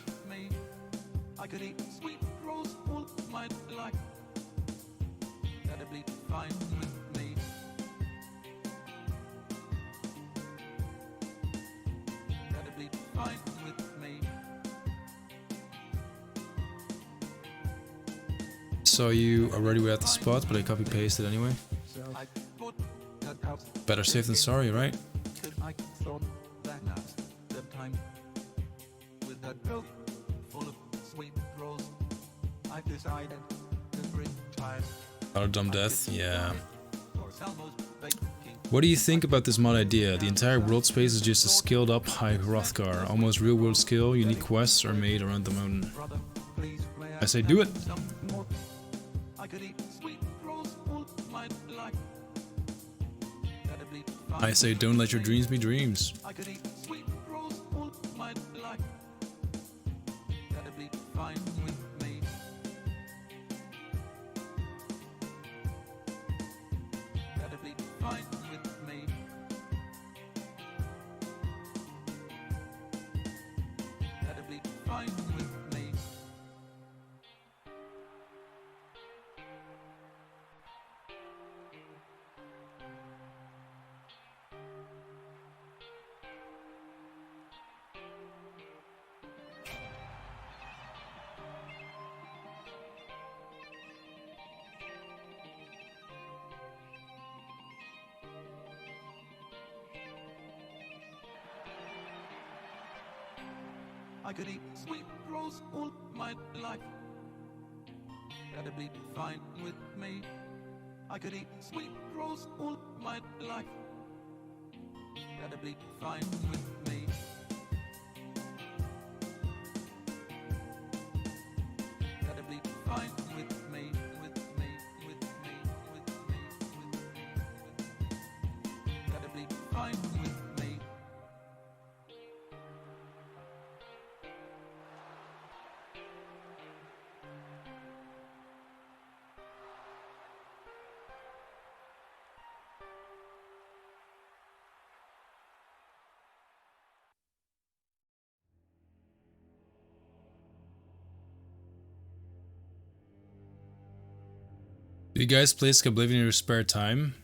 Saw you already were at the spot, but I copy pasted anyway. Better safe than sorry, right? Our dumb death, yeah. What do you think about this mod idea? The entire world space is just a skilled up high Hrothgar, almost real world skill, unique quests are made around the mountain. I say do it! I say don't let your dreams be dreams. I could eat sweet rolls all my life. That'd be fine with me. I could eat sweet rolls all my life. That'd be fine with me. That'd be fine with me, with me, with me, with me, with me. That'd be fine with me. Do you guys play Skyblivion in your spare time?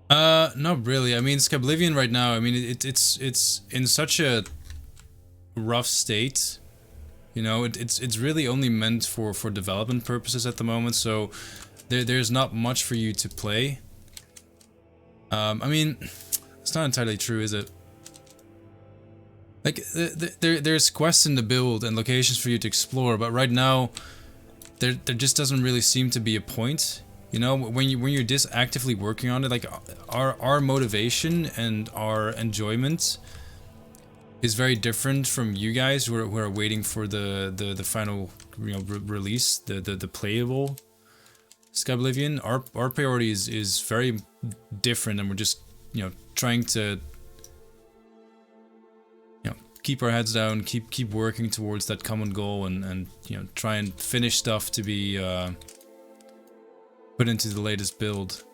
Not really. I mean, Skyblivion right now, I mean, it's in such a rough state. You know, it's really only meant for development purposes at the moment, so there's not much for you to play. I mean, it's not entirely true, is it? Like, there's quests in the build and locations for you to explore, but right now, there just doesn't really seem to be a point. You know, when you're this actively working on it, like our motivation and our enjoyment is very different from you guys who are waiting for the final, you know, release, the playable Skyblivion. Our priority is very different, and we're just, you know, trying to, you know, keep our heads down, keep working towards that common goal, and you know, try and finish stuff to be put into the latest build,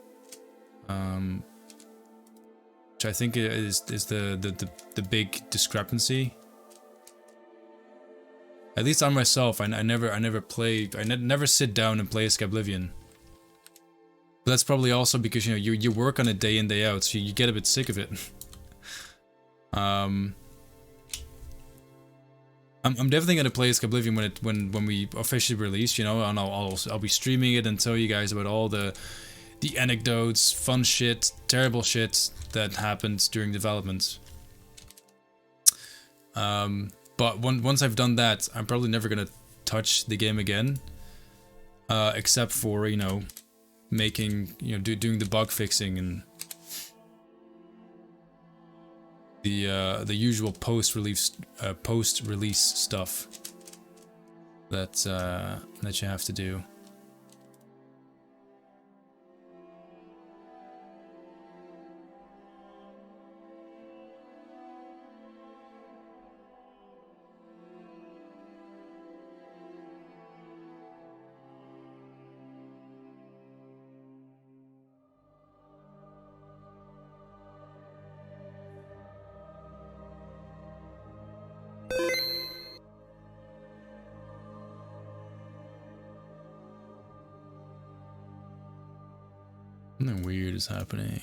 which I think is the big discrepancy. At least on myself, I never sit down and play Skyblivion. But that's probably also because, you know, you work on it day in, day out, so you get a bit sick of it. I'm definitely gonna play Skyblivion when we officially release, you know, and I'll be streaming it and tell you guys about all the anecdotes, fun shit, terrible shit that happened during development. But once I've done that, I'm probably never gonna touch the game again, except for, you know, making, you know, doing the bug fixing and the usual post-release stuff that you have to do. Something weird is happening.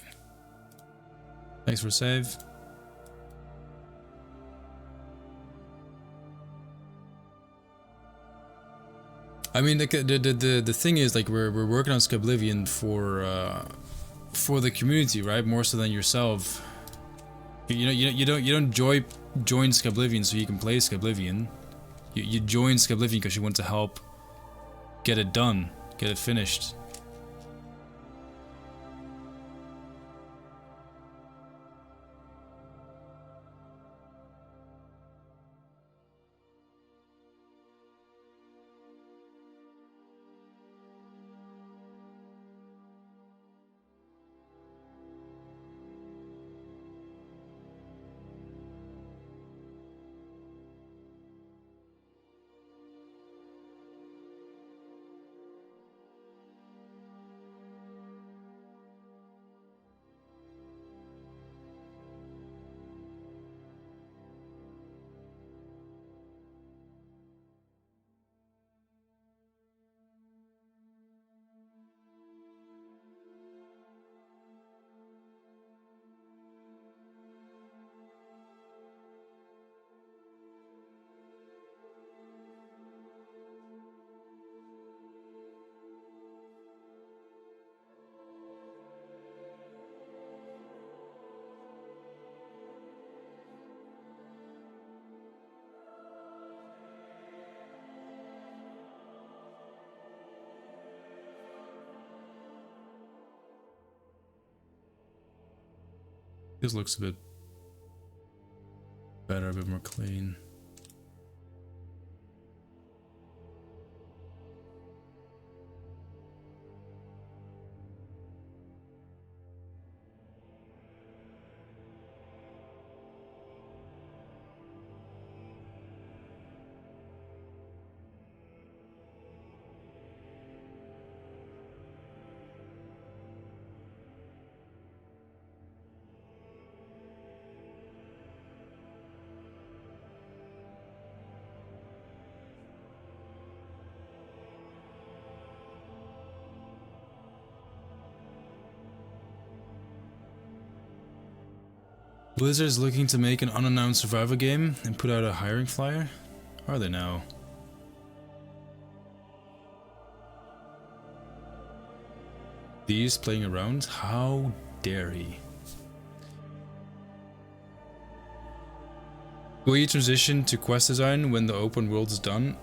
Thanks for save. I mean, the thing is, like, we're working on Skyblivion for the community, right? More so than yourself. You don't join Skyblivion so you can play Skyblivion. You join Skyblivion because you want to help get it done, get it finished. This looks a bit better, a bit more clean. Blizzard's looking to make an unannounced survival game and put out a hiring flyer? Are they now? These playing around? How dare he? Will you transition to quest design when the open world is done?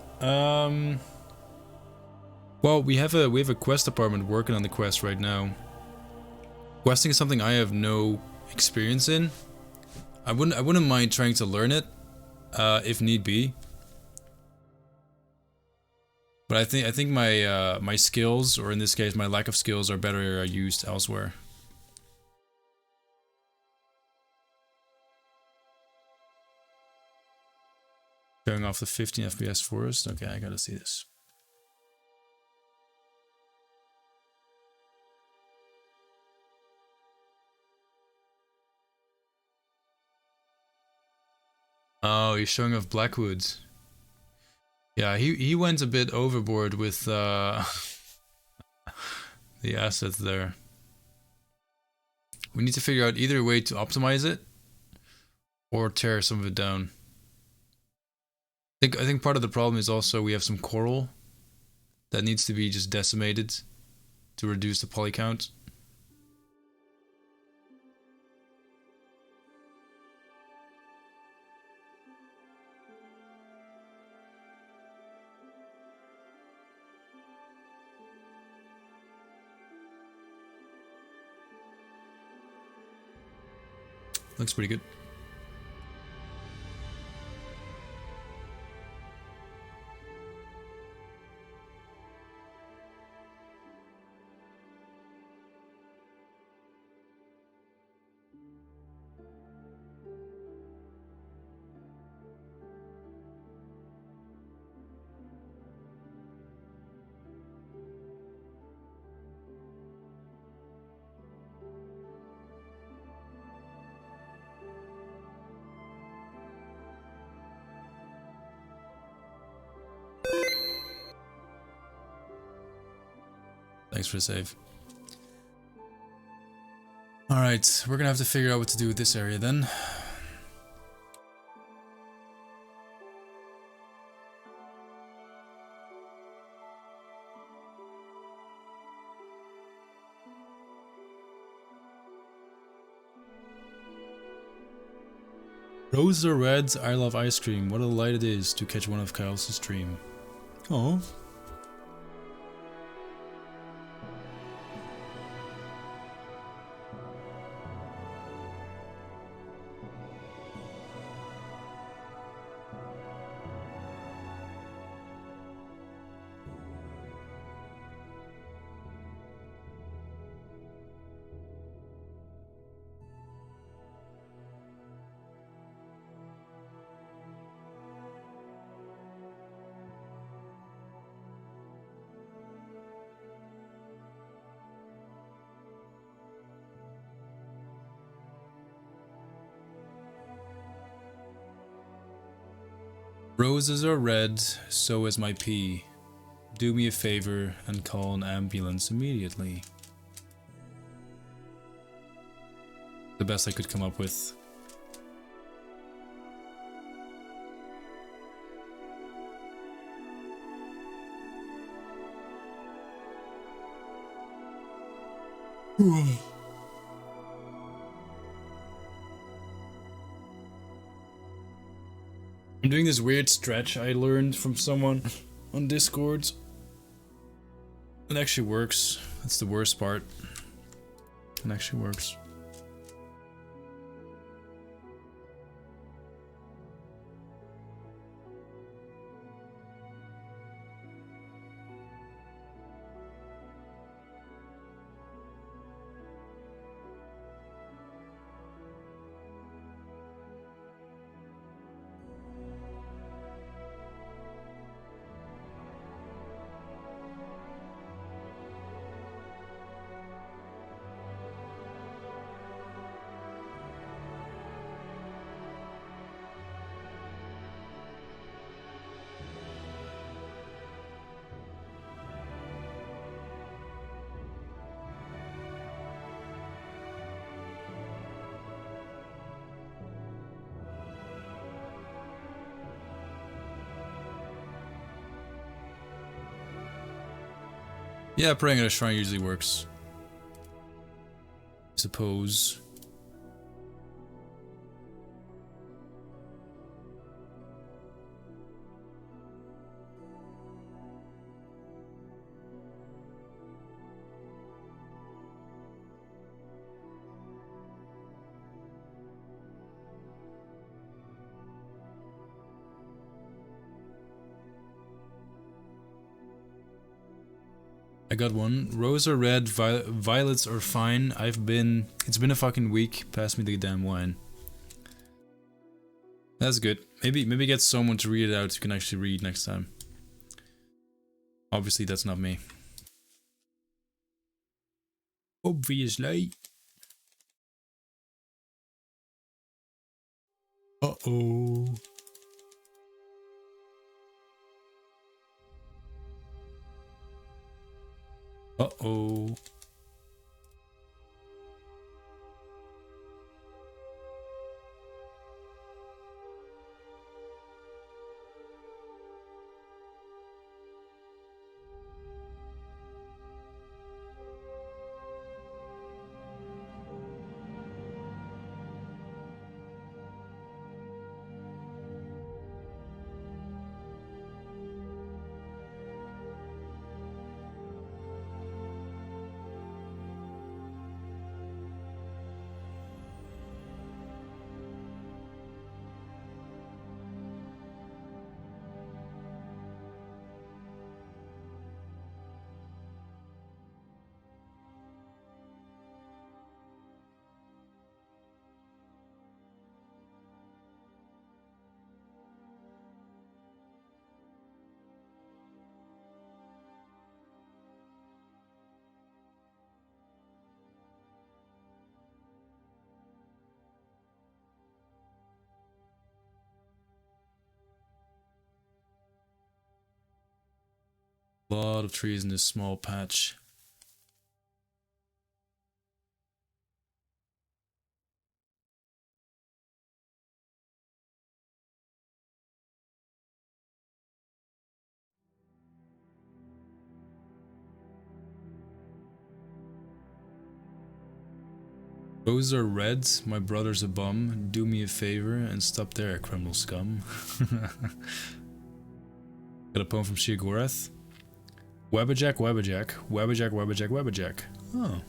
Well, we have a quest department working on the quest right now. Questing is something I have no experience in. I wouldn't mind trying to learn it, if need be. But I think my my skills, or in this case my lack of skills, are better used elsewhere. Showing off the 15 FPS first. Okay, I gotta see this. Oh, he's showing off Blackwoods. Yeah, he went a bit overboard with the assets there. We need to figure out either way to optimize it or tear some of it down. I think part of the problem is also we have some coral that needs to be just decimated to reduce the poly count. Looks pretty good. Thanks for the save. Alright, we're gonna have to figure out what to do with this area then. Roses are red, I love ice cream. What a delight it is to catch one of Kyle's stream. Oh. Roses are red, so is my pee. Do me a favor and call an ambulance immediately. The best I could come up with. I'm doing this weird stretch I learned from someone on Discord. It actually works. That's the worst part. It actually works. Yeah, praying at a shrine usually works. I suppose. I got one. Rose are red, violets are fine. It's been a fucking week. Pass me the damn wine. That's good. Maybe get someone to read it out who can actually read next time. Obviously that's not me. Obviously. Uh-oh. Uh-oh. A lot of trees in this small patch. Those are reds. My brother's a bum. Do me a favor and stop there, criminal scum. Got a poem from Sheogorath. Webbajack, Webbajack, Webbajack, Webbajack, Webbajack. Oh.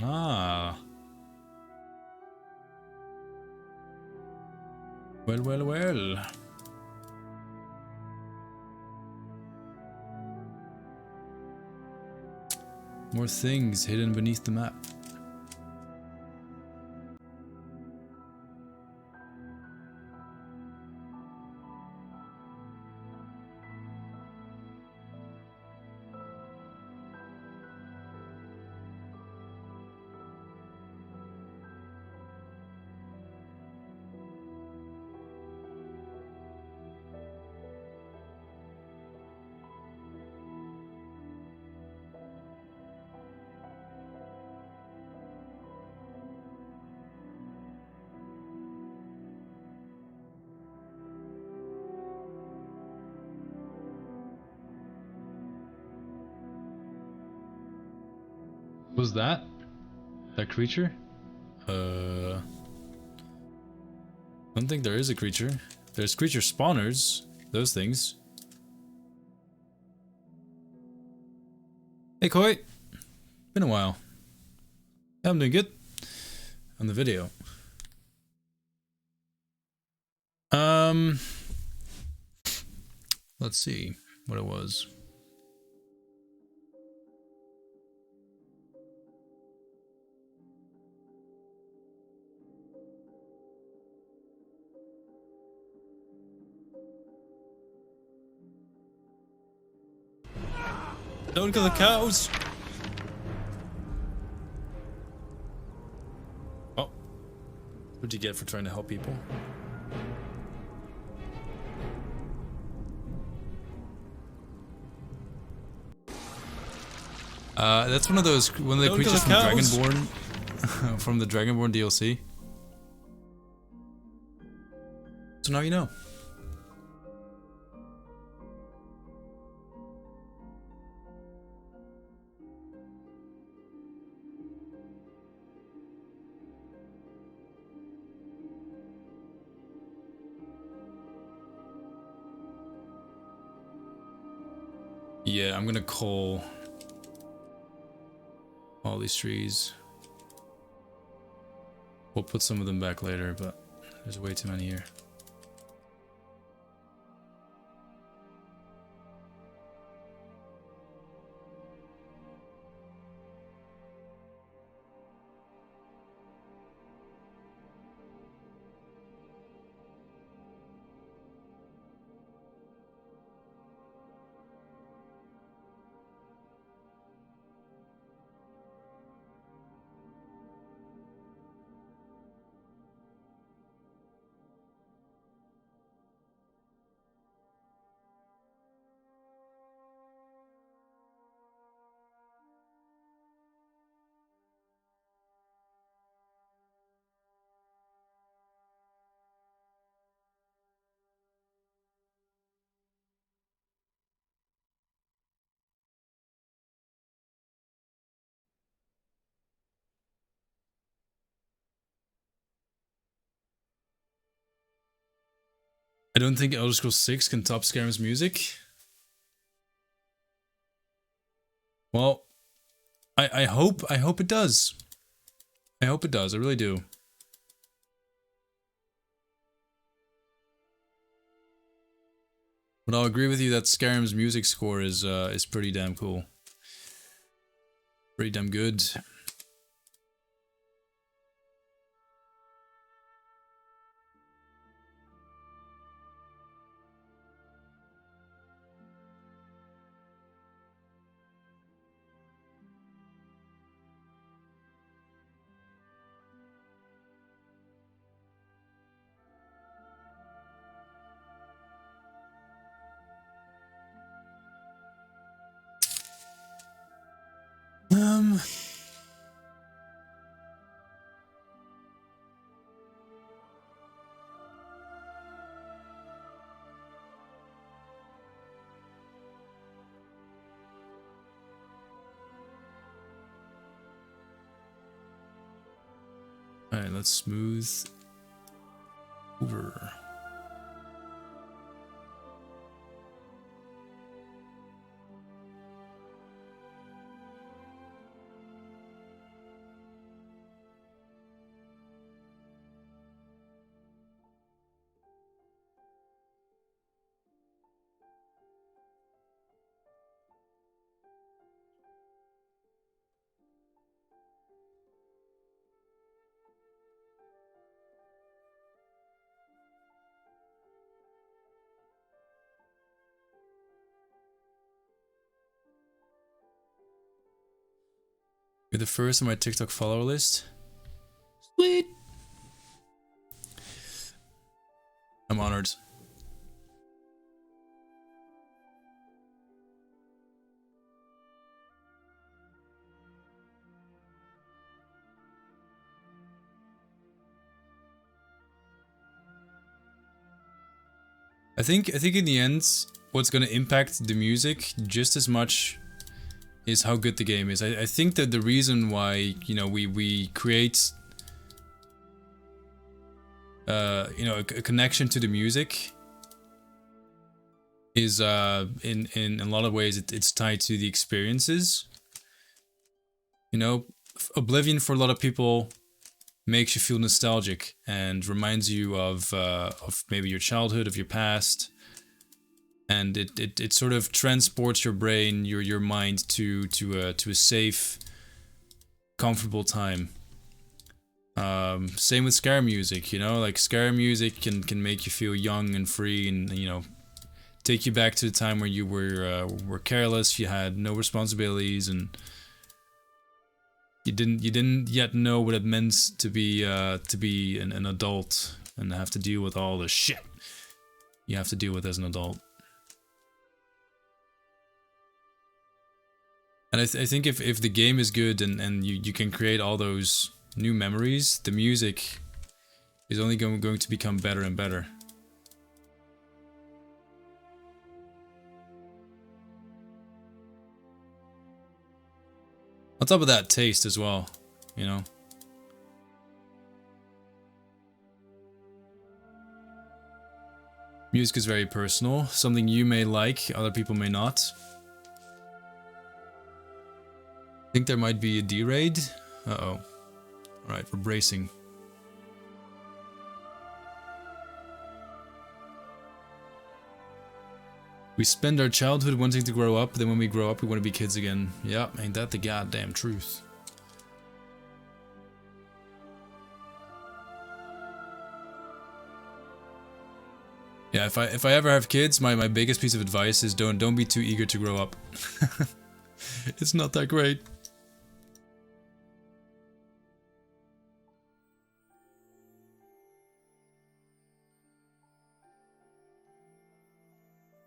Ah. Well, well, well. More things hidden beneath the map. Was that? That creature? I don't think there is a creature. There's creature spawners. Those things. Hey Koi! Been a while. Yeah, I'm doing good. On the video. Let's see what it was. Don't kill the cows! Oh. What'd you get for trying to help people? That's one of the creatures from Dragonborn. From the Dragonborn DLC. So now you know. Yeah, I'm gonna cull all these trees. We'll put some of them back later, but there's way too many here. I don't think Elder Scrolls 6 can top Skyrim's music. Well, I hope it does. I hope it does. I really do. But I'll agree with you that Skyrim's music score is pretty damn cool. Pretty damn good. Alright, let's smooth over. You're the first on my TikTok follower list. Sweet. I'm honored. I think in the end, what's gonna impact the music just as much is how good the game is. I think that the reason why, you know, we create you know, a connection to the music is in a lot of ways it's tied to the experiences. You know, Oblivion for a lot of people makes you feel nostalgic and reminds you of maybe your childhood, of your past. And it sort of transports your brain, your mind to a safe, comfortable time. Same with Skyrim music, you know, like Skyrim music can make you feel young and free, and you know, take you back to the time where you were careless, you had no responsibilities, and you didn't yet know what it meant to be an adult and have to deal with all the shit you have to deal with as an adult. And I think if the game is good and you can create all those new memories, the music is only going to become better and better. On top of that, taste as well, you know. Music is very personal. Something you may like, other people may not. I think there might be a D-raid. Uh-oh. Alright, we're bracing. We spend our childhood wanting to grow up, then when we grow up we want to be kids again. Yeah, ain't that the goddamn truth. Yeah, if I ever have kids, my biggest piece of advice is don't be too eager to grow up. It's not that great.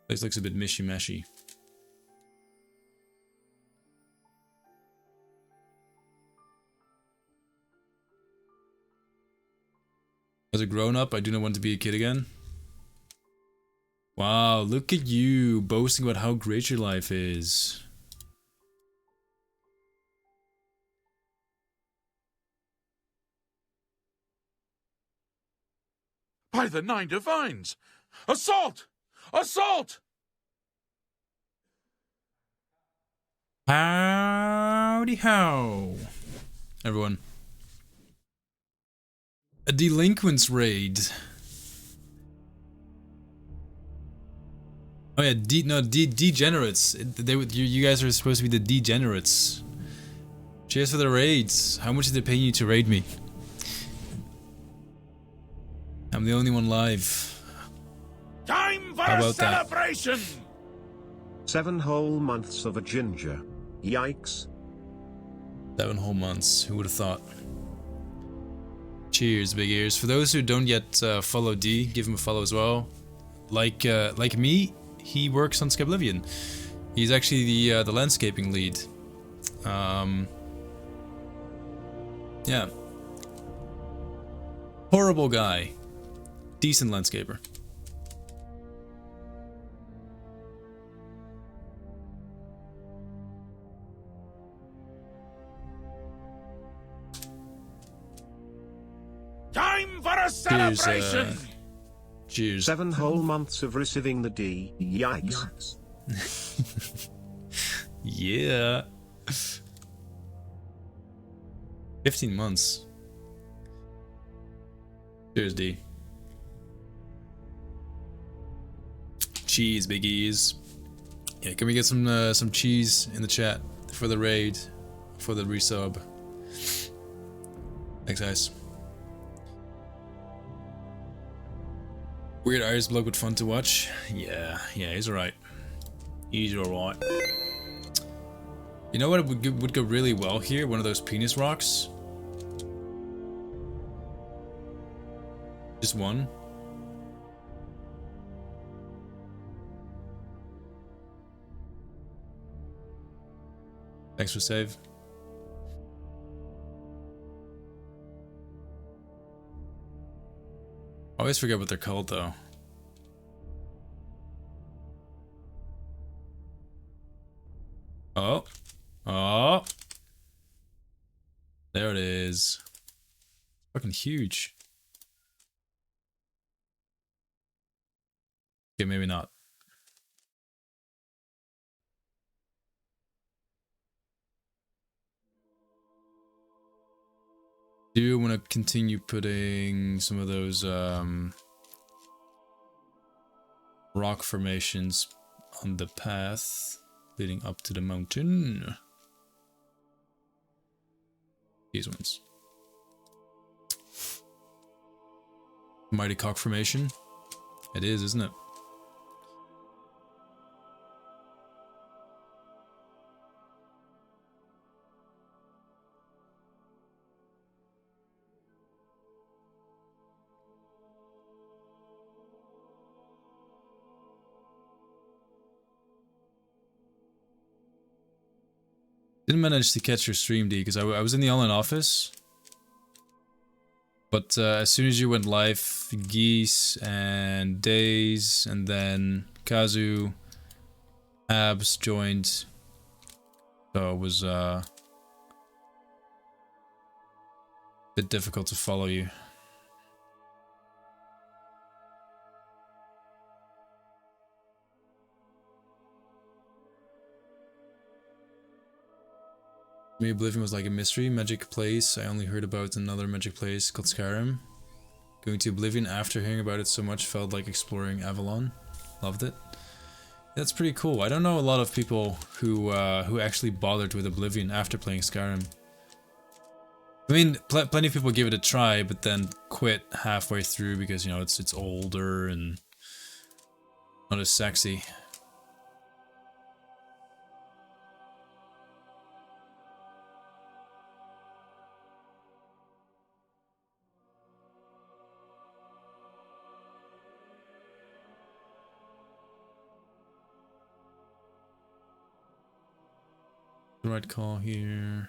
This looks a bit mishy-mashy. As a grown-up, I do not want to be a kid again. Wow, look at you, boasting about how great your life is. By the Nine Divines! Assault! Assault! Howdy how, everyone. A delinquents raid. Oh yeah, degenerates. You guys are supposed to be the degenerates. Cheers for the raids. How much did they pay you to raid me? I'm the only one live. Time for How a about that? celebration! 7 whole months of a ginger. Yikes. 7 whole months. Who would have thought? Cheers, big ears. For those who don't yet follow D, give him a follow as well. Like me, he works on Skyblivion. He's actually the landscaping lead. Yeah. Horrible guy. Decent landscaper. Time for a celebration! Cheers. 7 whole months of receiving the D. Yikes. Yeah. 15 months. Cheers, D. Cheese, biggies. Yeah, can we get some cheese in the chat for the raid, for the resub? Thanks, guys. Weird Irish bloke with fun to watch. Yeah, he's alright. He's alright. You know what would go really well here? One of those penis rocks. Just one. Thanks for save. I always forget what they're called though. Oh. Oh. There it is. Fucking huge. Okay, maybe not. Do want to continue putting some of those rock formations on the path leading up to the mountain. These ones. Mighty Cock formation. It is, isn't it? Didn't manage to catch your stream, D, because I was in the online office. But as soon as you went live, Geese and Days, and then Kazu, Abs joined. So it was a bit difficult to follow you. Me, Oblivion was like a mystery, magic place. I only heard about another magic place called Skyrim. Going to Oblivion after hearing about it so much felt like exploring Avalon. Loved it. That's pretty cool. I don't know a lot of people who actually bothered with Oblivion after playing Skyrim. I mean, plenty of people give it a try, but then quit halfway through because, you know, it's older and not as sexy. Right call here.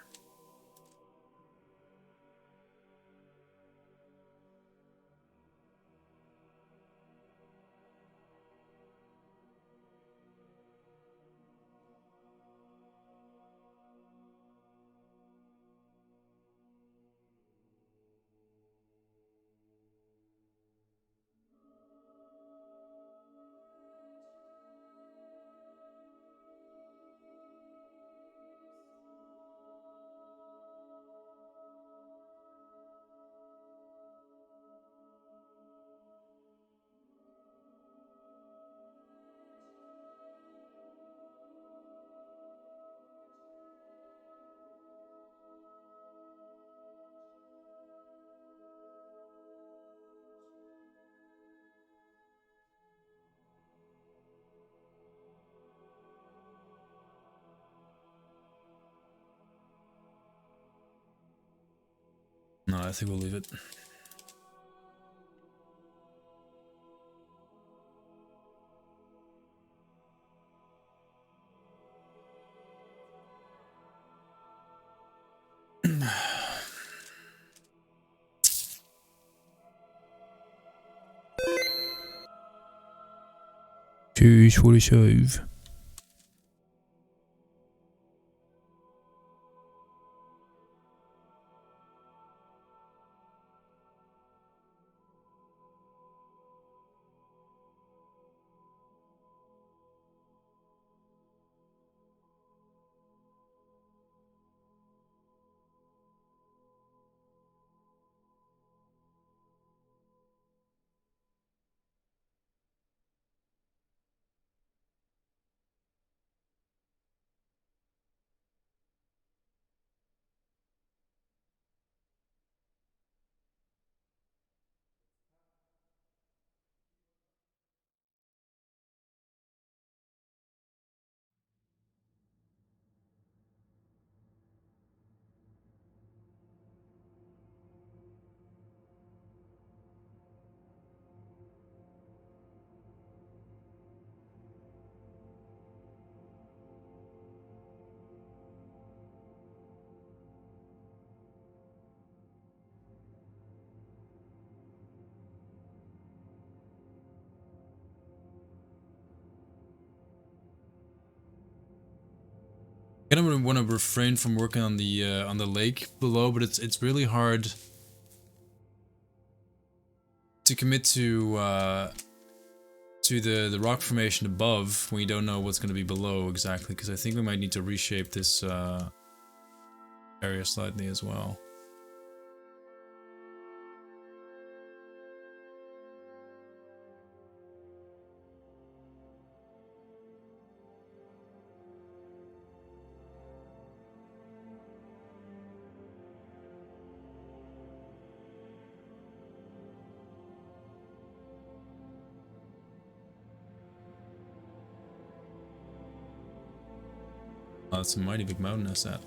I think we'll leave it. Tschüss voor de save. I kind of want to refrain from working on the lake below, but it's really hard to commit to the rock formation above when you don't know what's going to be below exactly. Because I think we might need to reshape this area slightly as well. Oh, that's a mighty big mountain, that's that.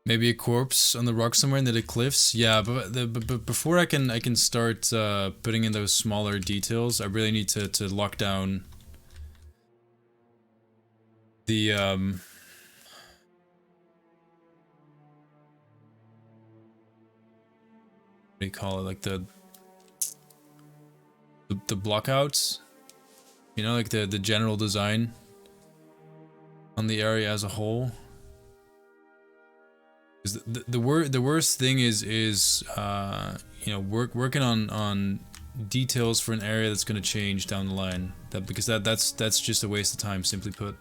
Maybe a corpse on the rock somewhere near the cliffs. Yeah, but before I can start putting in those smaller details, I really need to lock down the what do you call it? Like the blockouts. You know, like the general design on the area as a whole. The worst thing is you know, working on details for an area that's going to change down the line, because that's just a waste of time, simply put.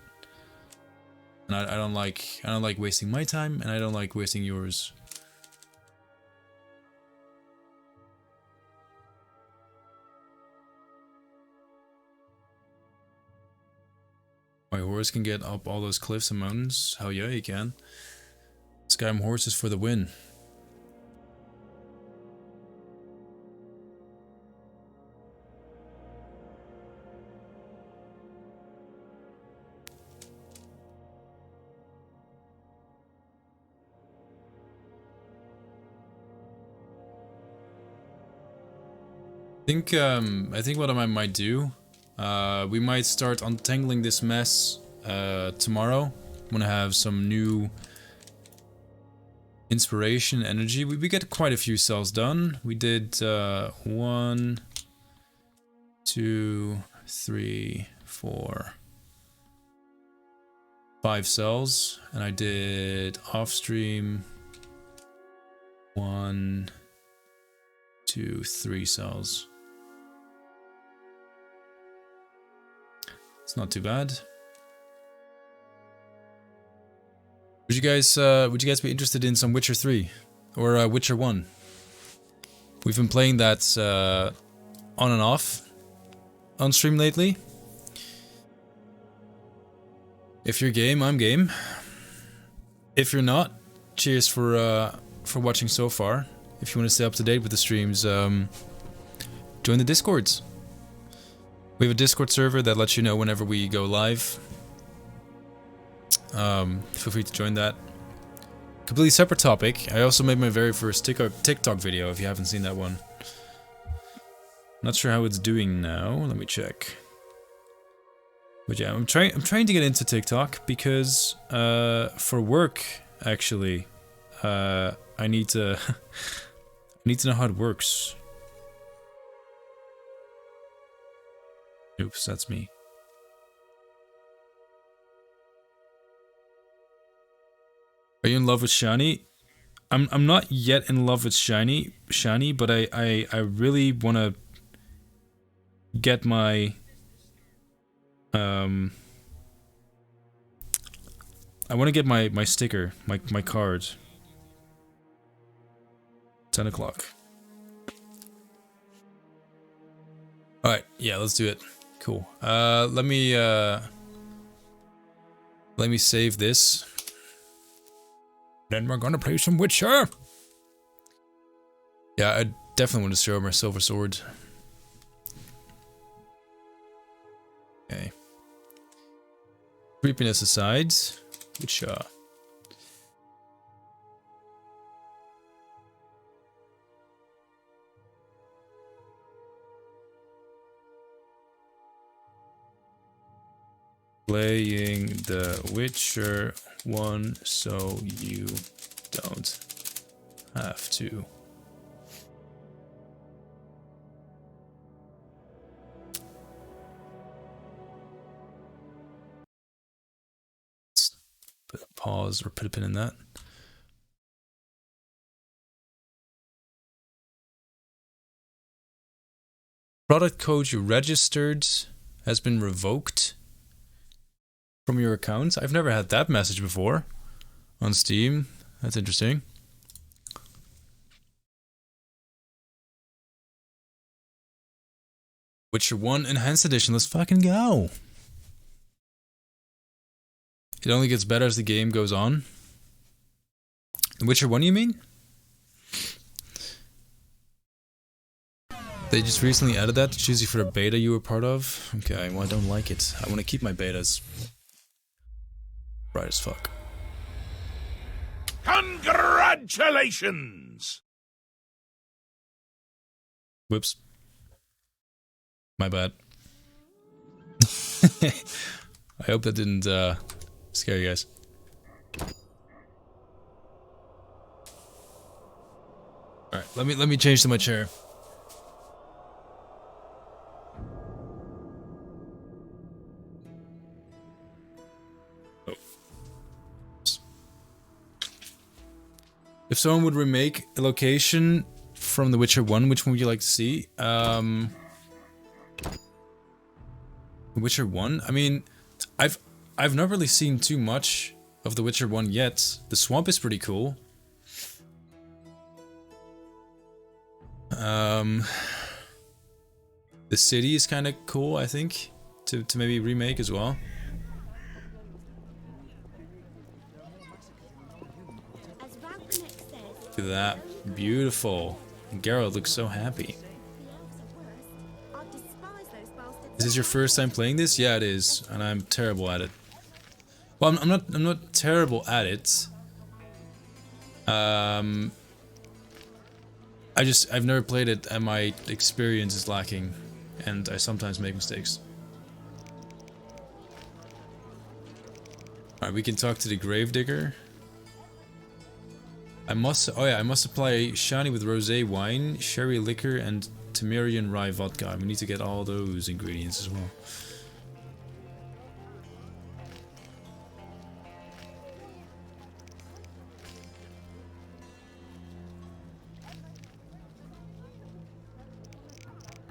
And I don't like wasting my time, and I don't like wasting yours. My horse can get up all those cliffs and mountains. Hell yeah, he can. Skyrim horses for the win. I think what I might do, we might start untangling this mess tomorrow. I'm gonna have some new inspiration, energy. We get quite a few cells done. We did 1, 2, 3, 4, 5 cells, and I did off stream 1, 2, 3 cells. It's not too bad. Would you guys be interested in some Witcher 3 or Witcher 1? We've been playing that on and off on stream lately. If you're game, I'm game. If you're not, cheers for watching so far. If you want to stay up to date with the streams, join the Discords. We have a Discord server that lets you know whenever we go live. Feel free to join that. Completely separate topic. I also made my very first TikTok video, if you haven't seen that one. Not sure how it's doing now. Let me check. But yeah, I'm trying to get into TikTok because for work, actually, I need to know how it works. Oops, that's me. Are you in love with Shiny? I'm not yet in love with Shiny, but I really want to get my I want to get my sticker, my card. 10 o'clock. Alright, yeah, let's do it. Cool. Let me save this. Then we're gonna play some Witcher. Yeah, I definitely want to show my silver sword. Okay. Creepiness aside, Witcher. Playing The Witcher 1 so you don't have to. Let's put a pause or put a pin in that. Product code you registered has been revoked from your account. I've never had that message before on Steam. That's interesting. Witcher 1 Enhanced Edition. Let's fucking go. It only gets better as the game goes on. The Witcher 1, you mean? They just recently added that to choose you for a beta you were part of? Okay, well I don't like it. I want to keep my betas bright as fuck. Congratulations! Whoops. My bad. I hope that didn't scare you guys. Alright, let me change to my chair. If someone would remake a location from The Witcher 1, which one would you like to see? The Witcher 1? I mean, I've not really seen too much of The Witcher 1 yet. The swamp is pretty cool. The city is kind of cool, I think, to maybe remake as well. Look at that. Beautiful. Geralt looks so happy. Is this your first time playing this? Yeah, it is, and I'm terrible at it. Well, I'm not terrible at it. I've never played it, and my experience is lacking, and I sometimes make mistakes. Alright, we can talk to the Gravedigger. I must apply Shiny with rosé wine, sherry liquor, and Temerian rye vodka. We need to get all those ingredients as well.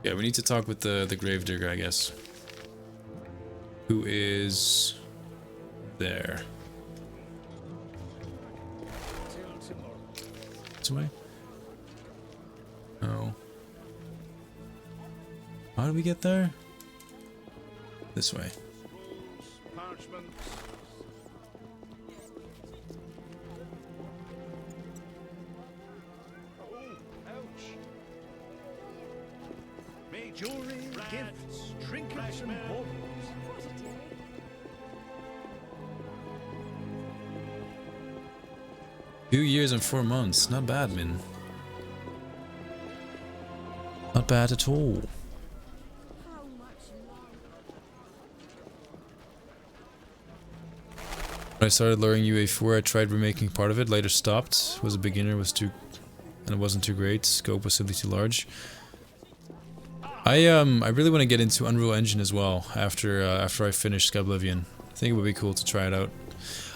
Yeah, we need to talk with the Gravedigger, I guess. who is there. This way? No. How did we get there? This way. Jewelry, gifts, trinkets, and baubles. 2 years and 4 months. Not bad, man. Not bad at all. When I started learning UA4, I tried remaking part of it, later stopped. Was a beginner, and it wasn't too great. Scope was simply too large. I really want to get into Unreal Engine as well after I finish Skyblivion. I think it would be cool to try it out.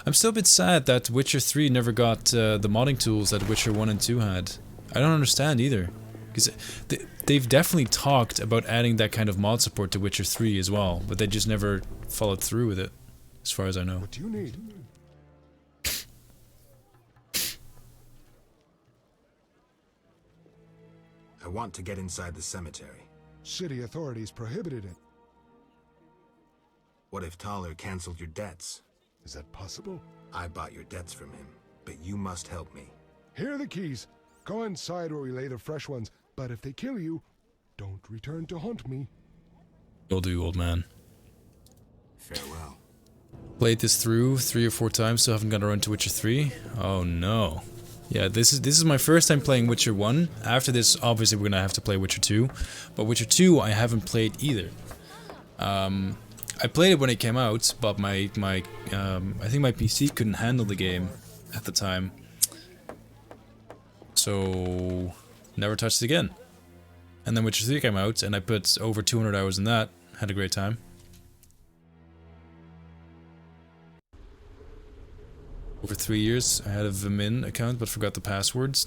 I'm still a bit sad that Witcher 3 never got the modding tools that Witcher 1 and 2 had. I don't understand either, because they've definitely talked about adding that kind of mod support to Witcher 3 as well, but they just never followed through with it, as far as I know. What do you need? I want to get inside the cemetery. City authorities prohibited it. What if Thaler canceled your debts? Is that possible? I bought your debts from him, but you must help me. Here are the keys. Go inside where we lay the fresh ones, but if they kill you, don't return to haunt me. Will do, old man. Farewell. Played this through 3 or 4 times, still haven't got around to Witcher 3. Oh no. Yeah, this is my first time playing Witcher 1. After this, obviously we're gonna have to play Witcher 2. But Witcher 2 I haven't played either. I played it when it came out, but I think my PC couldn't handle the game at the time. So never touched it again. And then Witcher 3 came out, and I put over 200 hours in that. Had a great time. Over 3 years, I had a Vmin account but forgot the passwords.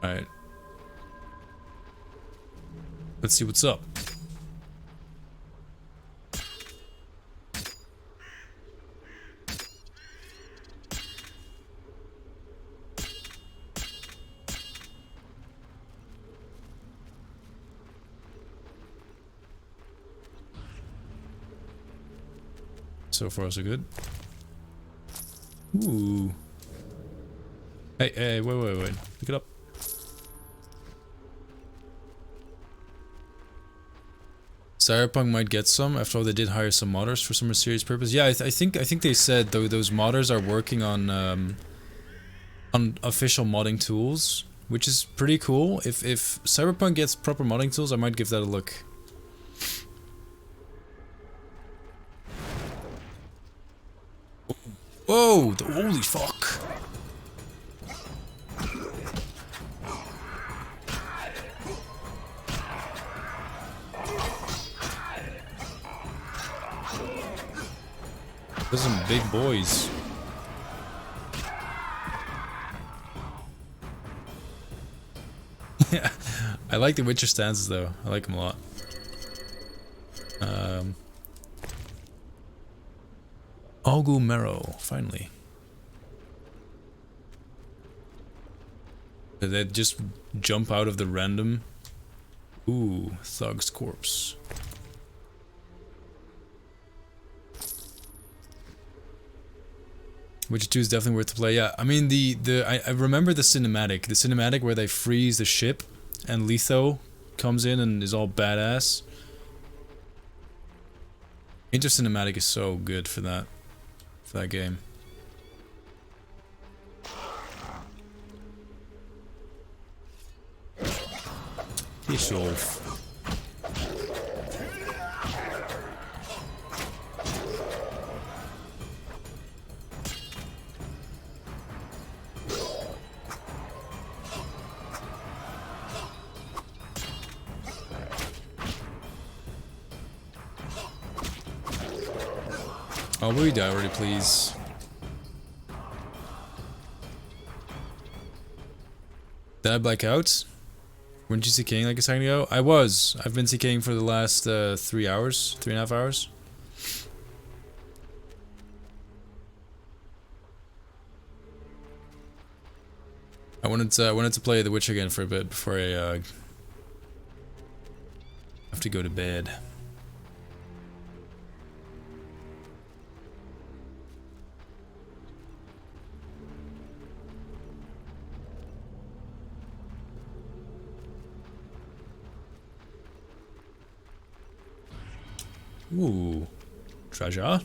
Alright. Let's see what's up. So far, so good. Ooh. Hey, wait. Pick it up. Cyberpunk might get some. After all, they did hire some modders for some serious purpose. Yeah, I think they said though those modders are working on official modding tools, which is pretty cool. If Cyberpunk gets proper modding tools, I might give that a look. Whoa! Holy fuck! Those are some big boys. Yeah, I like the Witcher stances though. I like them a lot. Algu Marrow, finally. Did they just jump out of the random? Ooh, Thug's corpse. Witcher 2 is definitely worth to play. Yeah, I mean I remember the cinematic where they freeze the ship and Letho comes in and is all badass. Inter cinematic is so good for that game. Piss off. Oh, will you die already, please? Did I black out? Weren't you CKing like a second ago? I was. I've been CKing for the last 3 hours, 3.5 hours. I wanted to play The Witcher again for a bit before I have to go to bed. Ooh, treasure.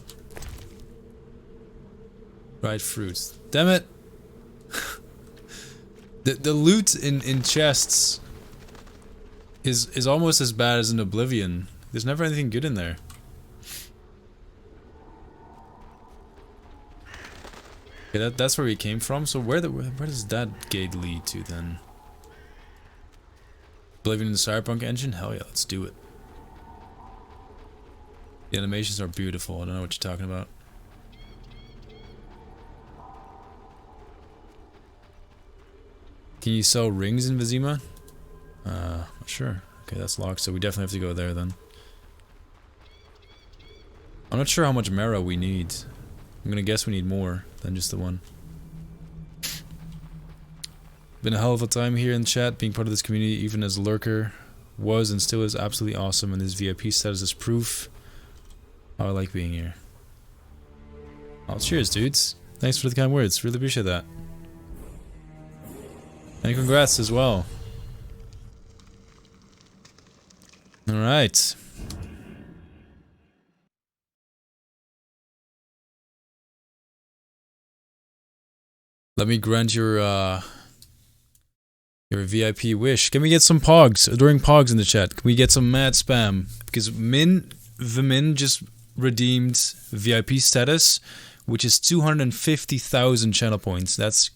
Dried fruits. Damn it! the loot in chests is almost as bad as in Oblivion. There's never anything good in there. Okay, that's where we came from. So where does that gate lead to then? Oblivion in the Cyberpunk engine? Hell yeah, let's do it. The animations are beautiful. I don't know what you're talking about. Can you sell rings in Vizima? Sure. Okay, that's locked, so we definitely have to go there then. I'm not sure how much marrow we need. I'm gonna guess we need more than just the one. Been a hell of a time here in chat, being part of this community, even as Lurker was and still is absolutely awesome, and this VIP status is proof how I like being here. Oh, cheers, dudes. Thanks for the kind words. Really appreciate that. And congrats as well. Alright. Let me grant your VIP wish. Can we get some pogs? During pogs in the chat. Can we get some mad spam? Because the Min just redeemed VIP status, which is 250,000 channel points. That's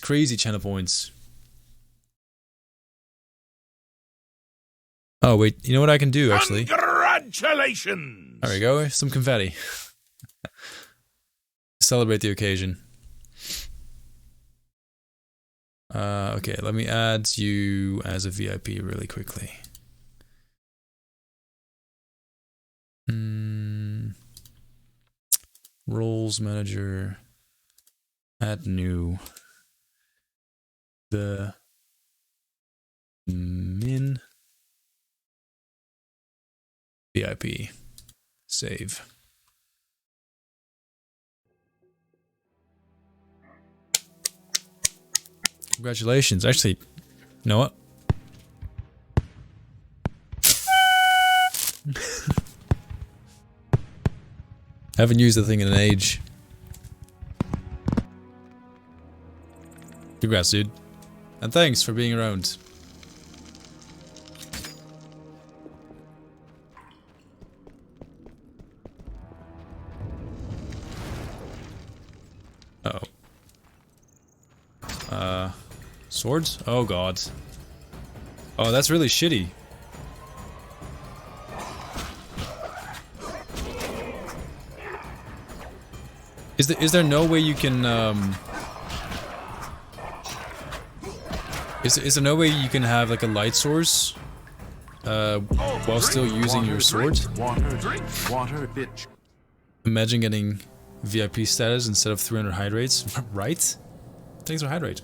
crazy channel points. Oh wait, you know what I can do actually? Congratulations! There we go, some confetti. Celebrate the occasion. Okay, let me add you as a VIP really quickly. Roles manager. Add new. The Min VIP. Save. Congratulations. Actually, you know what? Haven't used the thing in an age. Congrats, dude. And thanks for being around. Uh-oh. Swords? Oh god. Oh, that's really shitty. Is there no way you can is there no way you can have like a light source while still using your sword? Water, bitch. Imagine getting VIP status instead of 300 hydrates, right? Thanks for hydrate.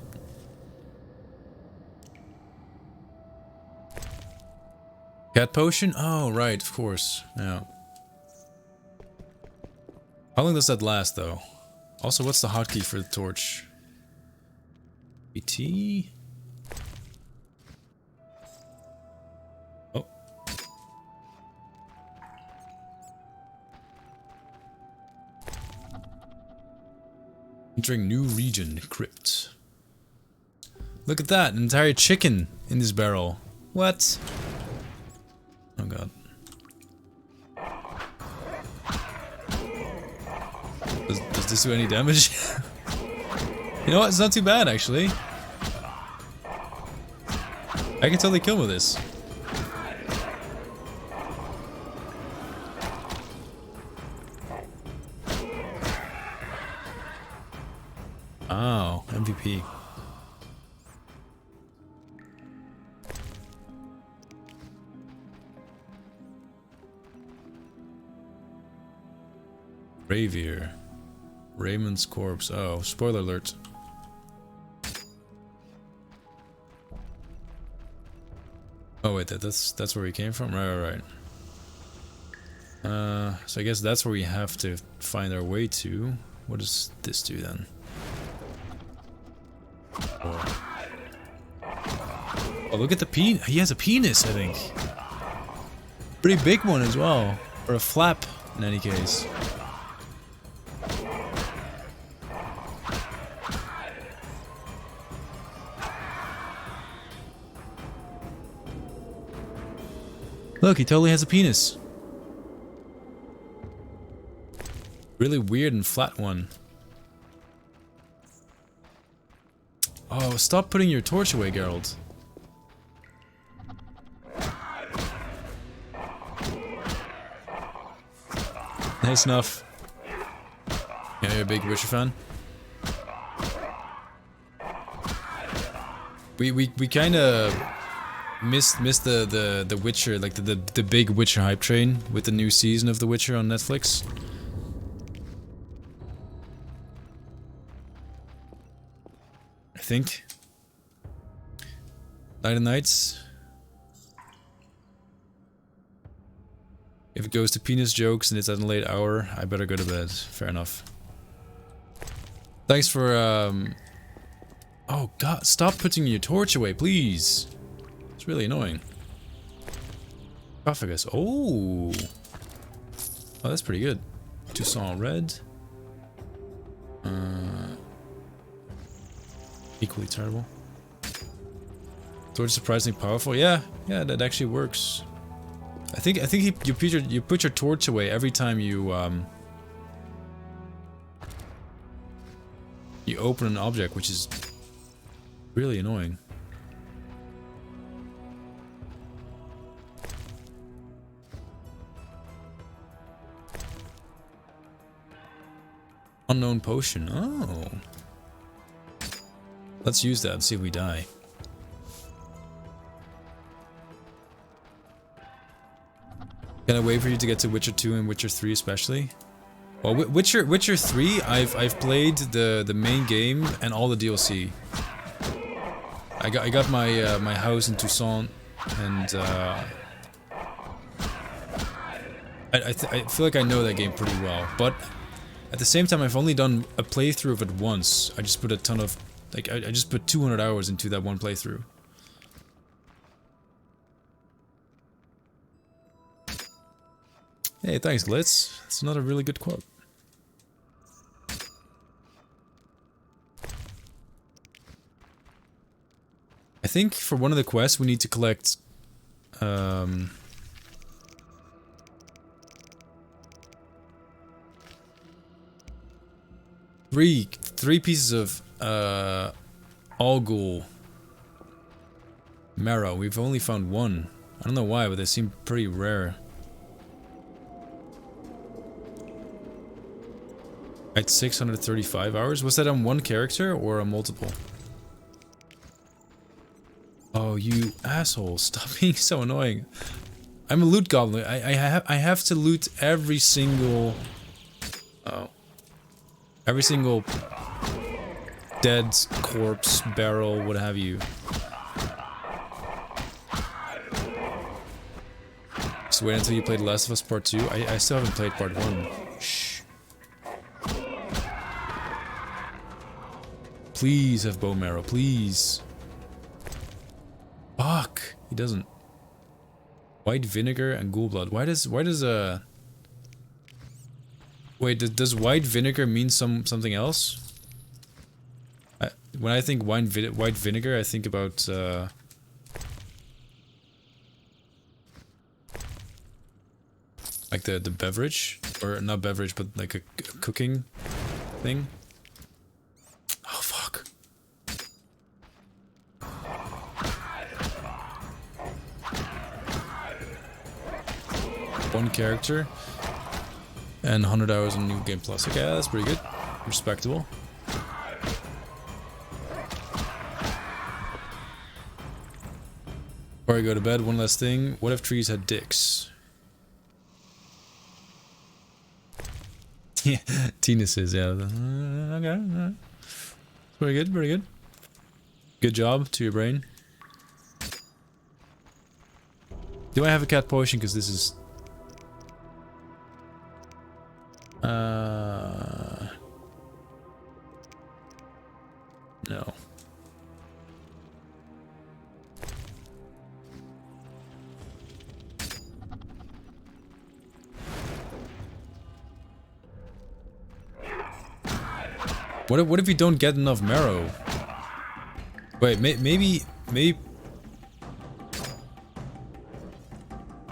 Cat potion? Oh, right, of course. Yeah. How long does that last, though? Also, what's the hotkey for the torch? BT? Oh. Entering new region, crypt. Look at that, an entire chicken in this barrel. What? Oh god. Does this do any damage? You know what? It's not too bad, actually. I can totally kill with this. Oh, MVP. Ravier. Raymond's corpse. Oh, spoiler alert. Oh wait, that's where we came from? Right. So I guess that's where we have to find our way to. What does this do then? Oh, look at the penis. He has a penis, I think. Pretty big one as well. Or a flap, in any case. Look, he totally has a penis. Really weird and flat one. Oh, stop putting your torch away, Geralt. Nice enough. Yeah, you're a big Witcher fan. We kind of missed the Witcher, like the big Witcher hype train with the new season of The Witcher on Netflix. I think. Night and Nights. If it goes to penis jokes and it's at a late hour, I better go to bed. Fair enough. Thanks for oh god, stop putting your torch away, please. It's really annoying. Esophagus. Oh, that's pretty good. Toussaint red. Equally terrible. Torch surprisingly powerful. Yeah, that actually works. I think you put your torch away every time you you open an object, which is really annoying. Unknown potion. Oh. Let's use that and see if we die. Can I wait for you to get to Witcher 2 and Witcher 3 especially? Well, Witcher 3, I've played the main game and all the DLC. I got my my house in Toussaint, and I feel like I know that game pretty well. But at the same time, I've only done a playthrough of it once. I just put a ton of I just put 200 hours into that one playthrough. Hey, thanks, Glitz. That's another really good quote. I think for one of the quests we need to collect three pieces of All-Ghoul marrow. We've only found one. I don't know why, but they seem pretty rare. At 635 hours? Was that on one character or a multiple? Oh, you asshole. Stop being so annoying. I'm a loot goblin. I have to loot every single... Oh. Every single dead corpse, barrel, what have you. Just wait until you played Last of Us Part 2. I still haven't played Part 1. Shh. Please have bone marrow, please. Fuck, he doesn't. White vinegar and ghoul blood. Why does wait, does white vinegar mean something else? When I think white vinegar, I think about like the beverage, or not beverage, but like a cooking thing. Oh fuck. One character and 100 hours on New Game Plus. Okay, that's pretty good. Respectable. Before I go to bed, one last thing. What if trees had dicks? Yeah, Teenuses, yeah. Okay. Very good, very good. Good job to your brain. Do I have a cat potion? Because this is... No. What if we don't get enough marrow? Wait, maybe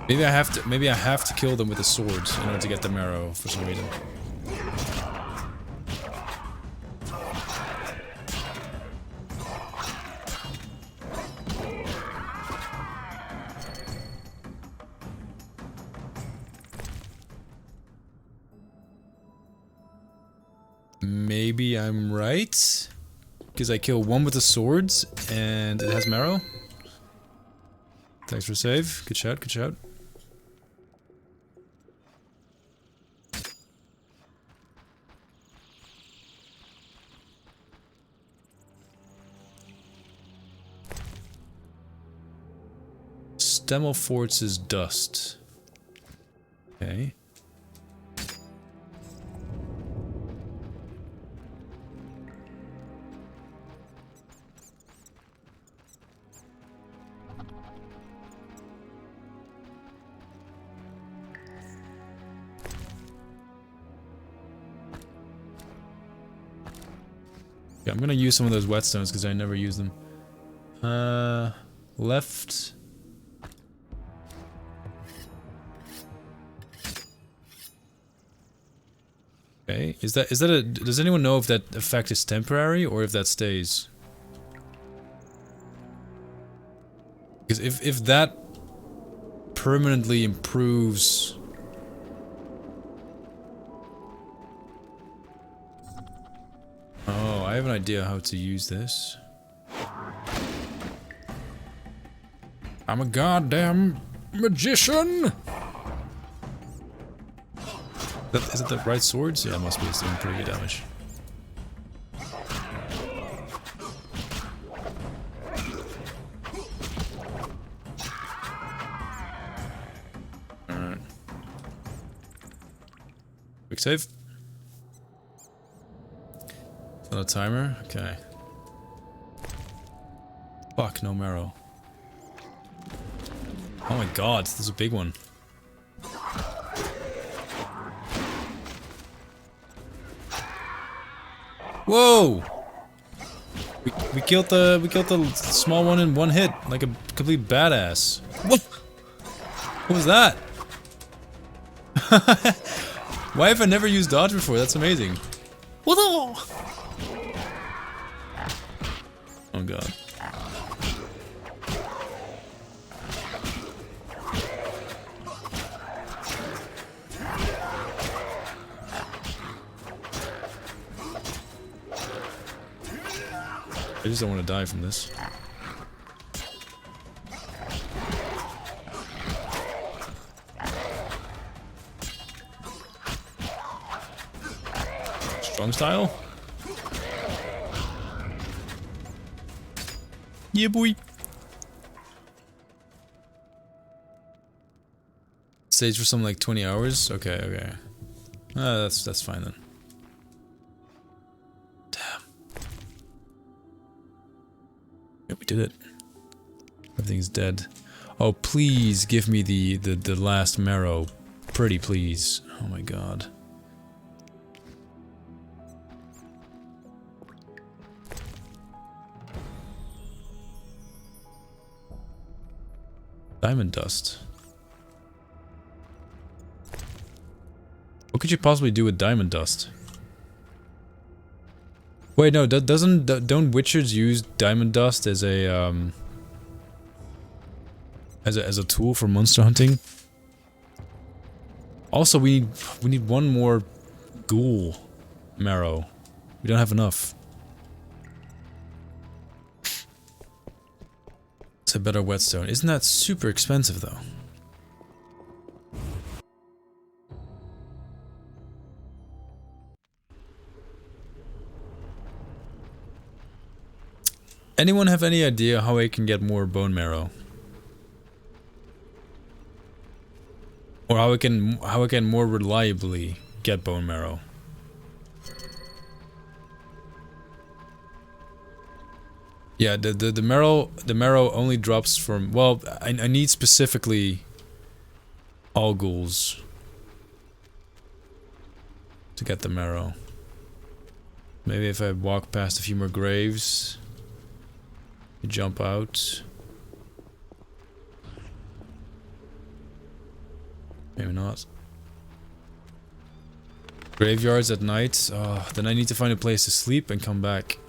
I have to kill them with the swords in order to get the marrow for some reason. Maybe I'm right? Because I kill one with the swords and it has marrow. Thanks for save. Good shout, good shout. Stemmelfort's dust. Okay. Yeah, I'm gonna use some of those whetstones because I never use them. Left. Okay, is that a, does anyone know if that effect is temporary or if that stays? Because if that permanently improves... Oh, I have an idea how to use this. I'm a goddamn magician! Is it the right swords? Yeah, it must be. It's doing pretty good damage. Alright. Quick save. On a timer? Okay. Fuck, no marrow. Oh my god, this is a big one. Whoa! We killed the small one in one hit, like a complete badass. What? What was that? Why have I never used dodge before? That's amazing. What the? Oh god. I just don't want to die from this. Strong style? Yeah, boy. Stage for something like 20 hours? Okay, okay. That's fine then. We did it. Everything's dead. Oh, please give me the last marrow. Pretty please. Oh my god. Diamond dust. What could you possibly do with diamond dust? Wait, no, don't witchers use diamond dust as a as a tool for monster hunting? Also, we need one more ghoul marrow. We don't have enough. It's a better whetstone. Isn't that super expensive though? Anyone have any idea how I can get more bone marrow? Or how I can more reliably get bone marrow? Yeah, the marrow only drops from, well, I need specifically all ghouls to get the marrow. Maybe if I walk past a few more graves, you jump out. Maybe not. Graveyards at night. Oh, then I need to find a place to sleep and come back.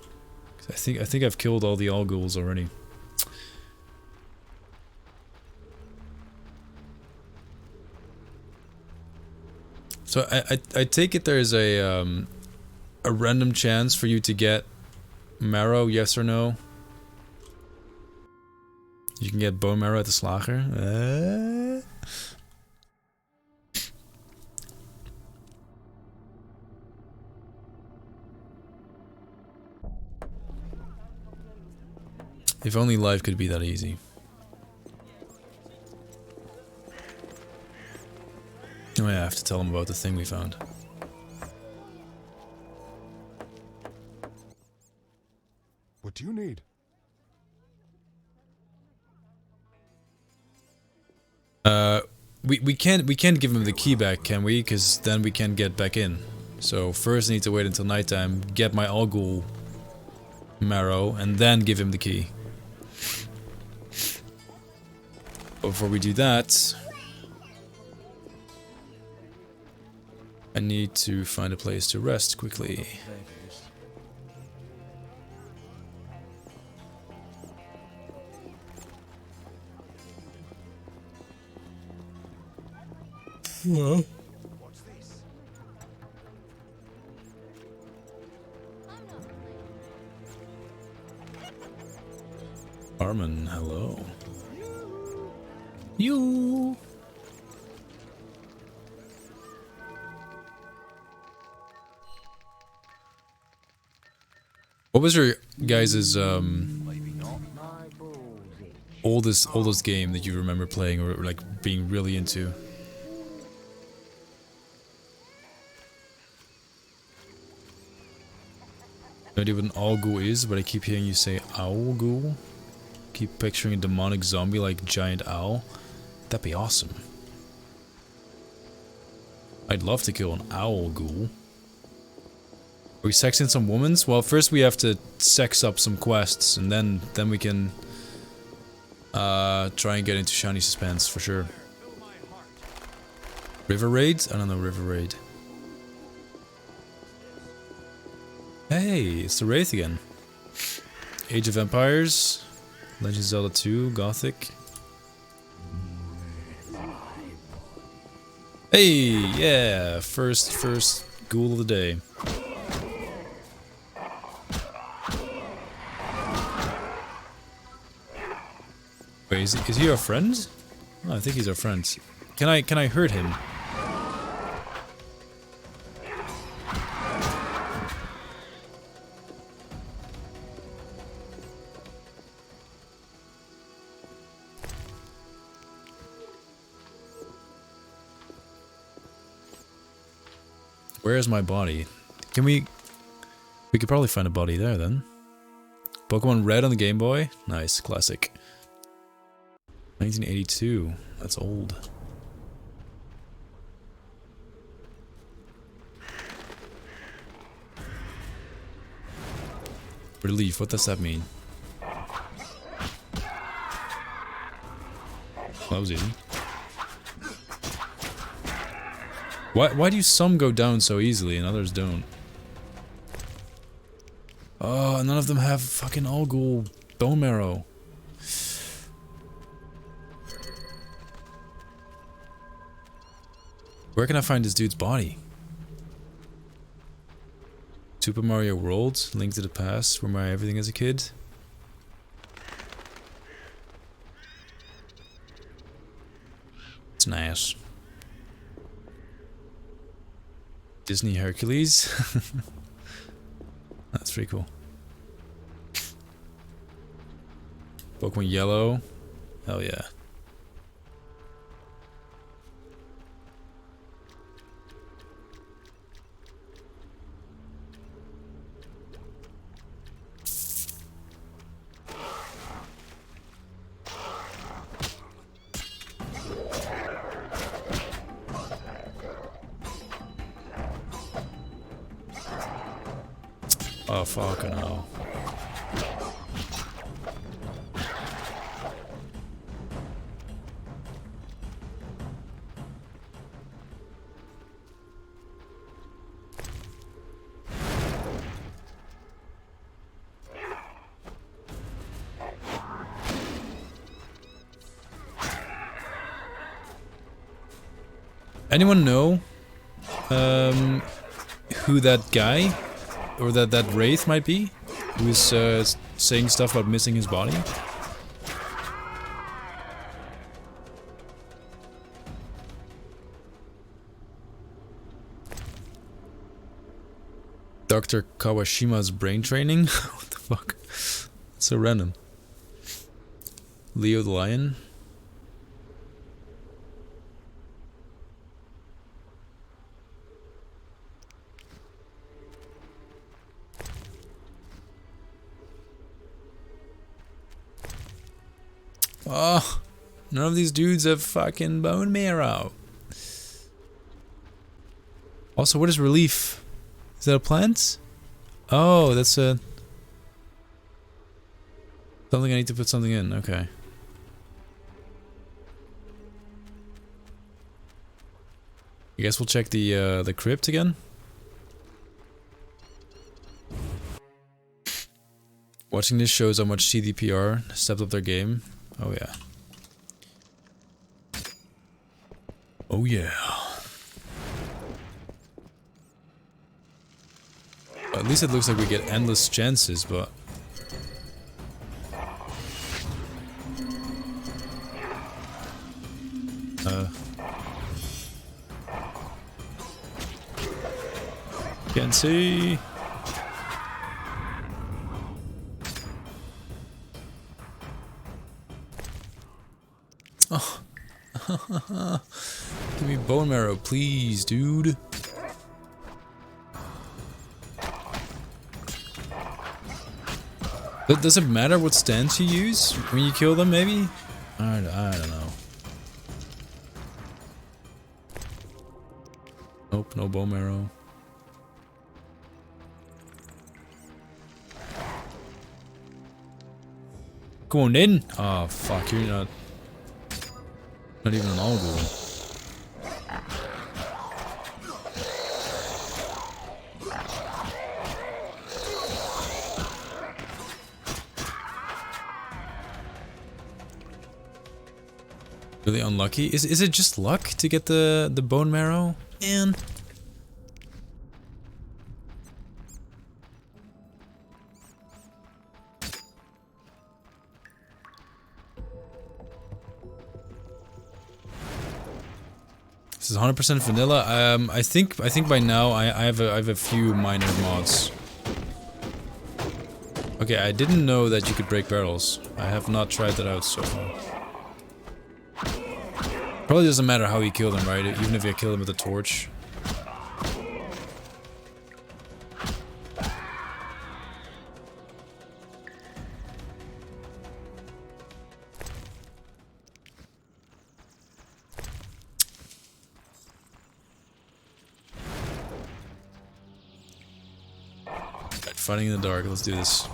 I think I've killed all the all ghouls already. So I take it there's a random chance for you to get marrow, yes or no? You can get bone marrow at the slager. If only life could be that easy. Oh yeah, I have to tell them about the thing we found. What do you need? We can't give him the key back, can we? Because then we can't get back in. So first I need to wait until nighttime, get my all ghoul marrow, and then give him the key. Before we do that, I need to find a place to rest quickly. Well. Armin, hello. You. What was your guys' oldest game that you remember playing or like being really into? No idea what an Alghoul is, but I keep hearing you say Owlghoul. Keep picturing a demonic zombie like giant owl. That'd be awesome. I'd love to kill an Owlghoul. Are we sexing some womans? Well, first we have to sex up some quests, and then we can try and get into Shiny Suspense for sure. River Raid? I don't know River Raid. Hey, it's the Wraith again. Age of Empires, Legend of Zelda 2, Gothic. Hey, yeah, first ghoul of the day. Wait, is he our friend? Oh, I think he's our friend. Can I hurt him? Where is my body? Can we could probably find a body there then. Pokemon Red on the Game Boy? Nice, classic. 1982. That's old. Relief, what does that mean? That was easy. Why do some go down so easily and others don't? Oh, none of them have fucking Alghoul bone marrow. Where can I find this dude's body? Super Mario World, Link to the Past, remember everything as a kid? It's nice. Disney Hercules? That's pretty cool. Pokemon Yellow. Hell yeah. Oh, fuck no. Anyone know who that guy or that wraith might be, who is saying stuff about missing his body? Dr. Kawashima's brain training? What the fuck? It's so random. Leo the Lion? Oh, none of these dudes have fucking bone marrow. Also, what is relief? Is that a plant? Oh, that's a... something I need to put something in, okay. I guess we'll check the crypt again. Watching this shows how much CDPR stepped up their game. Oh yeah. Oh yeah. Well, at least it looks like we get endless chances, but... Can't see. Oh. Give me bone marrow, please, dude. But does it matter what stance you use when you kill them, maybe? I don't know. Nope, no bone marrow. Come on in! Oh fuck, you're not even an Algol. Really unlucky? Is it just luck to get the bone marrow? Man. This is 100% vanilla. I think by now I have a few minor mods. Okay, I didn't know that you could break barrels. I have not tried that out so far. Probably doesn't matter how you kill them, right? Even if you kill them with a torch. Right, fighting in the dark, let's do this.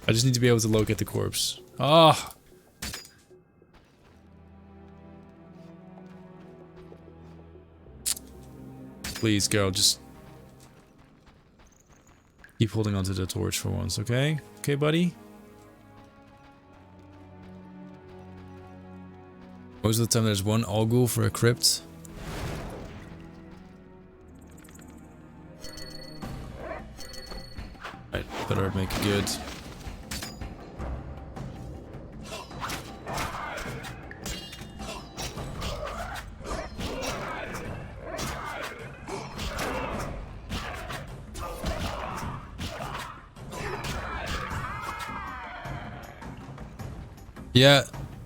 I just need to be able to locate the corpse. Ah! Please, girl, just keep holding onto the torch for once, okay? Okay, buddy? Most of the time there's one Algol for a crypt. Right, better make it good. Yeah,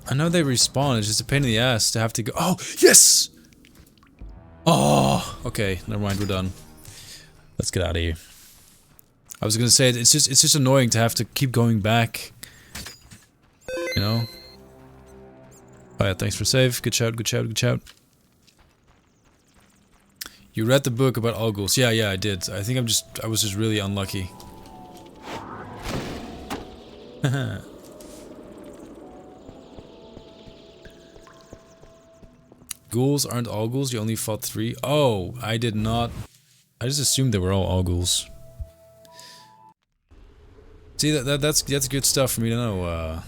I know they respawn, it's just a pain in the ass to have to go- Oh, yes! Oh, okay, never mind, we're done. Let's get out of here. I was gonna say, it's just annoying to have to keep going back. You know? Oh yeah, thanks for save, good shout, good shout, good shout. You read the book about Ogles. Yeah, I did. I think I was just really unlucky. Ghouls aren't all ghouls, you only fought 3. Oh, I did not. I just assumed they were all ghouls. See, that's good stuff for me to know.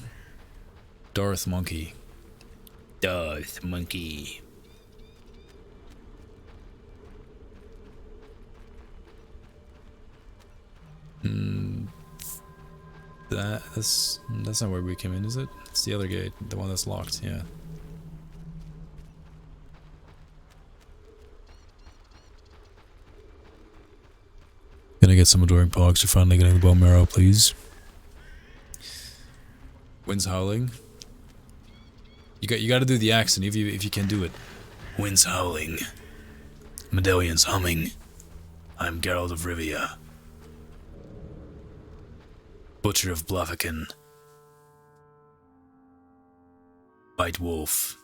Darth Monkey. Darth Monkey. That's not where we came in, is it? It's the other gate, the one that's locked, yeah. Can I get some adoring pogs for finally getting the bone marrow, please? Wind's howling. You gotta do the accent if you can do it. Wind's howling. Medallion's humming. I'm Geralt of Rivia. Butcher of Blaviken. White Wolf.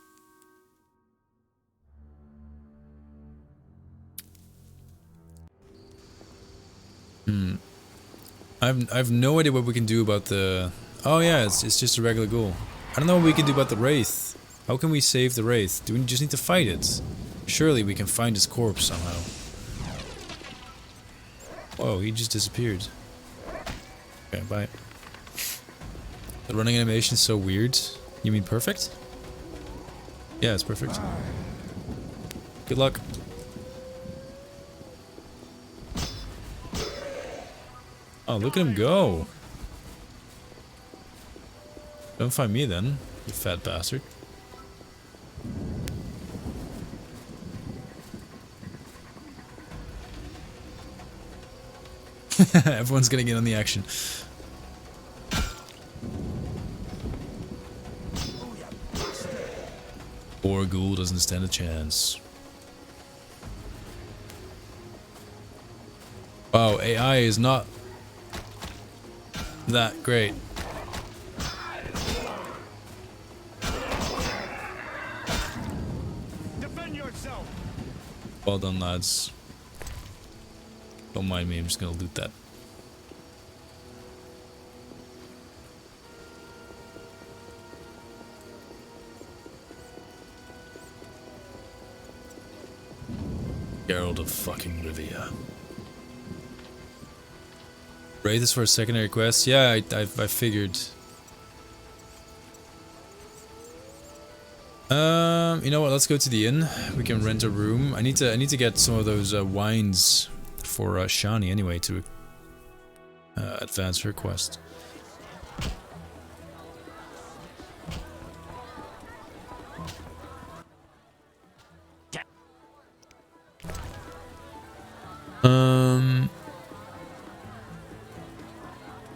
I have no idea what we can do about the... Oh yeah, it's just a regular ghoul. I don't know what we can do about the Wraith. How can we save the Wraith? Do we just need to fight it? Surely we can find his corpse somehow. Whoa, he just disappeared. Okay, bye. The running animation is so weird. You mean perfect? Yeah, it's perfect. Good luck. Oh, look at him go. Don't find me then, you fat bastard. Everyone's gonna get on the action. Poor ghoul doesn't stand a chance. Wow, AI is not that great. Defend yourself. Well done, lads. Don't mind me, I'm just gonna loot that. Geralt of fucking Rivia. Wraith is for a secondary quest? Yeah, I figured. You know what? Let's go to the inn. We can rent a room. I need to get some of those wines for Shani anyway to advance her quest.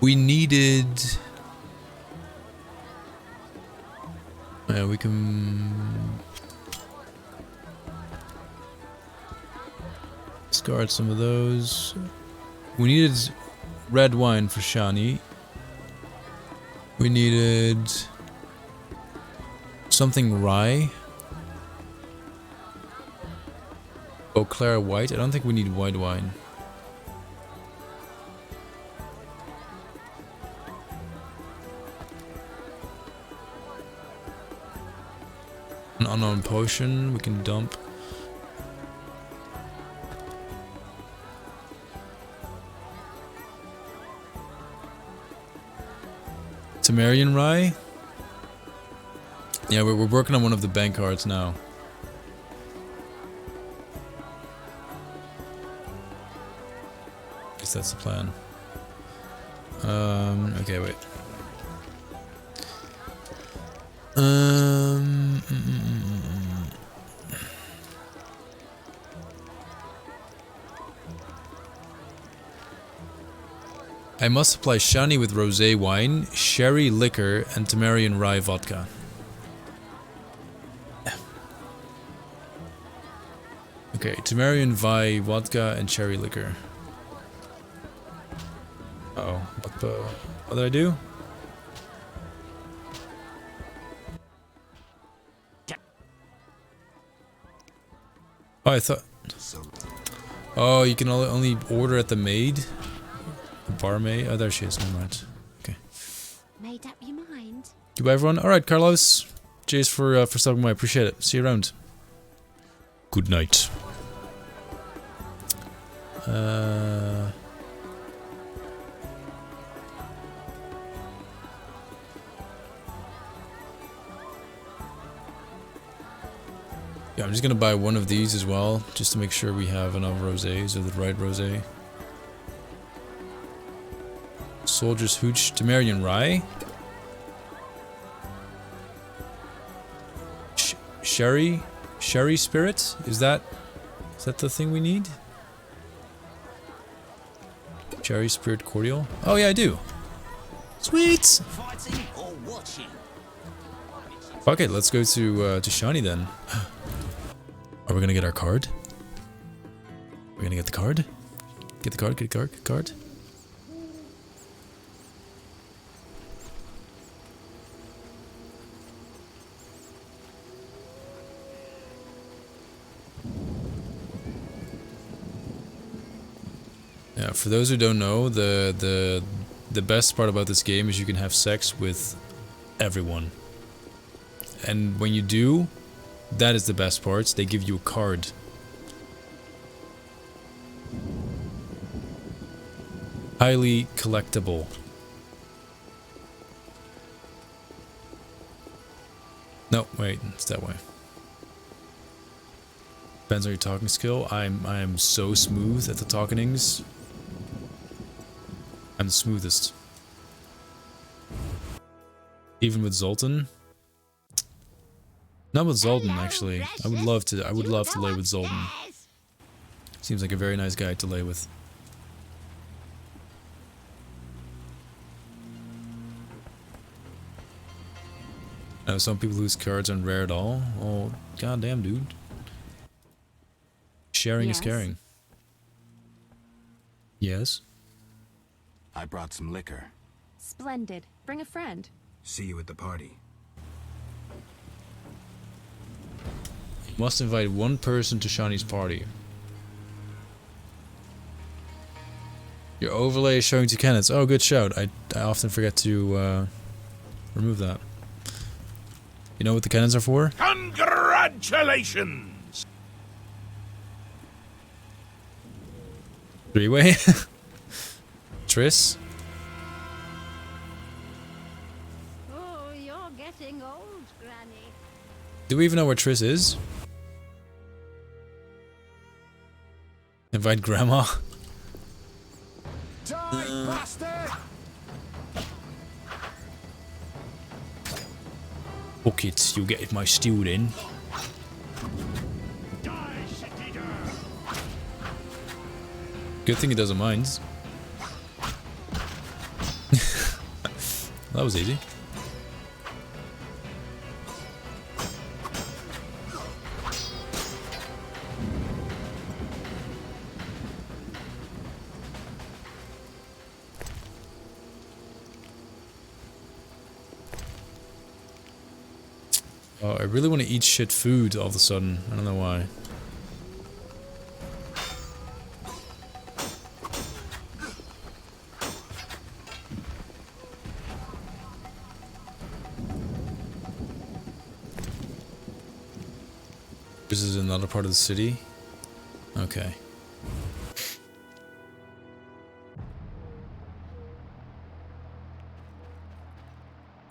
We needed... Yeah, we can... discard some of those. We needed red wine for Shani. We needed... something rye. Oh, Clara white? I don't think we need white wine. An unknown potion we can dump. Temerian rye? Yeah, we're working on one of the bank cards now. At least that's the plan. Okay, wait. I must supply Shani with rosé wine, sherry liquor, and Tamarian rye vodka. Okay, Tamarian rye vodka and cherry liquor. Uh-oh, what did I do? Oh, I thought... Oh, you can only order at the maid? Barmaid? Oh, there she is. Never mind. Okay. Made up your mind? Goodbye, everyone. Alright, Carlos. Cheers for stopping by. Appreciate it. See you around. Good night. Yeah, I'm just gonna buy one of these as well, just to make sure we have enough rosés, or the right rosé. Soldier's Hooch, Tamarian Rye. Sherry Spirit? Is that the thing we need? Sherry Spirit Cordial? Oh yeah, I do. Sweet! Fuck it, let's go to Shani then. Are we gonna get our card? We're gonna get the card? Get the card, get the card. Yeah, for those who don't know, the best part about this game is you can have sex with everyone. And when you do, that is the best part. They give you a card. Highly collectible. No, wait, it's that way. Depends on your talking skill. I am so smooth at the talkingings. I'm the smoothest. Even with Zoltan. Not with Zoltan, actually. I would love to lay with Zoltan. Seems like a very nice guy to lay with. I know some people whose cards aren't rare at all. Oh, goddamn, dude. Sharing is caring. Yes? I brought some liquor. Splendid. Bring a friend. See you at the party. Must invite one person to Shani's party. Your overlay is showing 2 cannons. Oh, good shout. I often forget to remove that. You know what the cannons are for? Congratulations! 3-way? Triss? Oh, you're getting old, Granny. Do we even know where Triss is? Invite Grandma? Die, bastard! Book it, you get my stew then. Good thing he doesn't mind. That was easy. Oh, I really want to eat shit food all of a sudden. I don't know why. This is another part of the city. Okay.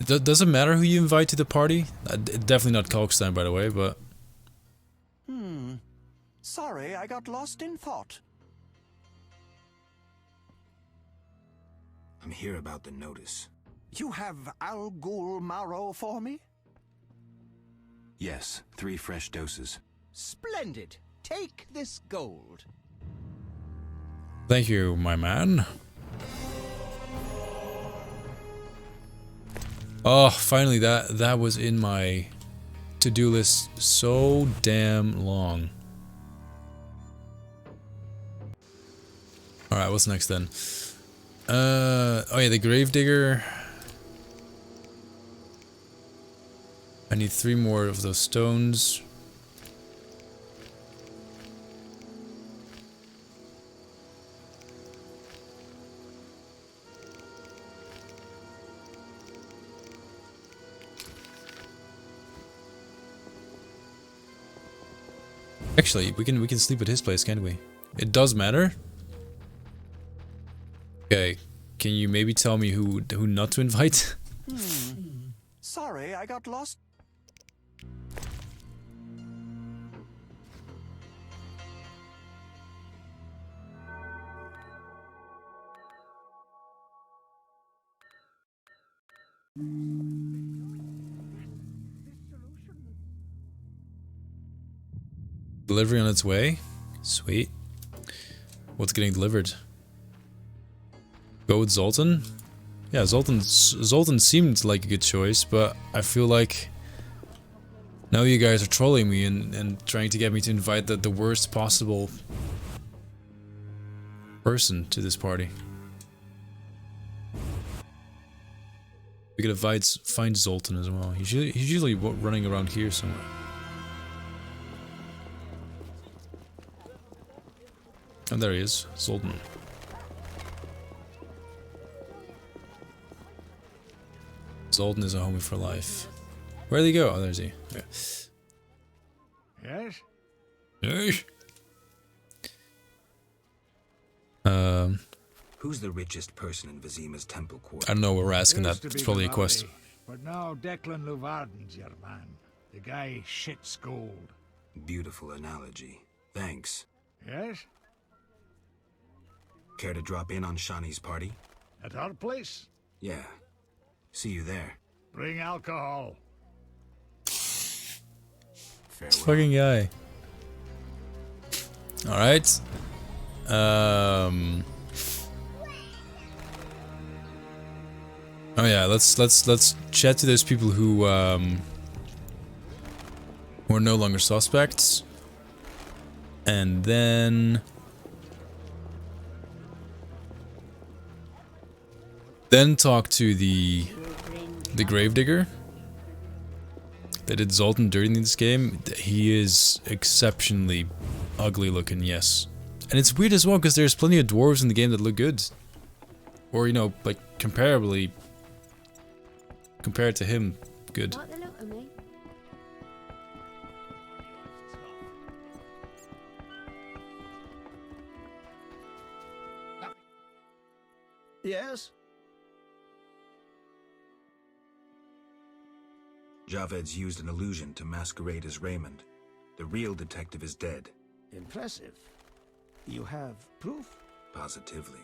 Does it matter who you invite to the party? Definitely not Kalkstein, by the way, but... Sorry, I got lost in thought. I'm here about the notice. You have Al Ghul marrow for me? Yes, 3 fresh doses. Splendid. Take this gold. Thank you, my man. Oh, finally, that was in my to-do list so damn long. Alright, what's next then? Oh yeah, the Gravedigger. I need 3 more of those stones. Actually, we can sleep at his place, can't we? It does matter. Okay, can you maybe tell me who not to invite? Sorry, I got lost. Delivery on its way? Sweet. What's getting delivered? Go with Zoltan? Yeah, Zoltan seemed like a good choice, but I feel like now you guys are trolling me and trying to get me to invite the worst possible person to this party. We could find Zoltan as well. He's usually running around here somewhere. Oh, there he is, Zoltan. Zoltan is a homie for life. Where'd he go? Oh, there's he. Yeah. Yes? Yes. Who's the richest person in Vizima's temple court? I don't know what we're asking that. Used to It's be probably a the quest. Valley, but now Declan Luvarden's your man. The guy shits gold. Beautiful analogy. Thanks. Yes? Care to drop in on Shani's party? At our place? Yeah. See you there. Bring alcohol. This Farewell. fucking guy. Alright. Oh yeah, let's chat to those people who are no longer suspects. And then talk to the Gravedigger. They did Zoltan during this game. He is exceptionally ugly looking, yes. And it's weird as well, because there's plenty of dwarves in the game that look good. Or, you know, like, comparably, compared to him, good. What the look of me? Yes? Javed's used an illusion to masquerade as Raymond. The real detective is dead. Impressive. You have proof? Positively.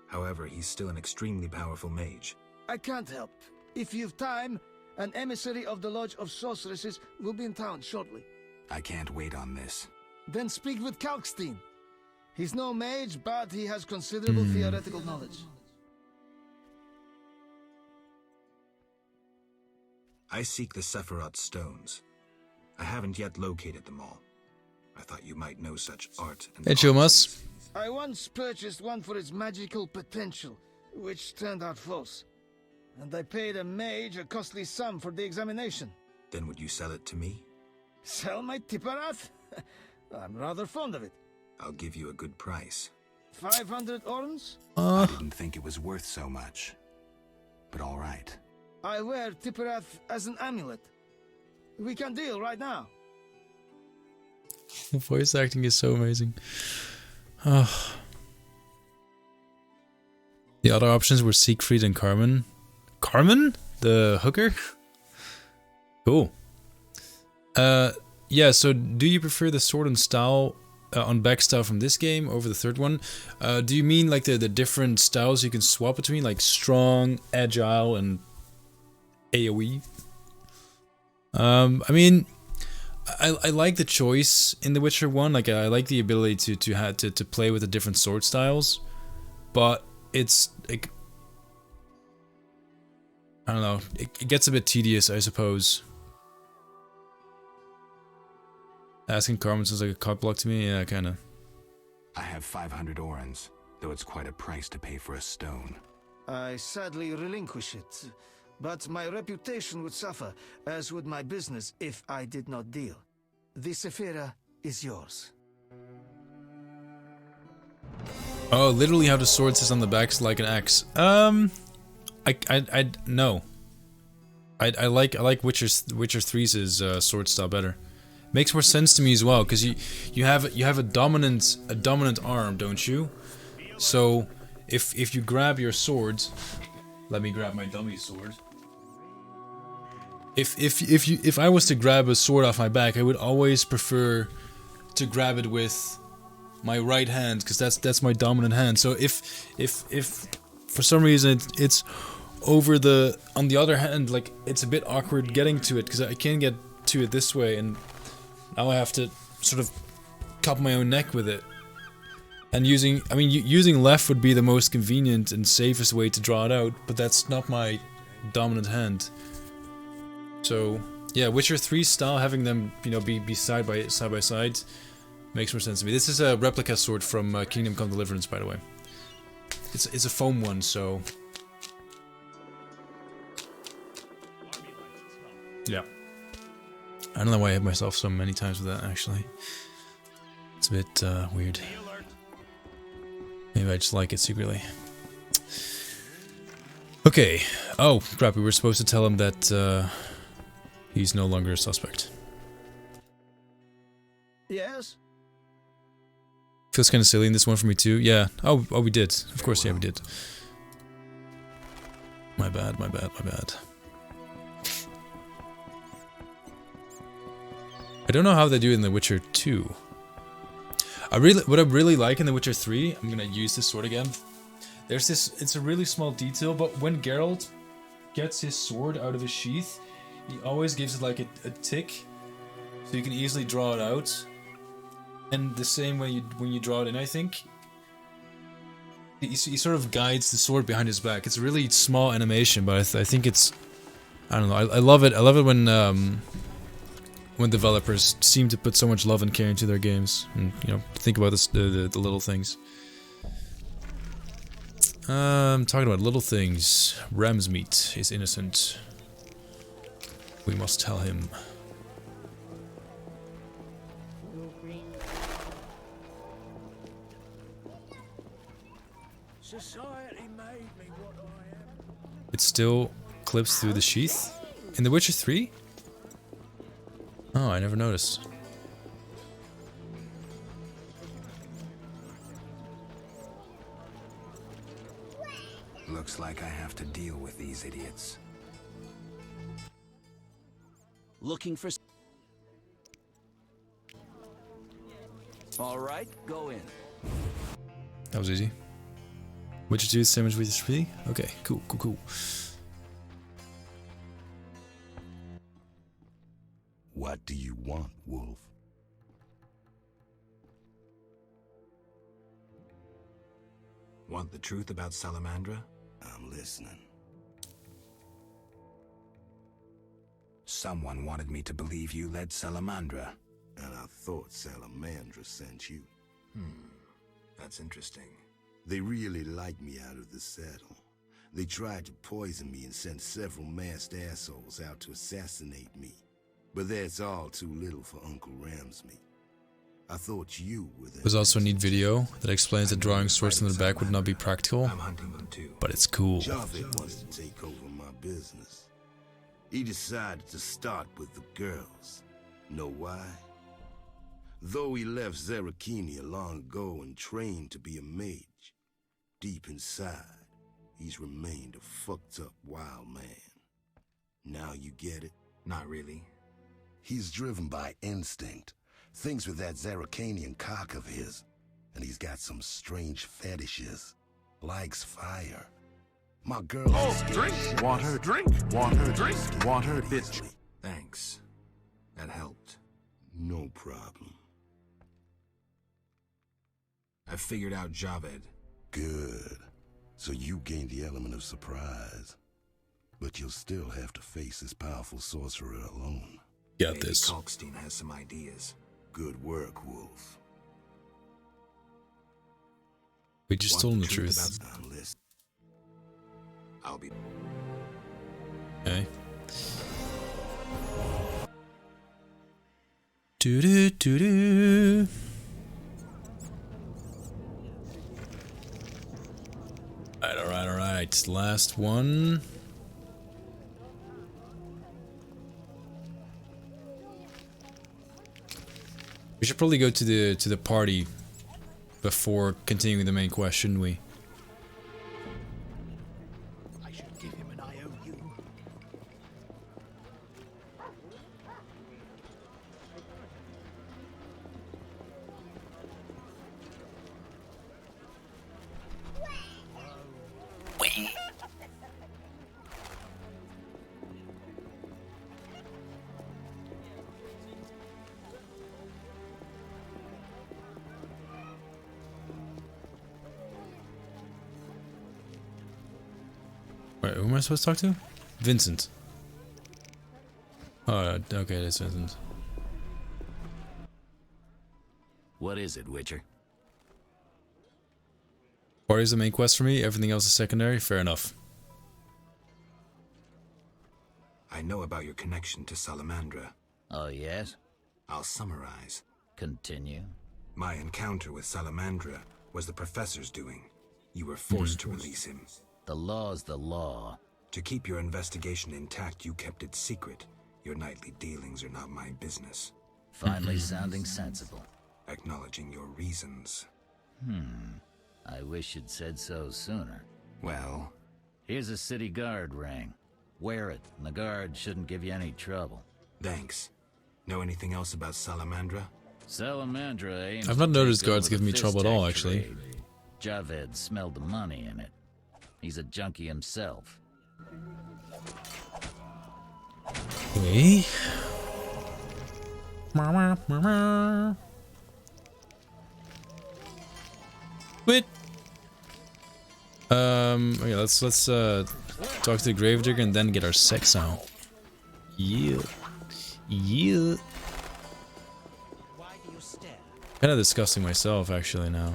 However, he's still an extremely powerful mage. I can't help. If you've time, an emissary of the Lodge of Sorceresses will be in town shortly. I can't wait on this. Then speak with Kalkstein. He's no mage, but he has considerable theoretical knowledge. I seek the Sephiroth stones. I haven't yet located them all. I thought you might know such art and Hey, Chumas. I once purchased one for its magical potential, which turned out false. And I paid a mage a costly sum for the examination. Then would you sell it to me? Sell my Tipparath? I'm rather fond of it. I'll give you a good price. 500 orns? I didn't think it was worth so much. But all right. I wear Tipparath as an amulet. We can deal right now. The voice acting is so amazing. Oh. The other options were Siegfried and Carmen. Carmen? The hooker? Cool. Yeah, so do you prefer the sword and style on back style from this game over the third one? Do you mean like the different styles you can swap between, like strong, agile, and AoE? I mean, I like the choice in The Witcher 1. Like, I like the ability to play with the different sword styles, but it's like I don't know. It gets a bit tedious, I suppose. Asking Carmen sounds like a cock block to me. Yeah, kind of. I have 500 orans, though it's quite a price to pay for a stone. I sadly relinquish it, but my reputation would suffer, as would my business if I did not deal. The Sephira is yours. Oh, literally how the sword sits on the back is like an axe. No. I like Witcher 3's sword style better. Makes more sense to me as well, because you have a dominant arm, don't you? So if you grab your sword, let me grab my dummy sword. If I was to grab a sword off my back, I would always prefer to grab it with my right hand, because that's my dominant hand. So if for some reason it's over on the other hand, like, it's a bit awkward getting to it, because I can't get to it this way, and now I have to sort of cup my own neck with it. And using left would be the most convenient and safest way to draw it out, but that's not my dominant hand. So yeah, Witcher 3 style, having them, you know, be side by side makes more sense to me. This is a replica sword from Kingdom Come Deliverance, by the way. It's a foam one, so yeah. I don't know why I hit myself so many times with that, actually. It's a bit weird. Maybe I just like it secretly. Okay. Oh, crap, we were supposed to tell him that he's no longer a suspect. Yes? Feels kind of silly in this one for me too. Yeah. Oh, we did. Of course, yeah, we did. My bad. I don't know how they do it in The Witcher 2. What I really like in The Witcher 3, I'm gonna use this sword again. There's this, it's a really small detail, but when Geralt gets his sword out of his sheath, he always gives it like a tick, so you can easily draw it out. And the same when you draw it in, I think. He sort of guides the sword behind his back. It's a really small animation, but I think it's, I don't know, I love it. I love it when developers seem to put so much love and care into their games, and, you know, think about this, the little things. Talking about little things. Ram's meat is innocent. We must tell him. It still clips through the sheath in The Witcher 3? Oh, I never noticed. Looks like I have to deal with these idiots. Looking for... All right, go in. That was easy. Witcher 2 same as Witcher 3? Okay, cool. What do you want, Wolf? Want the truth about Salamandra? I'm listening. Someone wanted me to believe you led Salamandra. And I thought Salamandra sent you. That's interesting. They really liked me out of the saddle. They tried to poison me and sent several masked assholes out to assassinate me. But that's all too little for Uncle Ram's meat. I thought you were the... There's also a neat video that explains that drawing swords from the back would not be practical, I'm hunting them too. but it's cool. Javed wants to take over my business. He decided to start with the girls. Know why? Though he left Zarakini long ago and trained to be a mage, deep inside, he's remained a fucked up wild man. Now you get it? Not really. He's driven by instinct. Thinks with that Zarakanian cock of his. And he's got some strange fetishes. Likes fire. My girl... Drink water, bitch. Thanks. That helped. No problem. I figured out Javed. Good. So you gained the element of surprise. But you'll still have to face this powerful sorcerer alone. Got Maybe this. Kalkstein has some ideas. Good work, Wolf. We just told him the truth. About list. I'll be. Okay. Do do do do. Alright. Last one. We should probably go to the party before continuing the main quest, shouldn't we? I should give him an IOU. Wait, who am I supposed to talk to? Vincent. Oh, okay, that's Vincent. What is it, Witcher? Party's the main quest for me, everything else is secondary, fair enough. I know about your connection to Salamandra. Oh, yes? I'll summarize. Continue. My encounter with Salamandra was the professor's doing. You were forced to release him. The law's the law. To keep your investigation intact, you kept it secret. Your nightly dealings are not my business. Finally sounding sensible. Acknowledging your reasons. I wish you'd said so sooner. Well, Here's a city guard ring. Wear it, and the guard shouldn't give you any trouble. thanks. Know anything else about Salamandra? Salamandra aims I've not to noticed take guards over giving the me trouble at all, Fiztech actually. trade. Javed smelled the money in it. He's a junkie himself. Okay. Wait. Okay, let's talk to the gravedigger and then get our sex out. Yeah. Kind of disgusting myself actually now.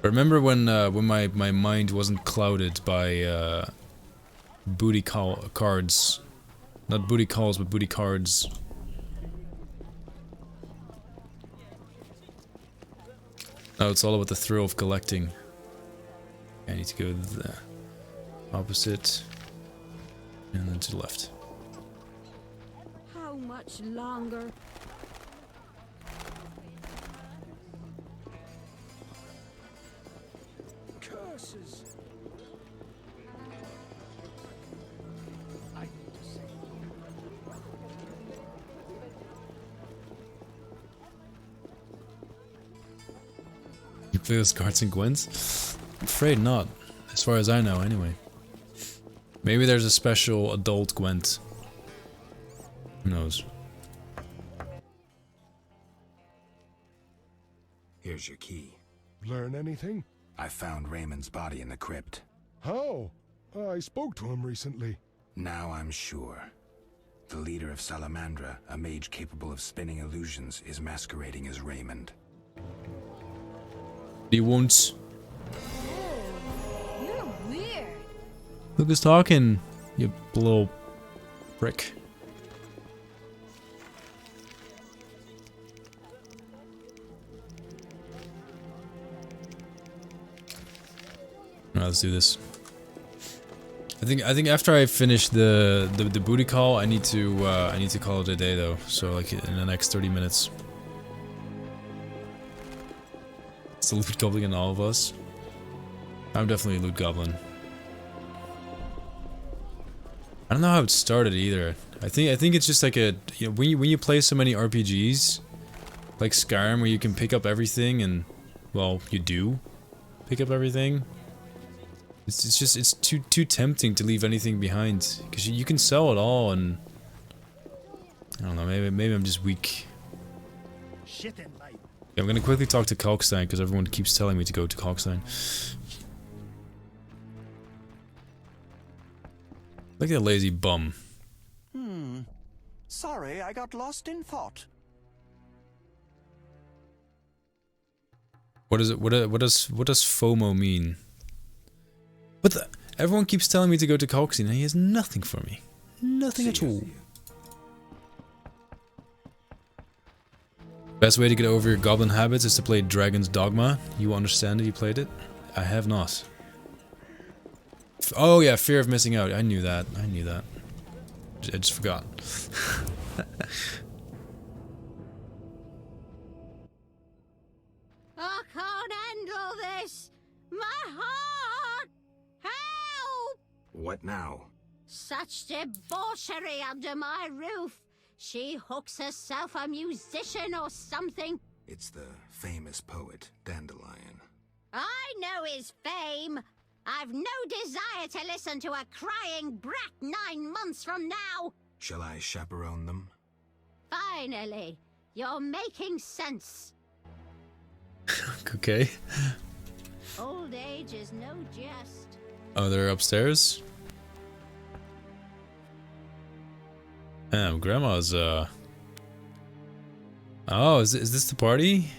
Remember when my mind wasn't clouded by booty cards, not booty calls but booty cards. Now it's all about the thrill of collecting. I need to go to the opposite and then to the left. How much longer? Curses. I need to say. You play those cards and Gwens? I'm afraid not. As far as I know, anyway. Maybe there's a special adult Gwent. Who knows? Here's your key. Learn anything? I found Raymond's body in the crypt. How? I spoke to him recently. Now I'm sure. The leader of Salamandra, a mage capable of spinning illusions, is masquerading as Raymond. He won't. You're weird. Look who's talking, you little prick. Alright, let's do this. I think after I finish the booty call, I need to call it a day though. So like in the next 30 minutes. It's the loot goblin in all of us. I'm definitely a loot goblin. I don't know how it started either. I think it's just like a, you know, when you play so many RPGs like Skyrim where you can pick up everything and, well, you do pick up everything. It's just it's too tempting to leave anything behind because you can sell it all and I don't know, maybe I'm just weak. Shit in life. Yeah, I'm gonna quickly talk to Kalkstein because everyone keeps telling me to go to Kalkstein. Look at that lazy bum. Sorry, I got lost in thought. What is it? What does FOMO mean? What the? Everyone keeps telling me to go to Coxine, and he has nothing for me. Nothing at all. Best way to get over your goblin habits is to play Dragon's Dogma. You understand it? You played it? I have not. Oh yeah, fear of missing out. I knew that. I knew that. I just forgot. I can't handle this. My heart. Help! What now? Such debauchery under my roof. She hooks herself a musician or something. It's the famous poet, Dandelion. I know his fame. I've no desire to listen to a crying brat 9 months from now. Shall I chaperone them? Finally, you're making sense. Okay. Old age is no jest. Oh, they're upstairs? Damn, Grandma's, Oh, is this the party?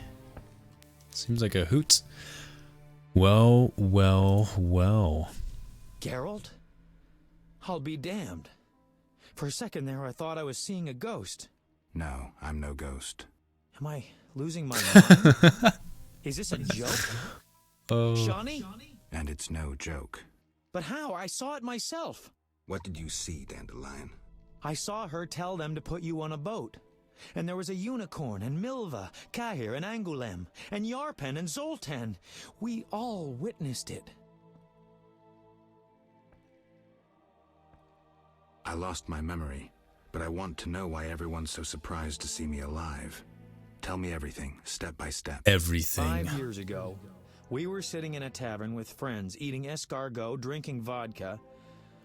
Seems like a hoot. Well, well, well. Geralt? I'll be damned. For a second there, I thought I was seeing a ghost. No, I'm no ghost. Am I losing my mind? Is this a joke? Oh. Shawnee? And it's no joke. But how? I saw it myself. What did you see, Dandelion? I saw her tell them to put you on a boat. And there was a unicorn, and Milva, Cahir, and Angulem, and Yarpen, and Zoltan. We all witnessed it. I lost my memory, but I want to know why everyone's so surprised to see me alive. Tell me everything, step by step. Everything. 5 years ago, we were sitting in a tavern with friends, eating escargot, drinking vodka.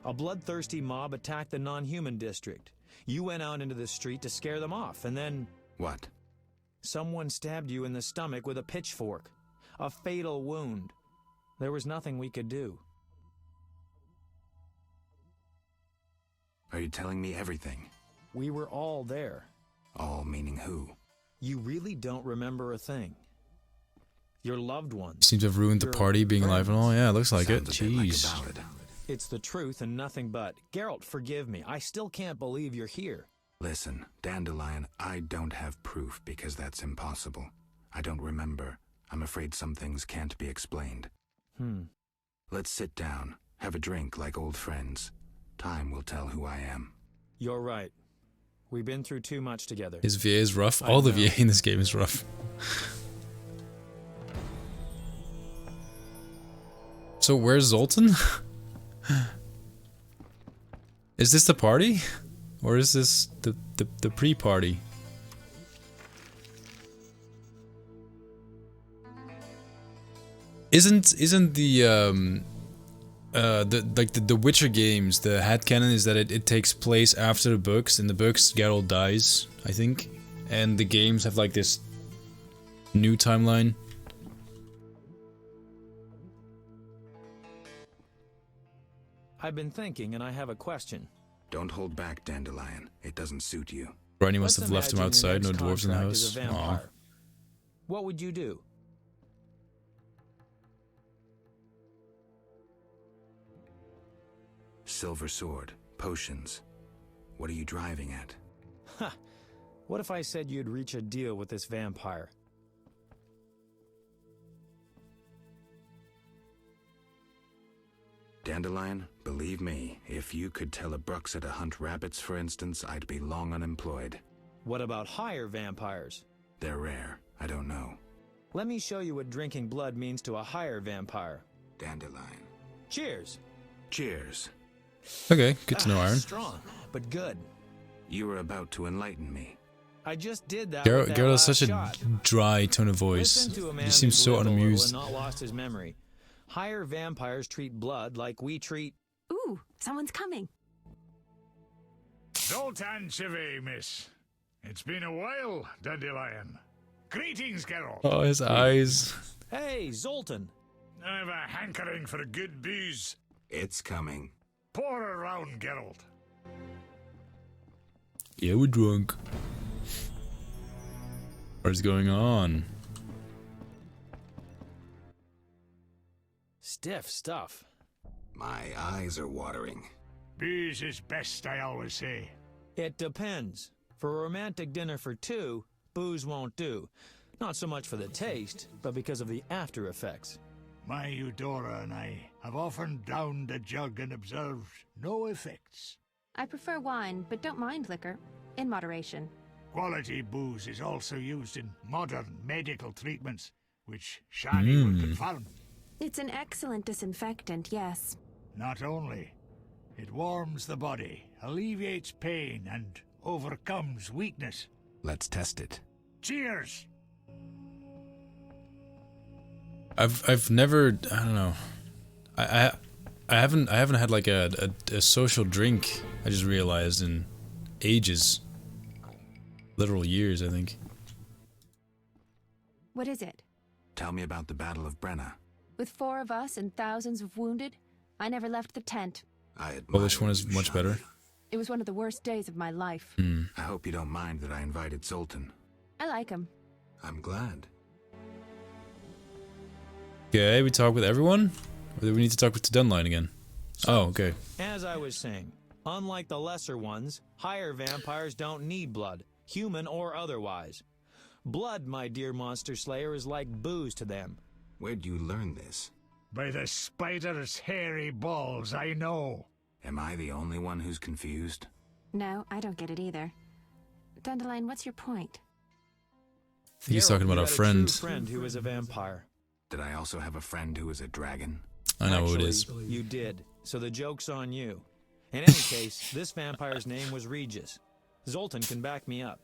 A bloodthirsty mob attacked the non-human district. You went out into the street to scare them off, and then... What? Someone stabbed you in the stomach with a pitchfork. A fatal wound. There was nothing we could do. Are you telling me everything? We were all there. All meaning who? You really don't remember a thing. Your loved ones. Seems to have ruined the party being alive and all. Yeah, it looks like it. Jeez. It's the truth and nothing but. Geralt, forgive me. I still can't believe you're here. Listen, Dandelion, I don't have proof because that's impossible. I don't remember. I'm afraid some things can't be explained. Let's sit down, have a drink like old friends. Time will tell who I am. You're right. We've been through too much together. His VA is rough. All the VA in this game is rough. So where's Zoltan? Is this the party? Or is this the pre-party? Isn't the the Witcher games, the headcanon is that it takes place after the books. In the books Geralt dies, I think. And the games have like this new timeline. I've been thinking, and I have a question. Don't hold back, Dandelion. It doesn't suit you. Briny must have left him Let's imagine outside, no your dwarves in the next house. contract is a Aw. vampire. What would you do? Silver sword, potions. What are you driving at? Ha! What if I said you'd reach a deal with this vampire? Dandelion, believe me, if you could tell a Bruxa to hunt rabbits, for instance, I'd be long unemployed. What about higher vampires? They're rare. I don't know. Let me show you what drinking blood means to a higher vampire. Dandelion. Cheers! Cheers. Okay, good to know, Iron. Strong, but good. You were about to enlighten me. I just did that. Geralt has such a shot. dry tone of voice. Listen to a man He seems who's so lived a little unamused. and not lost his memory. Higher vampires treat blood like we treat... Ooh, someone's coming. Zoltan Civi, miss. It's been a while, Dandelion. Greetings, Geralt. Oh, his eyes. Hey, Zoltan. I have a hankering for a good booze. It's coming. Pour her around, Geralt. Yeah, we're drunk. What's going on? Stiff stuff. My eyes are watering. Booze is best, I always say. It depends. For a romantic dinner for two, booze won't do. Not so much for the taste, but because of the after effects. My Eudora and I have often downed a jug and observed no effects. I prefer wine, but don't mind liquor. In moderation. Quality booze is also used in modern medical treatments, which Shani will confirm. It's an excellent disinfectant, yes. Not only, it warms the body, alleviates pain, and overcomes weakness. Let's test it. Cheers! I've never, I don't know. I haven't had like a social drink. I just realized in ages. Literal years, I think. What is it? Tell me about the Battle of Brenna. With 4 of us and thousands of wounded, I never left the tent. Polish one is much better. It was one of the worst days of my life. I hope you don't mind that I invited Zoltan. I like him. I'm glad. Okay, we talk with everyone? Or do we need to talk with the Dunline again? Oh, okay. As I was saying, unlike the lesser ones, higher vampires don't need blood, human or otherwise. Blood, my dear monster slayer, is like booze to them. Where'd you learn this? By the spider's hairy balls, I know. Am I the only one who's confused? No, I don't get it either. Dandelion, what's your point? I think he's talking about our friend. A friend who is a vampire. Did I also have a friend who is a dragon? I know Actually, who it is. You did, so the joke's on you. In any case, this vampire's name was Regis. Zoltan can back me up.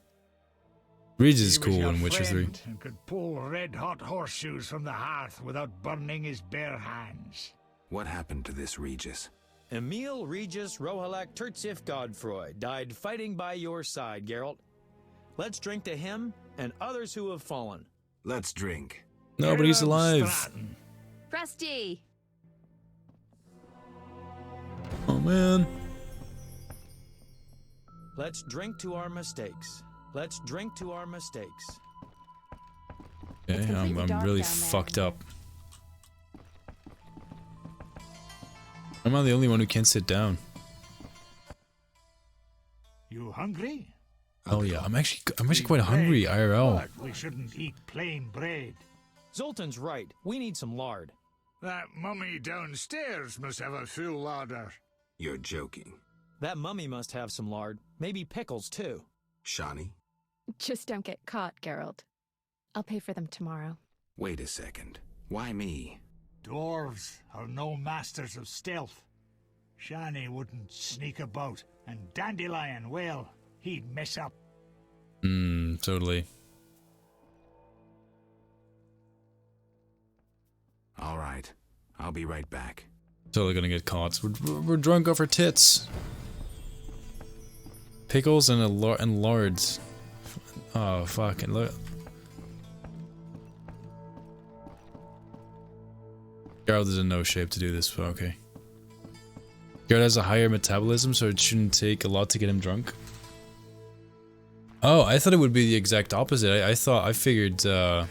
Regis is cool in Witcher 3. And could pull red-hot horseshoes from the hearth without burning his bare hands. What happened to this Regis? Emil Regis Rohalak Tertsif Godfroy died fighting by your side, Geralt. Let's drink to him and others who have fallen. Let's drink. No, but he's alive. Rusty! Oh, man. Let's drink to our mistakes. Let's drink to our mistakes. Okay, I'm really fucked up. I'm not the only one who can't sit down. You hungry? Oh yeah, I'm actually quite hungry, IRL. But we shouldn't eat plain bread. Zoltan's right. We need some lard. That mummy downstairs must have a full larder. You're joking. That mummy must have some lard. Maybe pickles, too. Shani? Just don't get caught, Geralt. I'll pay for them tomorrow. Wait a second. Why me? Dwarves are no masters of stealth. Shani wouldn't sneak about, and Dandelion, well, he'd mess up. Totally. All right. I'll be right back. Totally gonna get caught. We're drunk off our tits. Pickles and lards. Oh, fucking look. Geralt is in no shape to do this, but okay. Geralt has a higher metabolism, so it shouldn't take a lot to get him drunk. Oh, I thought it would be the exact opposite. I figured, oh,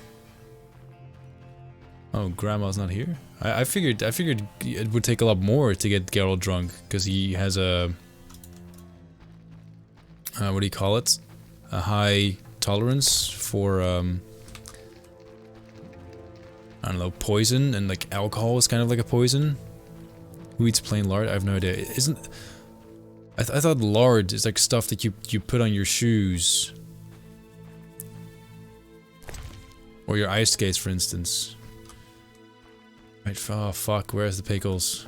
Grandma's not here? I figured it would take a lot more to get Geralt drunk, because he has a... what do you call it? A high tolerance for, I don't know, poison, and like alcohol is kind of like a poison. Who eats plain lard? I have no idea. Isn't... I thought lard is like stuff that you put on your shoes. Or your ice skates, for instance. Right, oh fuck, where's the pickles?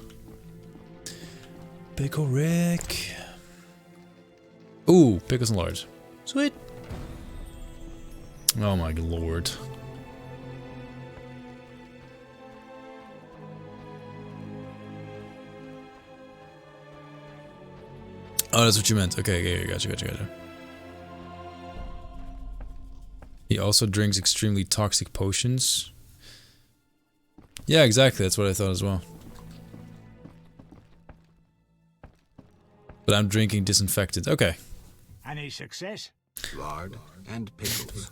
Pickle Rick. Ooh, pickles and lard. Sweet. Oh my lord. Oh, that's what you meant. Okay, gotcha. He also drinks extremely toxic potions. Yeah, exactly. That's what I thought as well. But I'm drinking disinfected. Okay. Any success? Lard and pickles.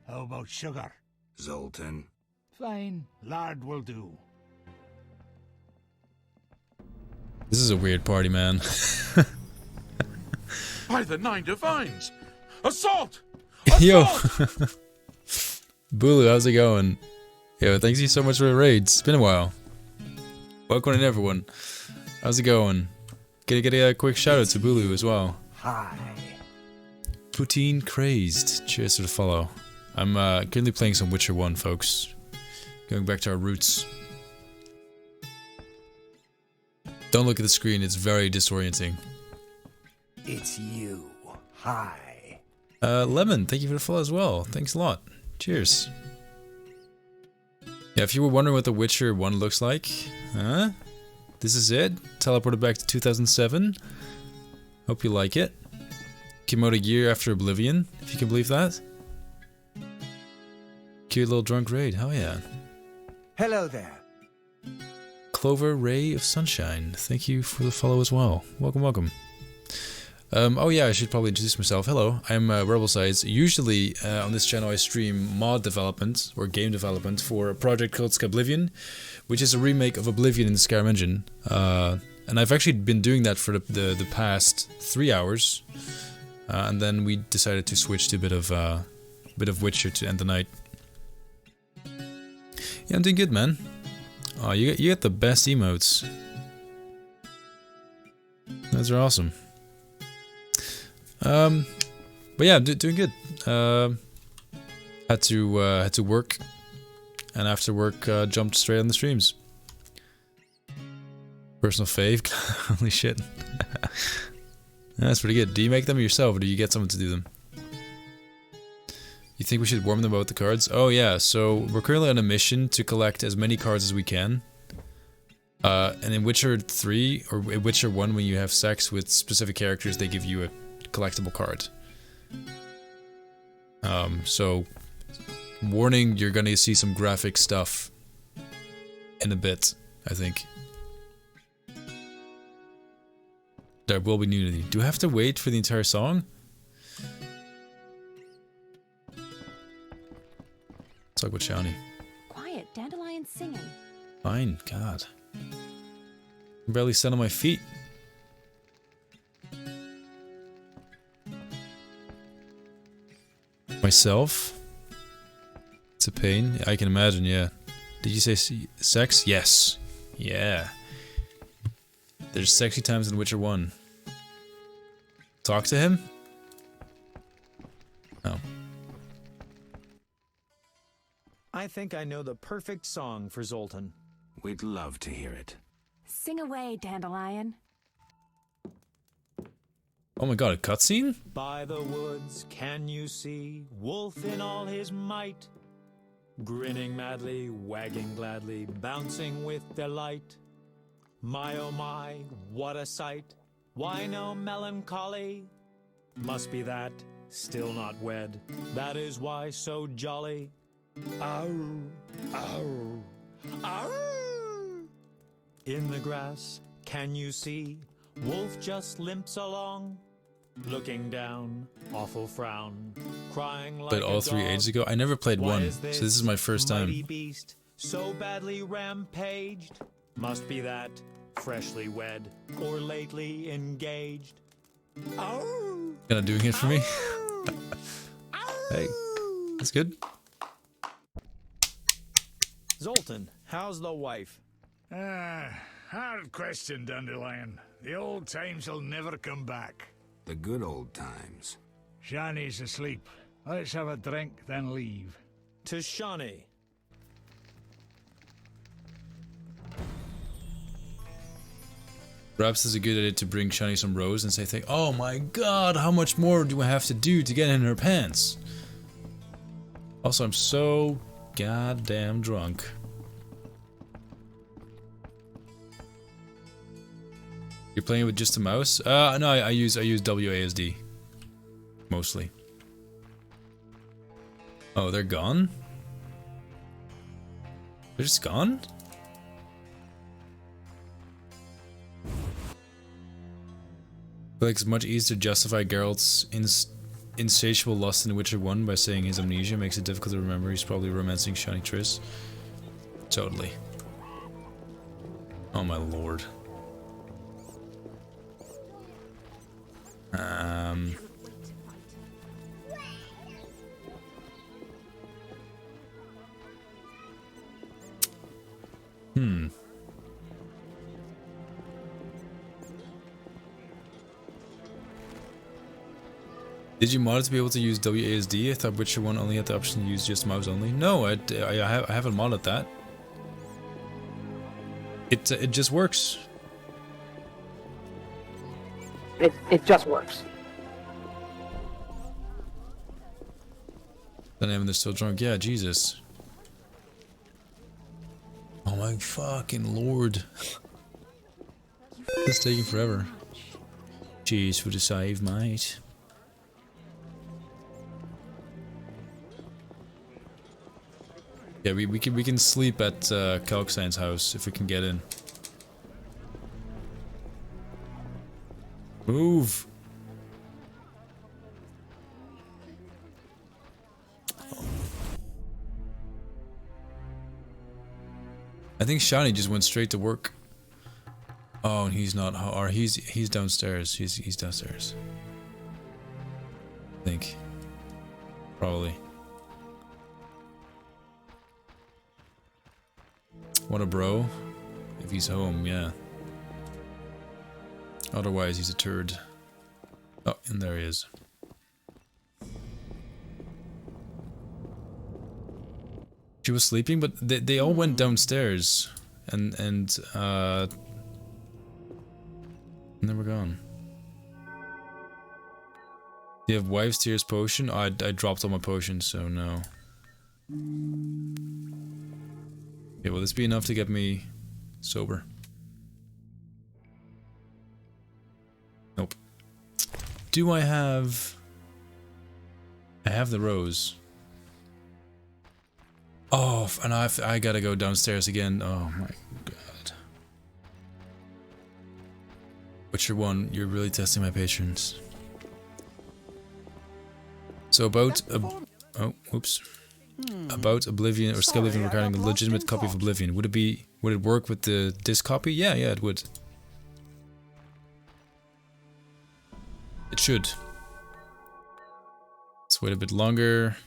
How about sugar? Zoltan. Fine, lard will do. This is a weird party, man. By the Nine Divines! Assault! Yo! Assault! Bulu, how's it going? Yo, thanks you so much for the raid. It's been a while. Welcome in, everyone. How's it going? Get a quick shout out to Bulu as well. Hi. Poutine Crazed. Cheers for the follow. I'm currently playing some Witcher 1, folks. Going back to our roots. Don't look at the screen, it's very disorienting. It's you. Hi. Lemon, thank you for the follow as well. Thanks a lot. Cheers. Yeah, if you were wondering what The Witcher 1 looks like, huh? This is it. Teleported back to 2007. Hope you like it. Came out a year after Oblivion, if you can believe that. Cute little drunk raid, hell yeah. Hello there. Clover Ray of Sunshine, thank you for the follow as well. Welcome, welcome. Oh yeah, I should probably introduce myself. Hello, I'm Rebel Sides. Usually on this channel I stream mod development or game development for a project called Skyblivion, which is a remake of Oblivion in the Skyrim engine. And I've actually been doing that for the past 3 hours, and then we decided to switch to a bit of Witcher to end the night. Yeah, I'm doing good, man. Oh, you get the best emotes. Those are awesome. But yeah, doing good. Had to work, and after work, jumped straight on the streams. Personal fave, holy shit. That's pretty good. Do you make them yourself, or do you get someone to do them? You think we should warn them about the cards? Oh yeah, so we're currently on a mission to collect as many cards as we can. And in Witcher 3, or in Witcher 1, when you have sex with specific characters, they give you a collectible card. So, warning, you're gonna see some graphic stuff in a bit, I think. There will be nudity. Do I have to wait for the entire song? Let's talk about Shani. Quiet, Dandelion singing. Fine, God. I'm barely set on my feet. Myself? It's a pain. I can imagine, yeah. Did you say sex? Yes. Yeah. There's sexy times in Witcher 1. Talk to him? No. I think I know the perfect song for Zoltan. We'd love to hear it. Sing away, Dandelion. Oh my god, a cutscene? By the woods can you see Wolf in all his might, grinning madly, wagging gladly, bouncing with delight. My oh my, what a sight! Why no melancholy? Must be that, still not wed, that is why so jolly. Ow, ow, ow! In the grass, can you see? Wolf just limps along, looking down, awful frown, crying like Played all 3 ages ago. I never played 1, so this is my first time. Beast so badly rampaged, must be that freshly wed or lately engaged. Ow! Kinda doing it for me. Hey, that's good. Zoltan, how's the wife? Hard question, Dandelion. The old times will never come back. The good old times. Shani's asleep. Let's have a drink, then leave. To Shani. Perhaps it's a good idea to bring Shani some rose and say, oh my god, how much more do I have to do to get in her pants? Also, I'm so goddamn drunk. You're playing with just a mouse? No, I use WASD. Mostly. Oh, they're gone? They're just gone? feel like it's much easier to justify Geralt's insatiable lust in Witcher 1 by saying his amnesia makes it difficult to remember he's probably romancing Shani Triss. Totally. Oh my lord. Did you mod it to be able to use WASD? I thought Witcher 1 only had the option to use just mouse only. No, I haven't modded that. It just works. It just works. Then they're still drunk. Yeah, Jesus. Oh my fucking lord. It's taking forever. Jeez for the save, mate. Yeah, we can sleep at Kalkstein's house if we can get in. Move. I think Shani just went straight to work. Oh, and he's not. Or he's downstairs. He's downstairs. I think. Probably. What a bro. If he's home, yeah. Otherwise, he's a turd. Oh, and there he is. She was sleeping, but they all went downstairs, and they were gone. Do you have Wives' Tears potion? Oh, I dropped all my potions, so no. Okay, will this be enough to get me sober? Nope. Do I have... I have the rose. Oh, and I gotta go downstairs again. Oh my god. Witcher 1, you're really testing my patience. So about... oh, oops. About Oblivion or Skyblivion regarding a legitimate copy of Oblivion. Would it work with this copy? Yeah, it would. It should. Let's wait a bit longer.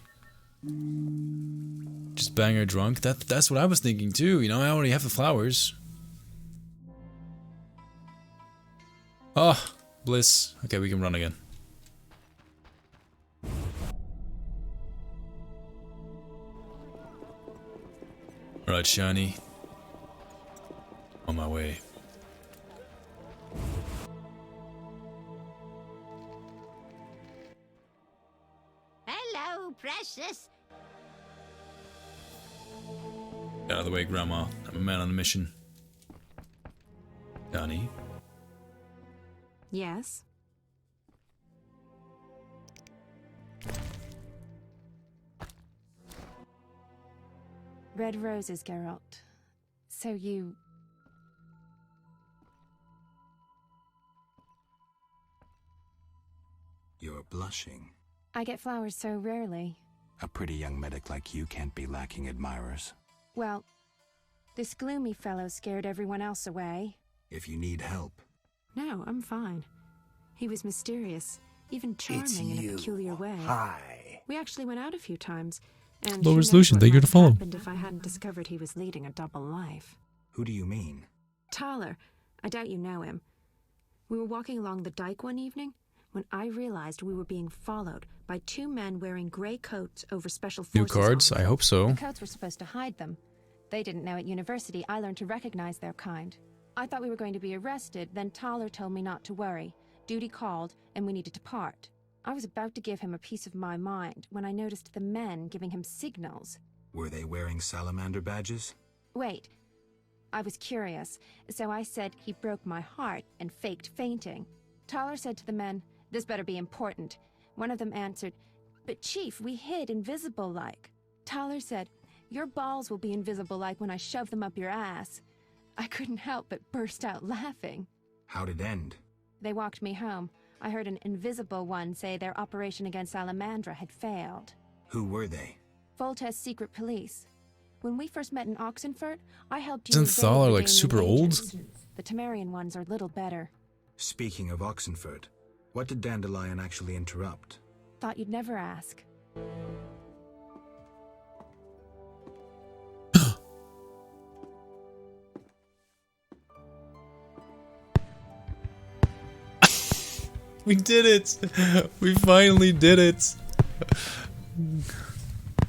Just bang her drunk. That's what I was thinking too, you know, I already have the flowers. Oh, bliss. Okay, we can run again. Right, Shani. On my way. Hello, precious. Get out of the way, Grandma. I'm a man on a mission. Shani. Yes? Red roses, Geralt. So you... You're blushing. I get flowers so rarely. A pretty young medic like you can't be lacking admirers. Well, this gloomy fellow scared everyone else away. If you need help. No, I'm fine. He was mysterious, even charming in a peculiar way. Hi. We actually went out a few times. And Low who resolution, knows what thank you might to follow. have happened if I hadn't discovered he was leading a double life. Who do you mean? Tyler. I doubt you know him. We were walking along the dike one evening when I realized we were being followed by two men wearing grey coats over special forces. New cards? I hope so. The coats were supposed to hide them. They didn't know at university I learned to recognize their kind. I thought we were going to be arrested, then Tyler told me not to worry. Duty called, and we needed to part. I was about to give him a piece of my mind when I noticed the men giving him signals. Were they wearing salamander badges? Wait. I was curious, so I said he broke my heart and faked fainting. Tyler said to the men, "This better be important." One of them answered, "But Chief, we hid invisible-like." Tyler said, "Your balls will be invisible-like when I shove them up your ass." I couldn't help but burst out laughing. How'd it end? They walked me home. I heard an invisible one say their operation against Salamandra had failed. Who were they? Foltest's secret police. When we first met in Oxenfurt, I helped you Isn't evade Thaler the like Danian super old? agents. The Temerian ones are little better. Speaking of Oxenfurt, what did Dandelion actually interrupt? Thought you'd never ask. We did it! We finally did it!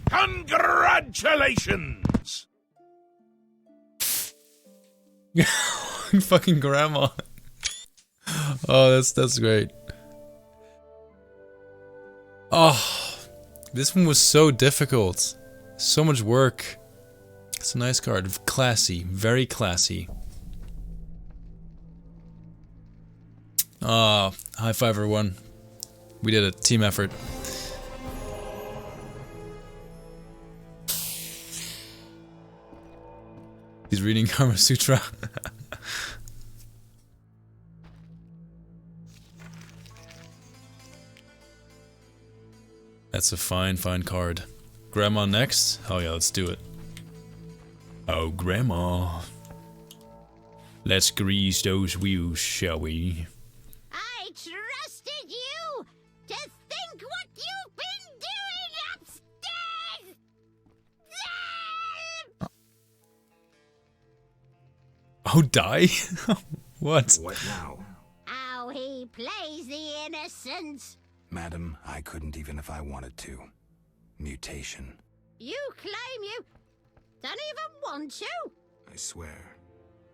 Congratulations! Fucking grandma. Oh, that's great. Oh, this one was so difficult. So much work. It's a nice card. Classy. Very classy. Ah, high five everyone. We did it. Team effort. He's reading Karma Sutra. That's a fine card. Grandma next? Oh yeah, let's do it. Oh, Grandma. Let's grease those wheels, shall we? I trusted you to think what you've been doing upstairs! Oh, die? What? What now? How he plays the innocent. Madam, I couldn't even if I wanted to. Mutation. You claim you don't even want to? I swear.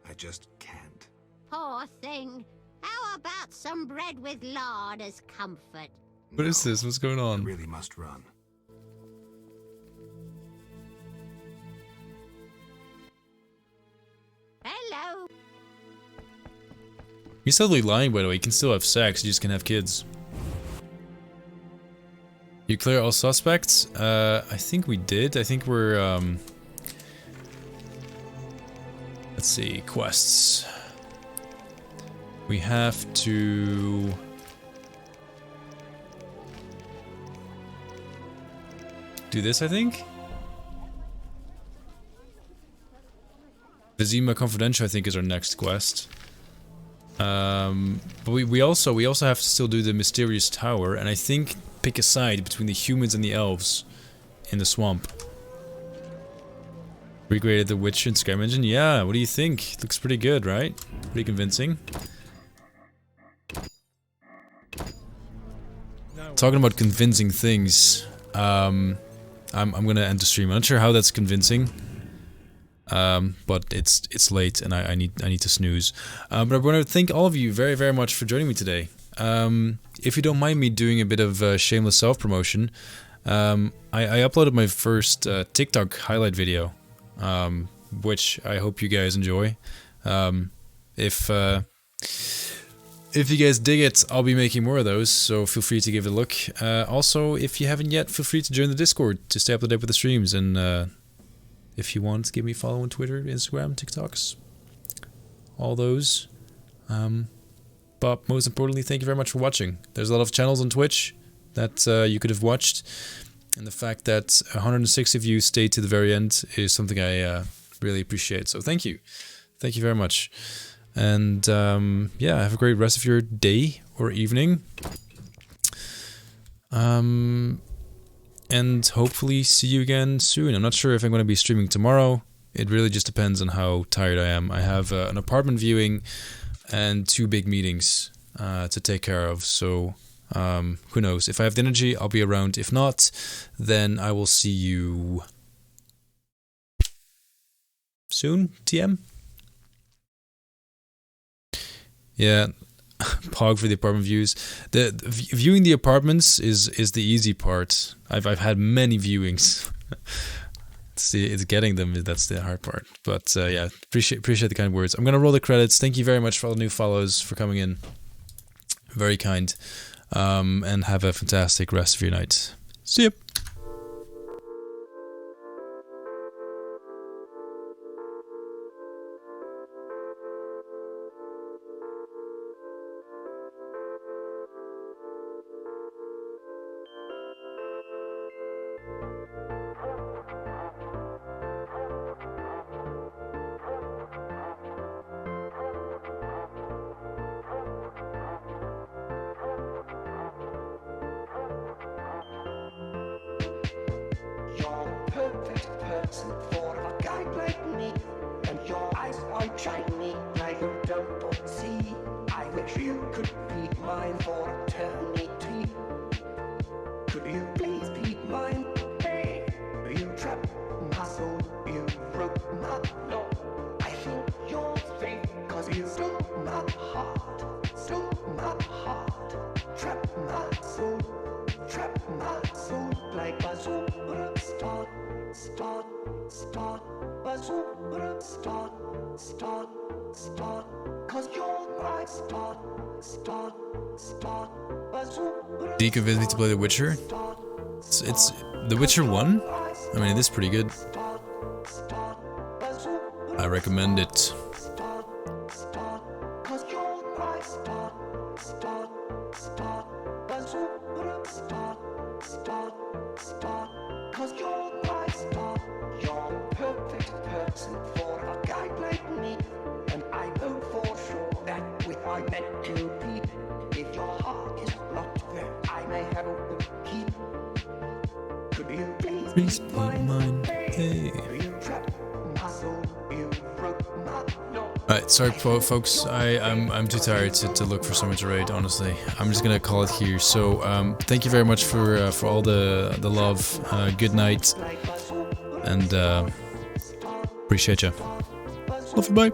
I just can't. Poor thing. How about some bread with lard as comfort? What is this? What's going on? I really must run. Hello. He's totally lying, by the way. He can still have sex, you just can have kids. You clear all suspects? I think we did. I think we're, let's see, quests. We have to... do this, I think? Vizima Confidential, I think, is our next quest. But we also have to still do the Mysterious Tower, and I think pick a side between the humans and the elves in the swamp. Recreated the Witch in Skyrim engine? Yeah, what do you think? Looks pretty good, right? Pretty convincing. Talking about convincing things, I'm gonna end the stream. I'm not sure how that's convincing. But it's late and I need to snooze. But I want to thank all of you very, very much for joining me today. If you don't mind me doing a bit of shameless self-promotion, I uploaded my first TikTok highlight video, which I hope you guys enjoy. If you guys dig it, I'll be making more of those, so feel free to give it a look. Also, if you haven't yet, feel free to join the Discord to stay up to date with the streams, and if you want, give me a follow on Twitter, Instagram, TikToks, all those. But most importantly, thank you very much for watching. There's a lot of channels on Twitch that you could have watched, and the fact that 106 of you stayed to the very end is something I really appreciate. So thank you. Thank you very much. And yeah, have a great rest of your day or evening. And hopefully see you again soon. I'm not sure if I'm going to be streaming tomorrow. It really just depends on how tired I am. I have an apartment viewing and 2 big meetings to take care of. So who knows? If I have the energy, I'll be around. If not, then I will see you soon, TM? Yeah, Pog for the apartment views. The viewing the apartments is the easy part. I've had many viewings. It's getting them that's the hard part. But yeah, appreciate the kind words. I'm gonna roll the credits. Thank you very much for all the new follows, for coming in. Very kind. And have a fantastic rest of your night. See ya. person for a guy like me. And your eyes are shiny like you don't see. I wish you could be mine for eternity. Could you please be mine? Hey, you trapped my soul, you broke my law. I think you're fake, cause you stole my heart. Stole my heart. Trap my soul like a superstar. Start, a start, cause you're my start, a superstar. Do you convince me to play The Witcher? It's The Witcher 1? I mean, it is pretty good. I recommend it. Cause you're my star. You're the perfect person for a guy like me. And I know for sure that we are meant to be. If your heart is locked there, I may have a key. Could you please be mine? Hey. You trapped my soul, you broke my law. Alright, sorry folks, I'm too tired to look for someone to raid, honestly. I'm just gonna call it here. So thank you very much for all the love. Good night, and appreciate you. Love you, bye.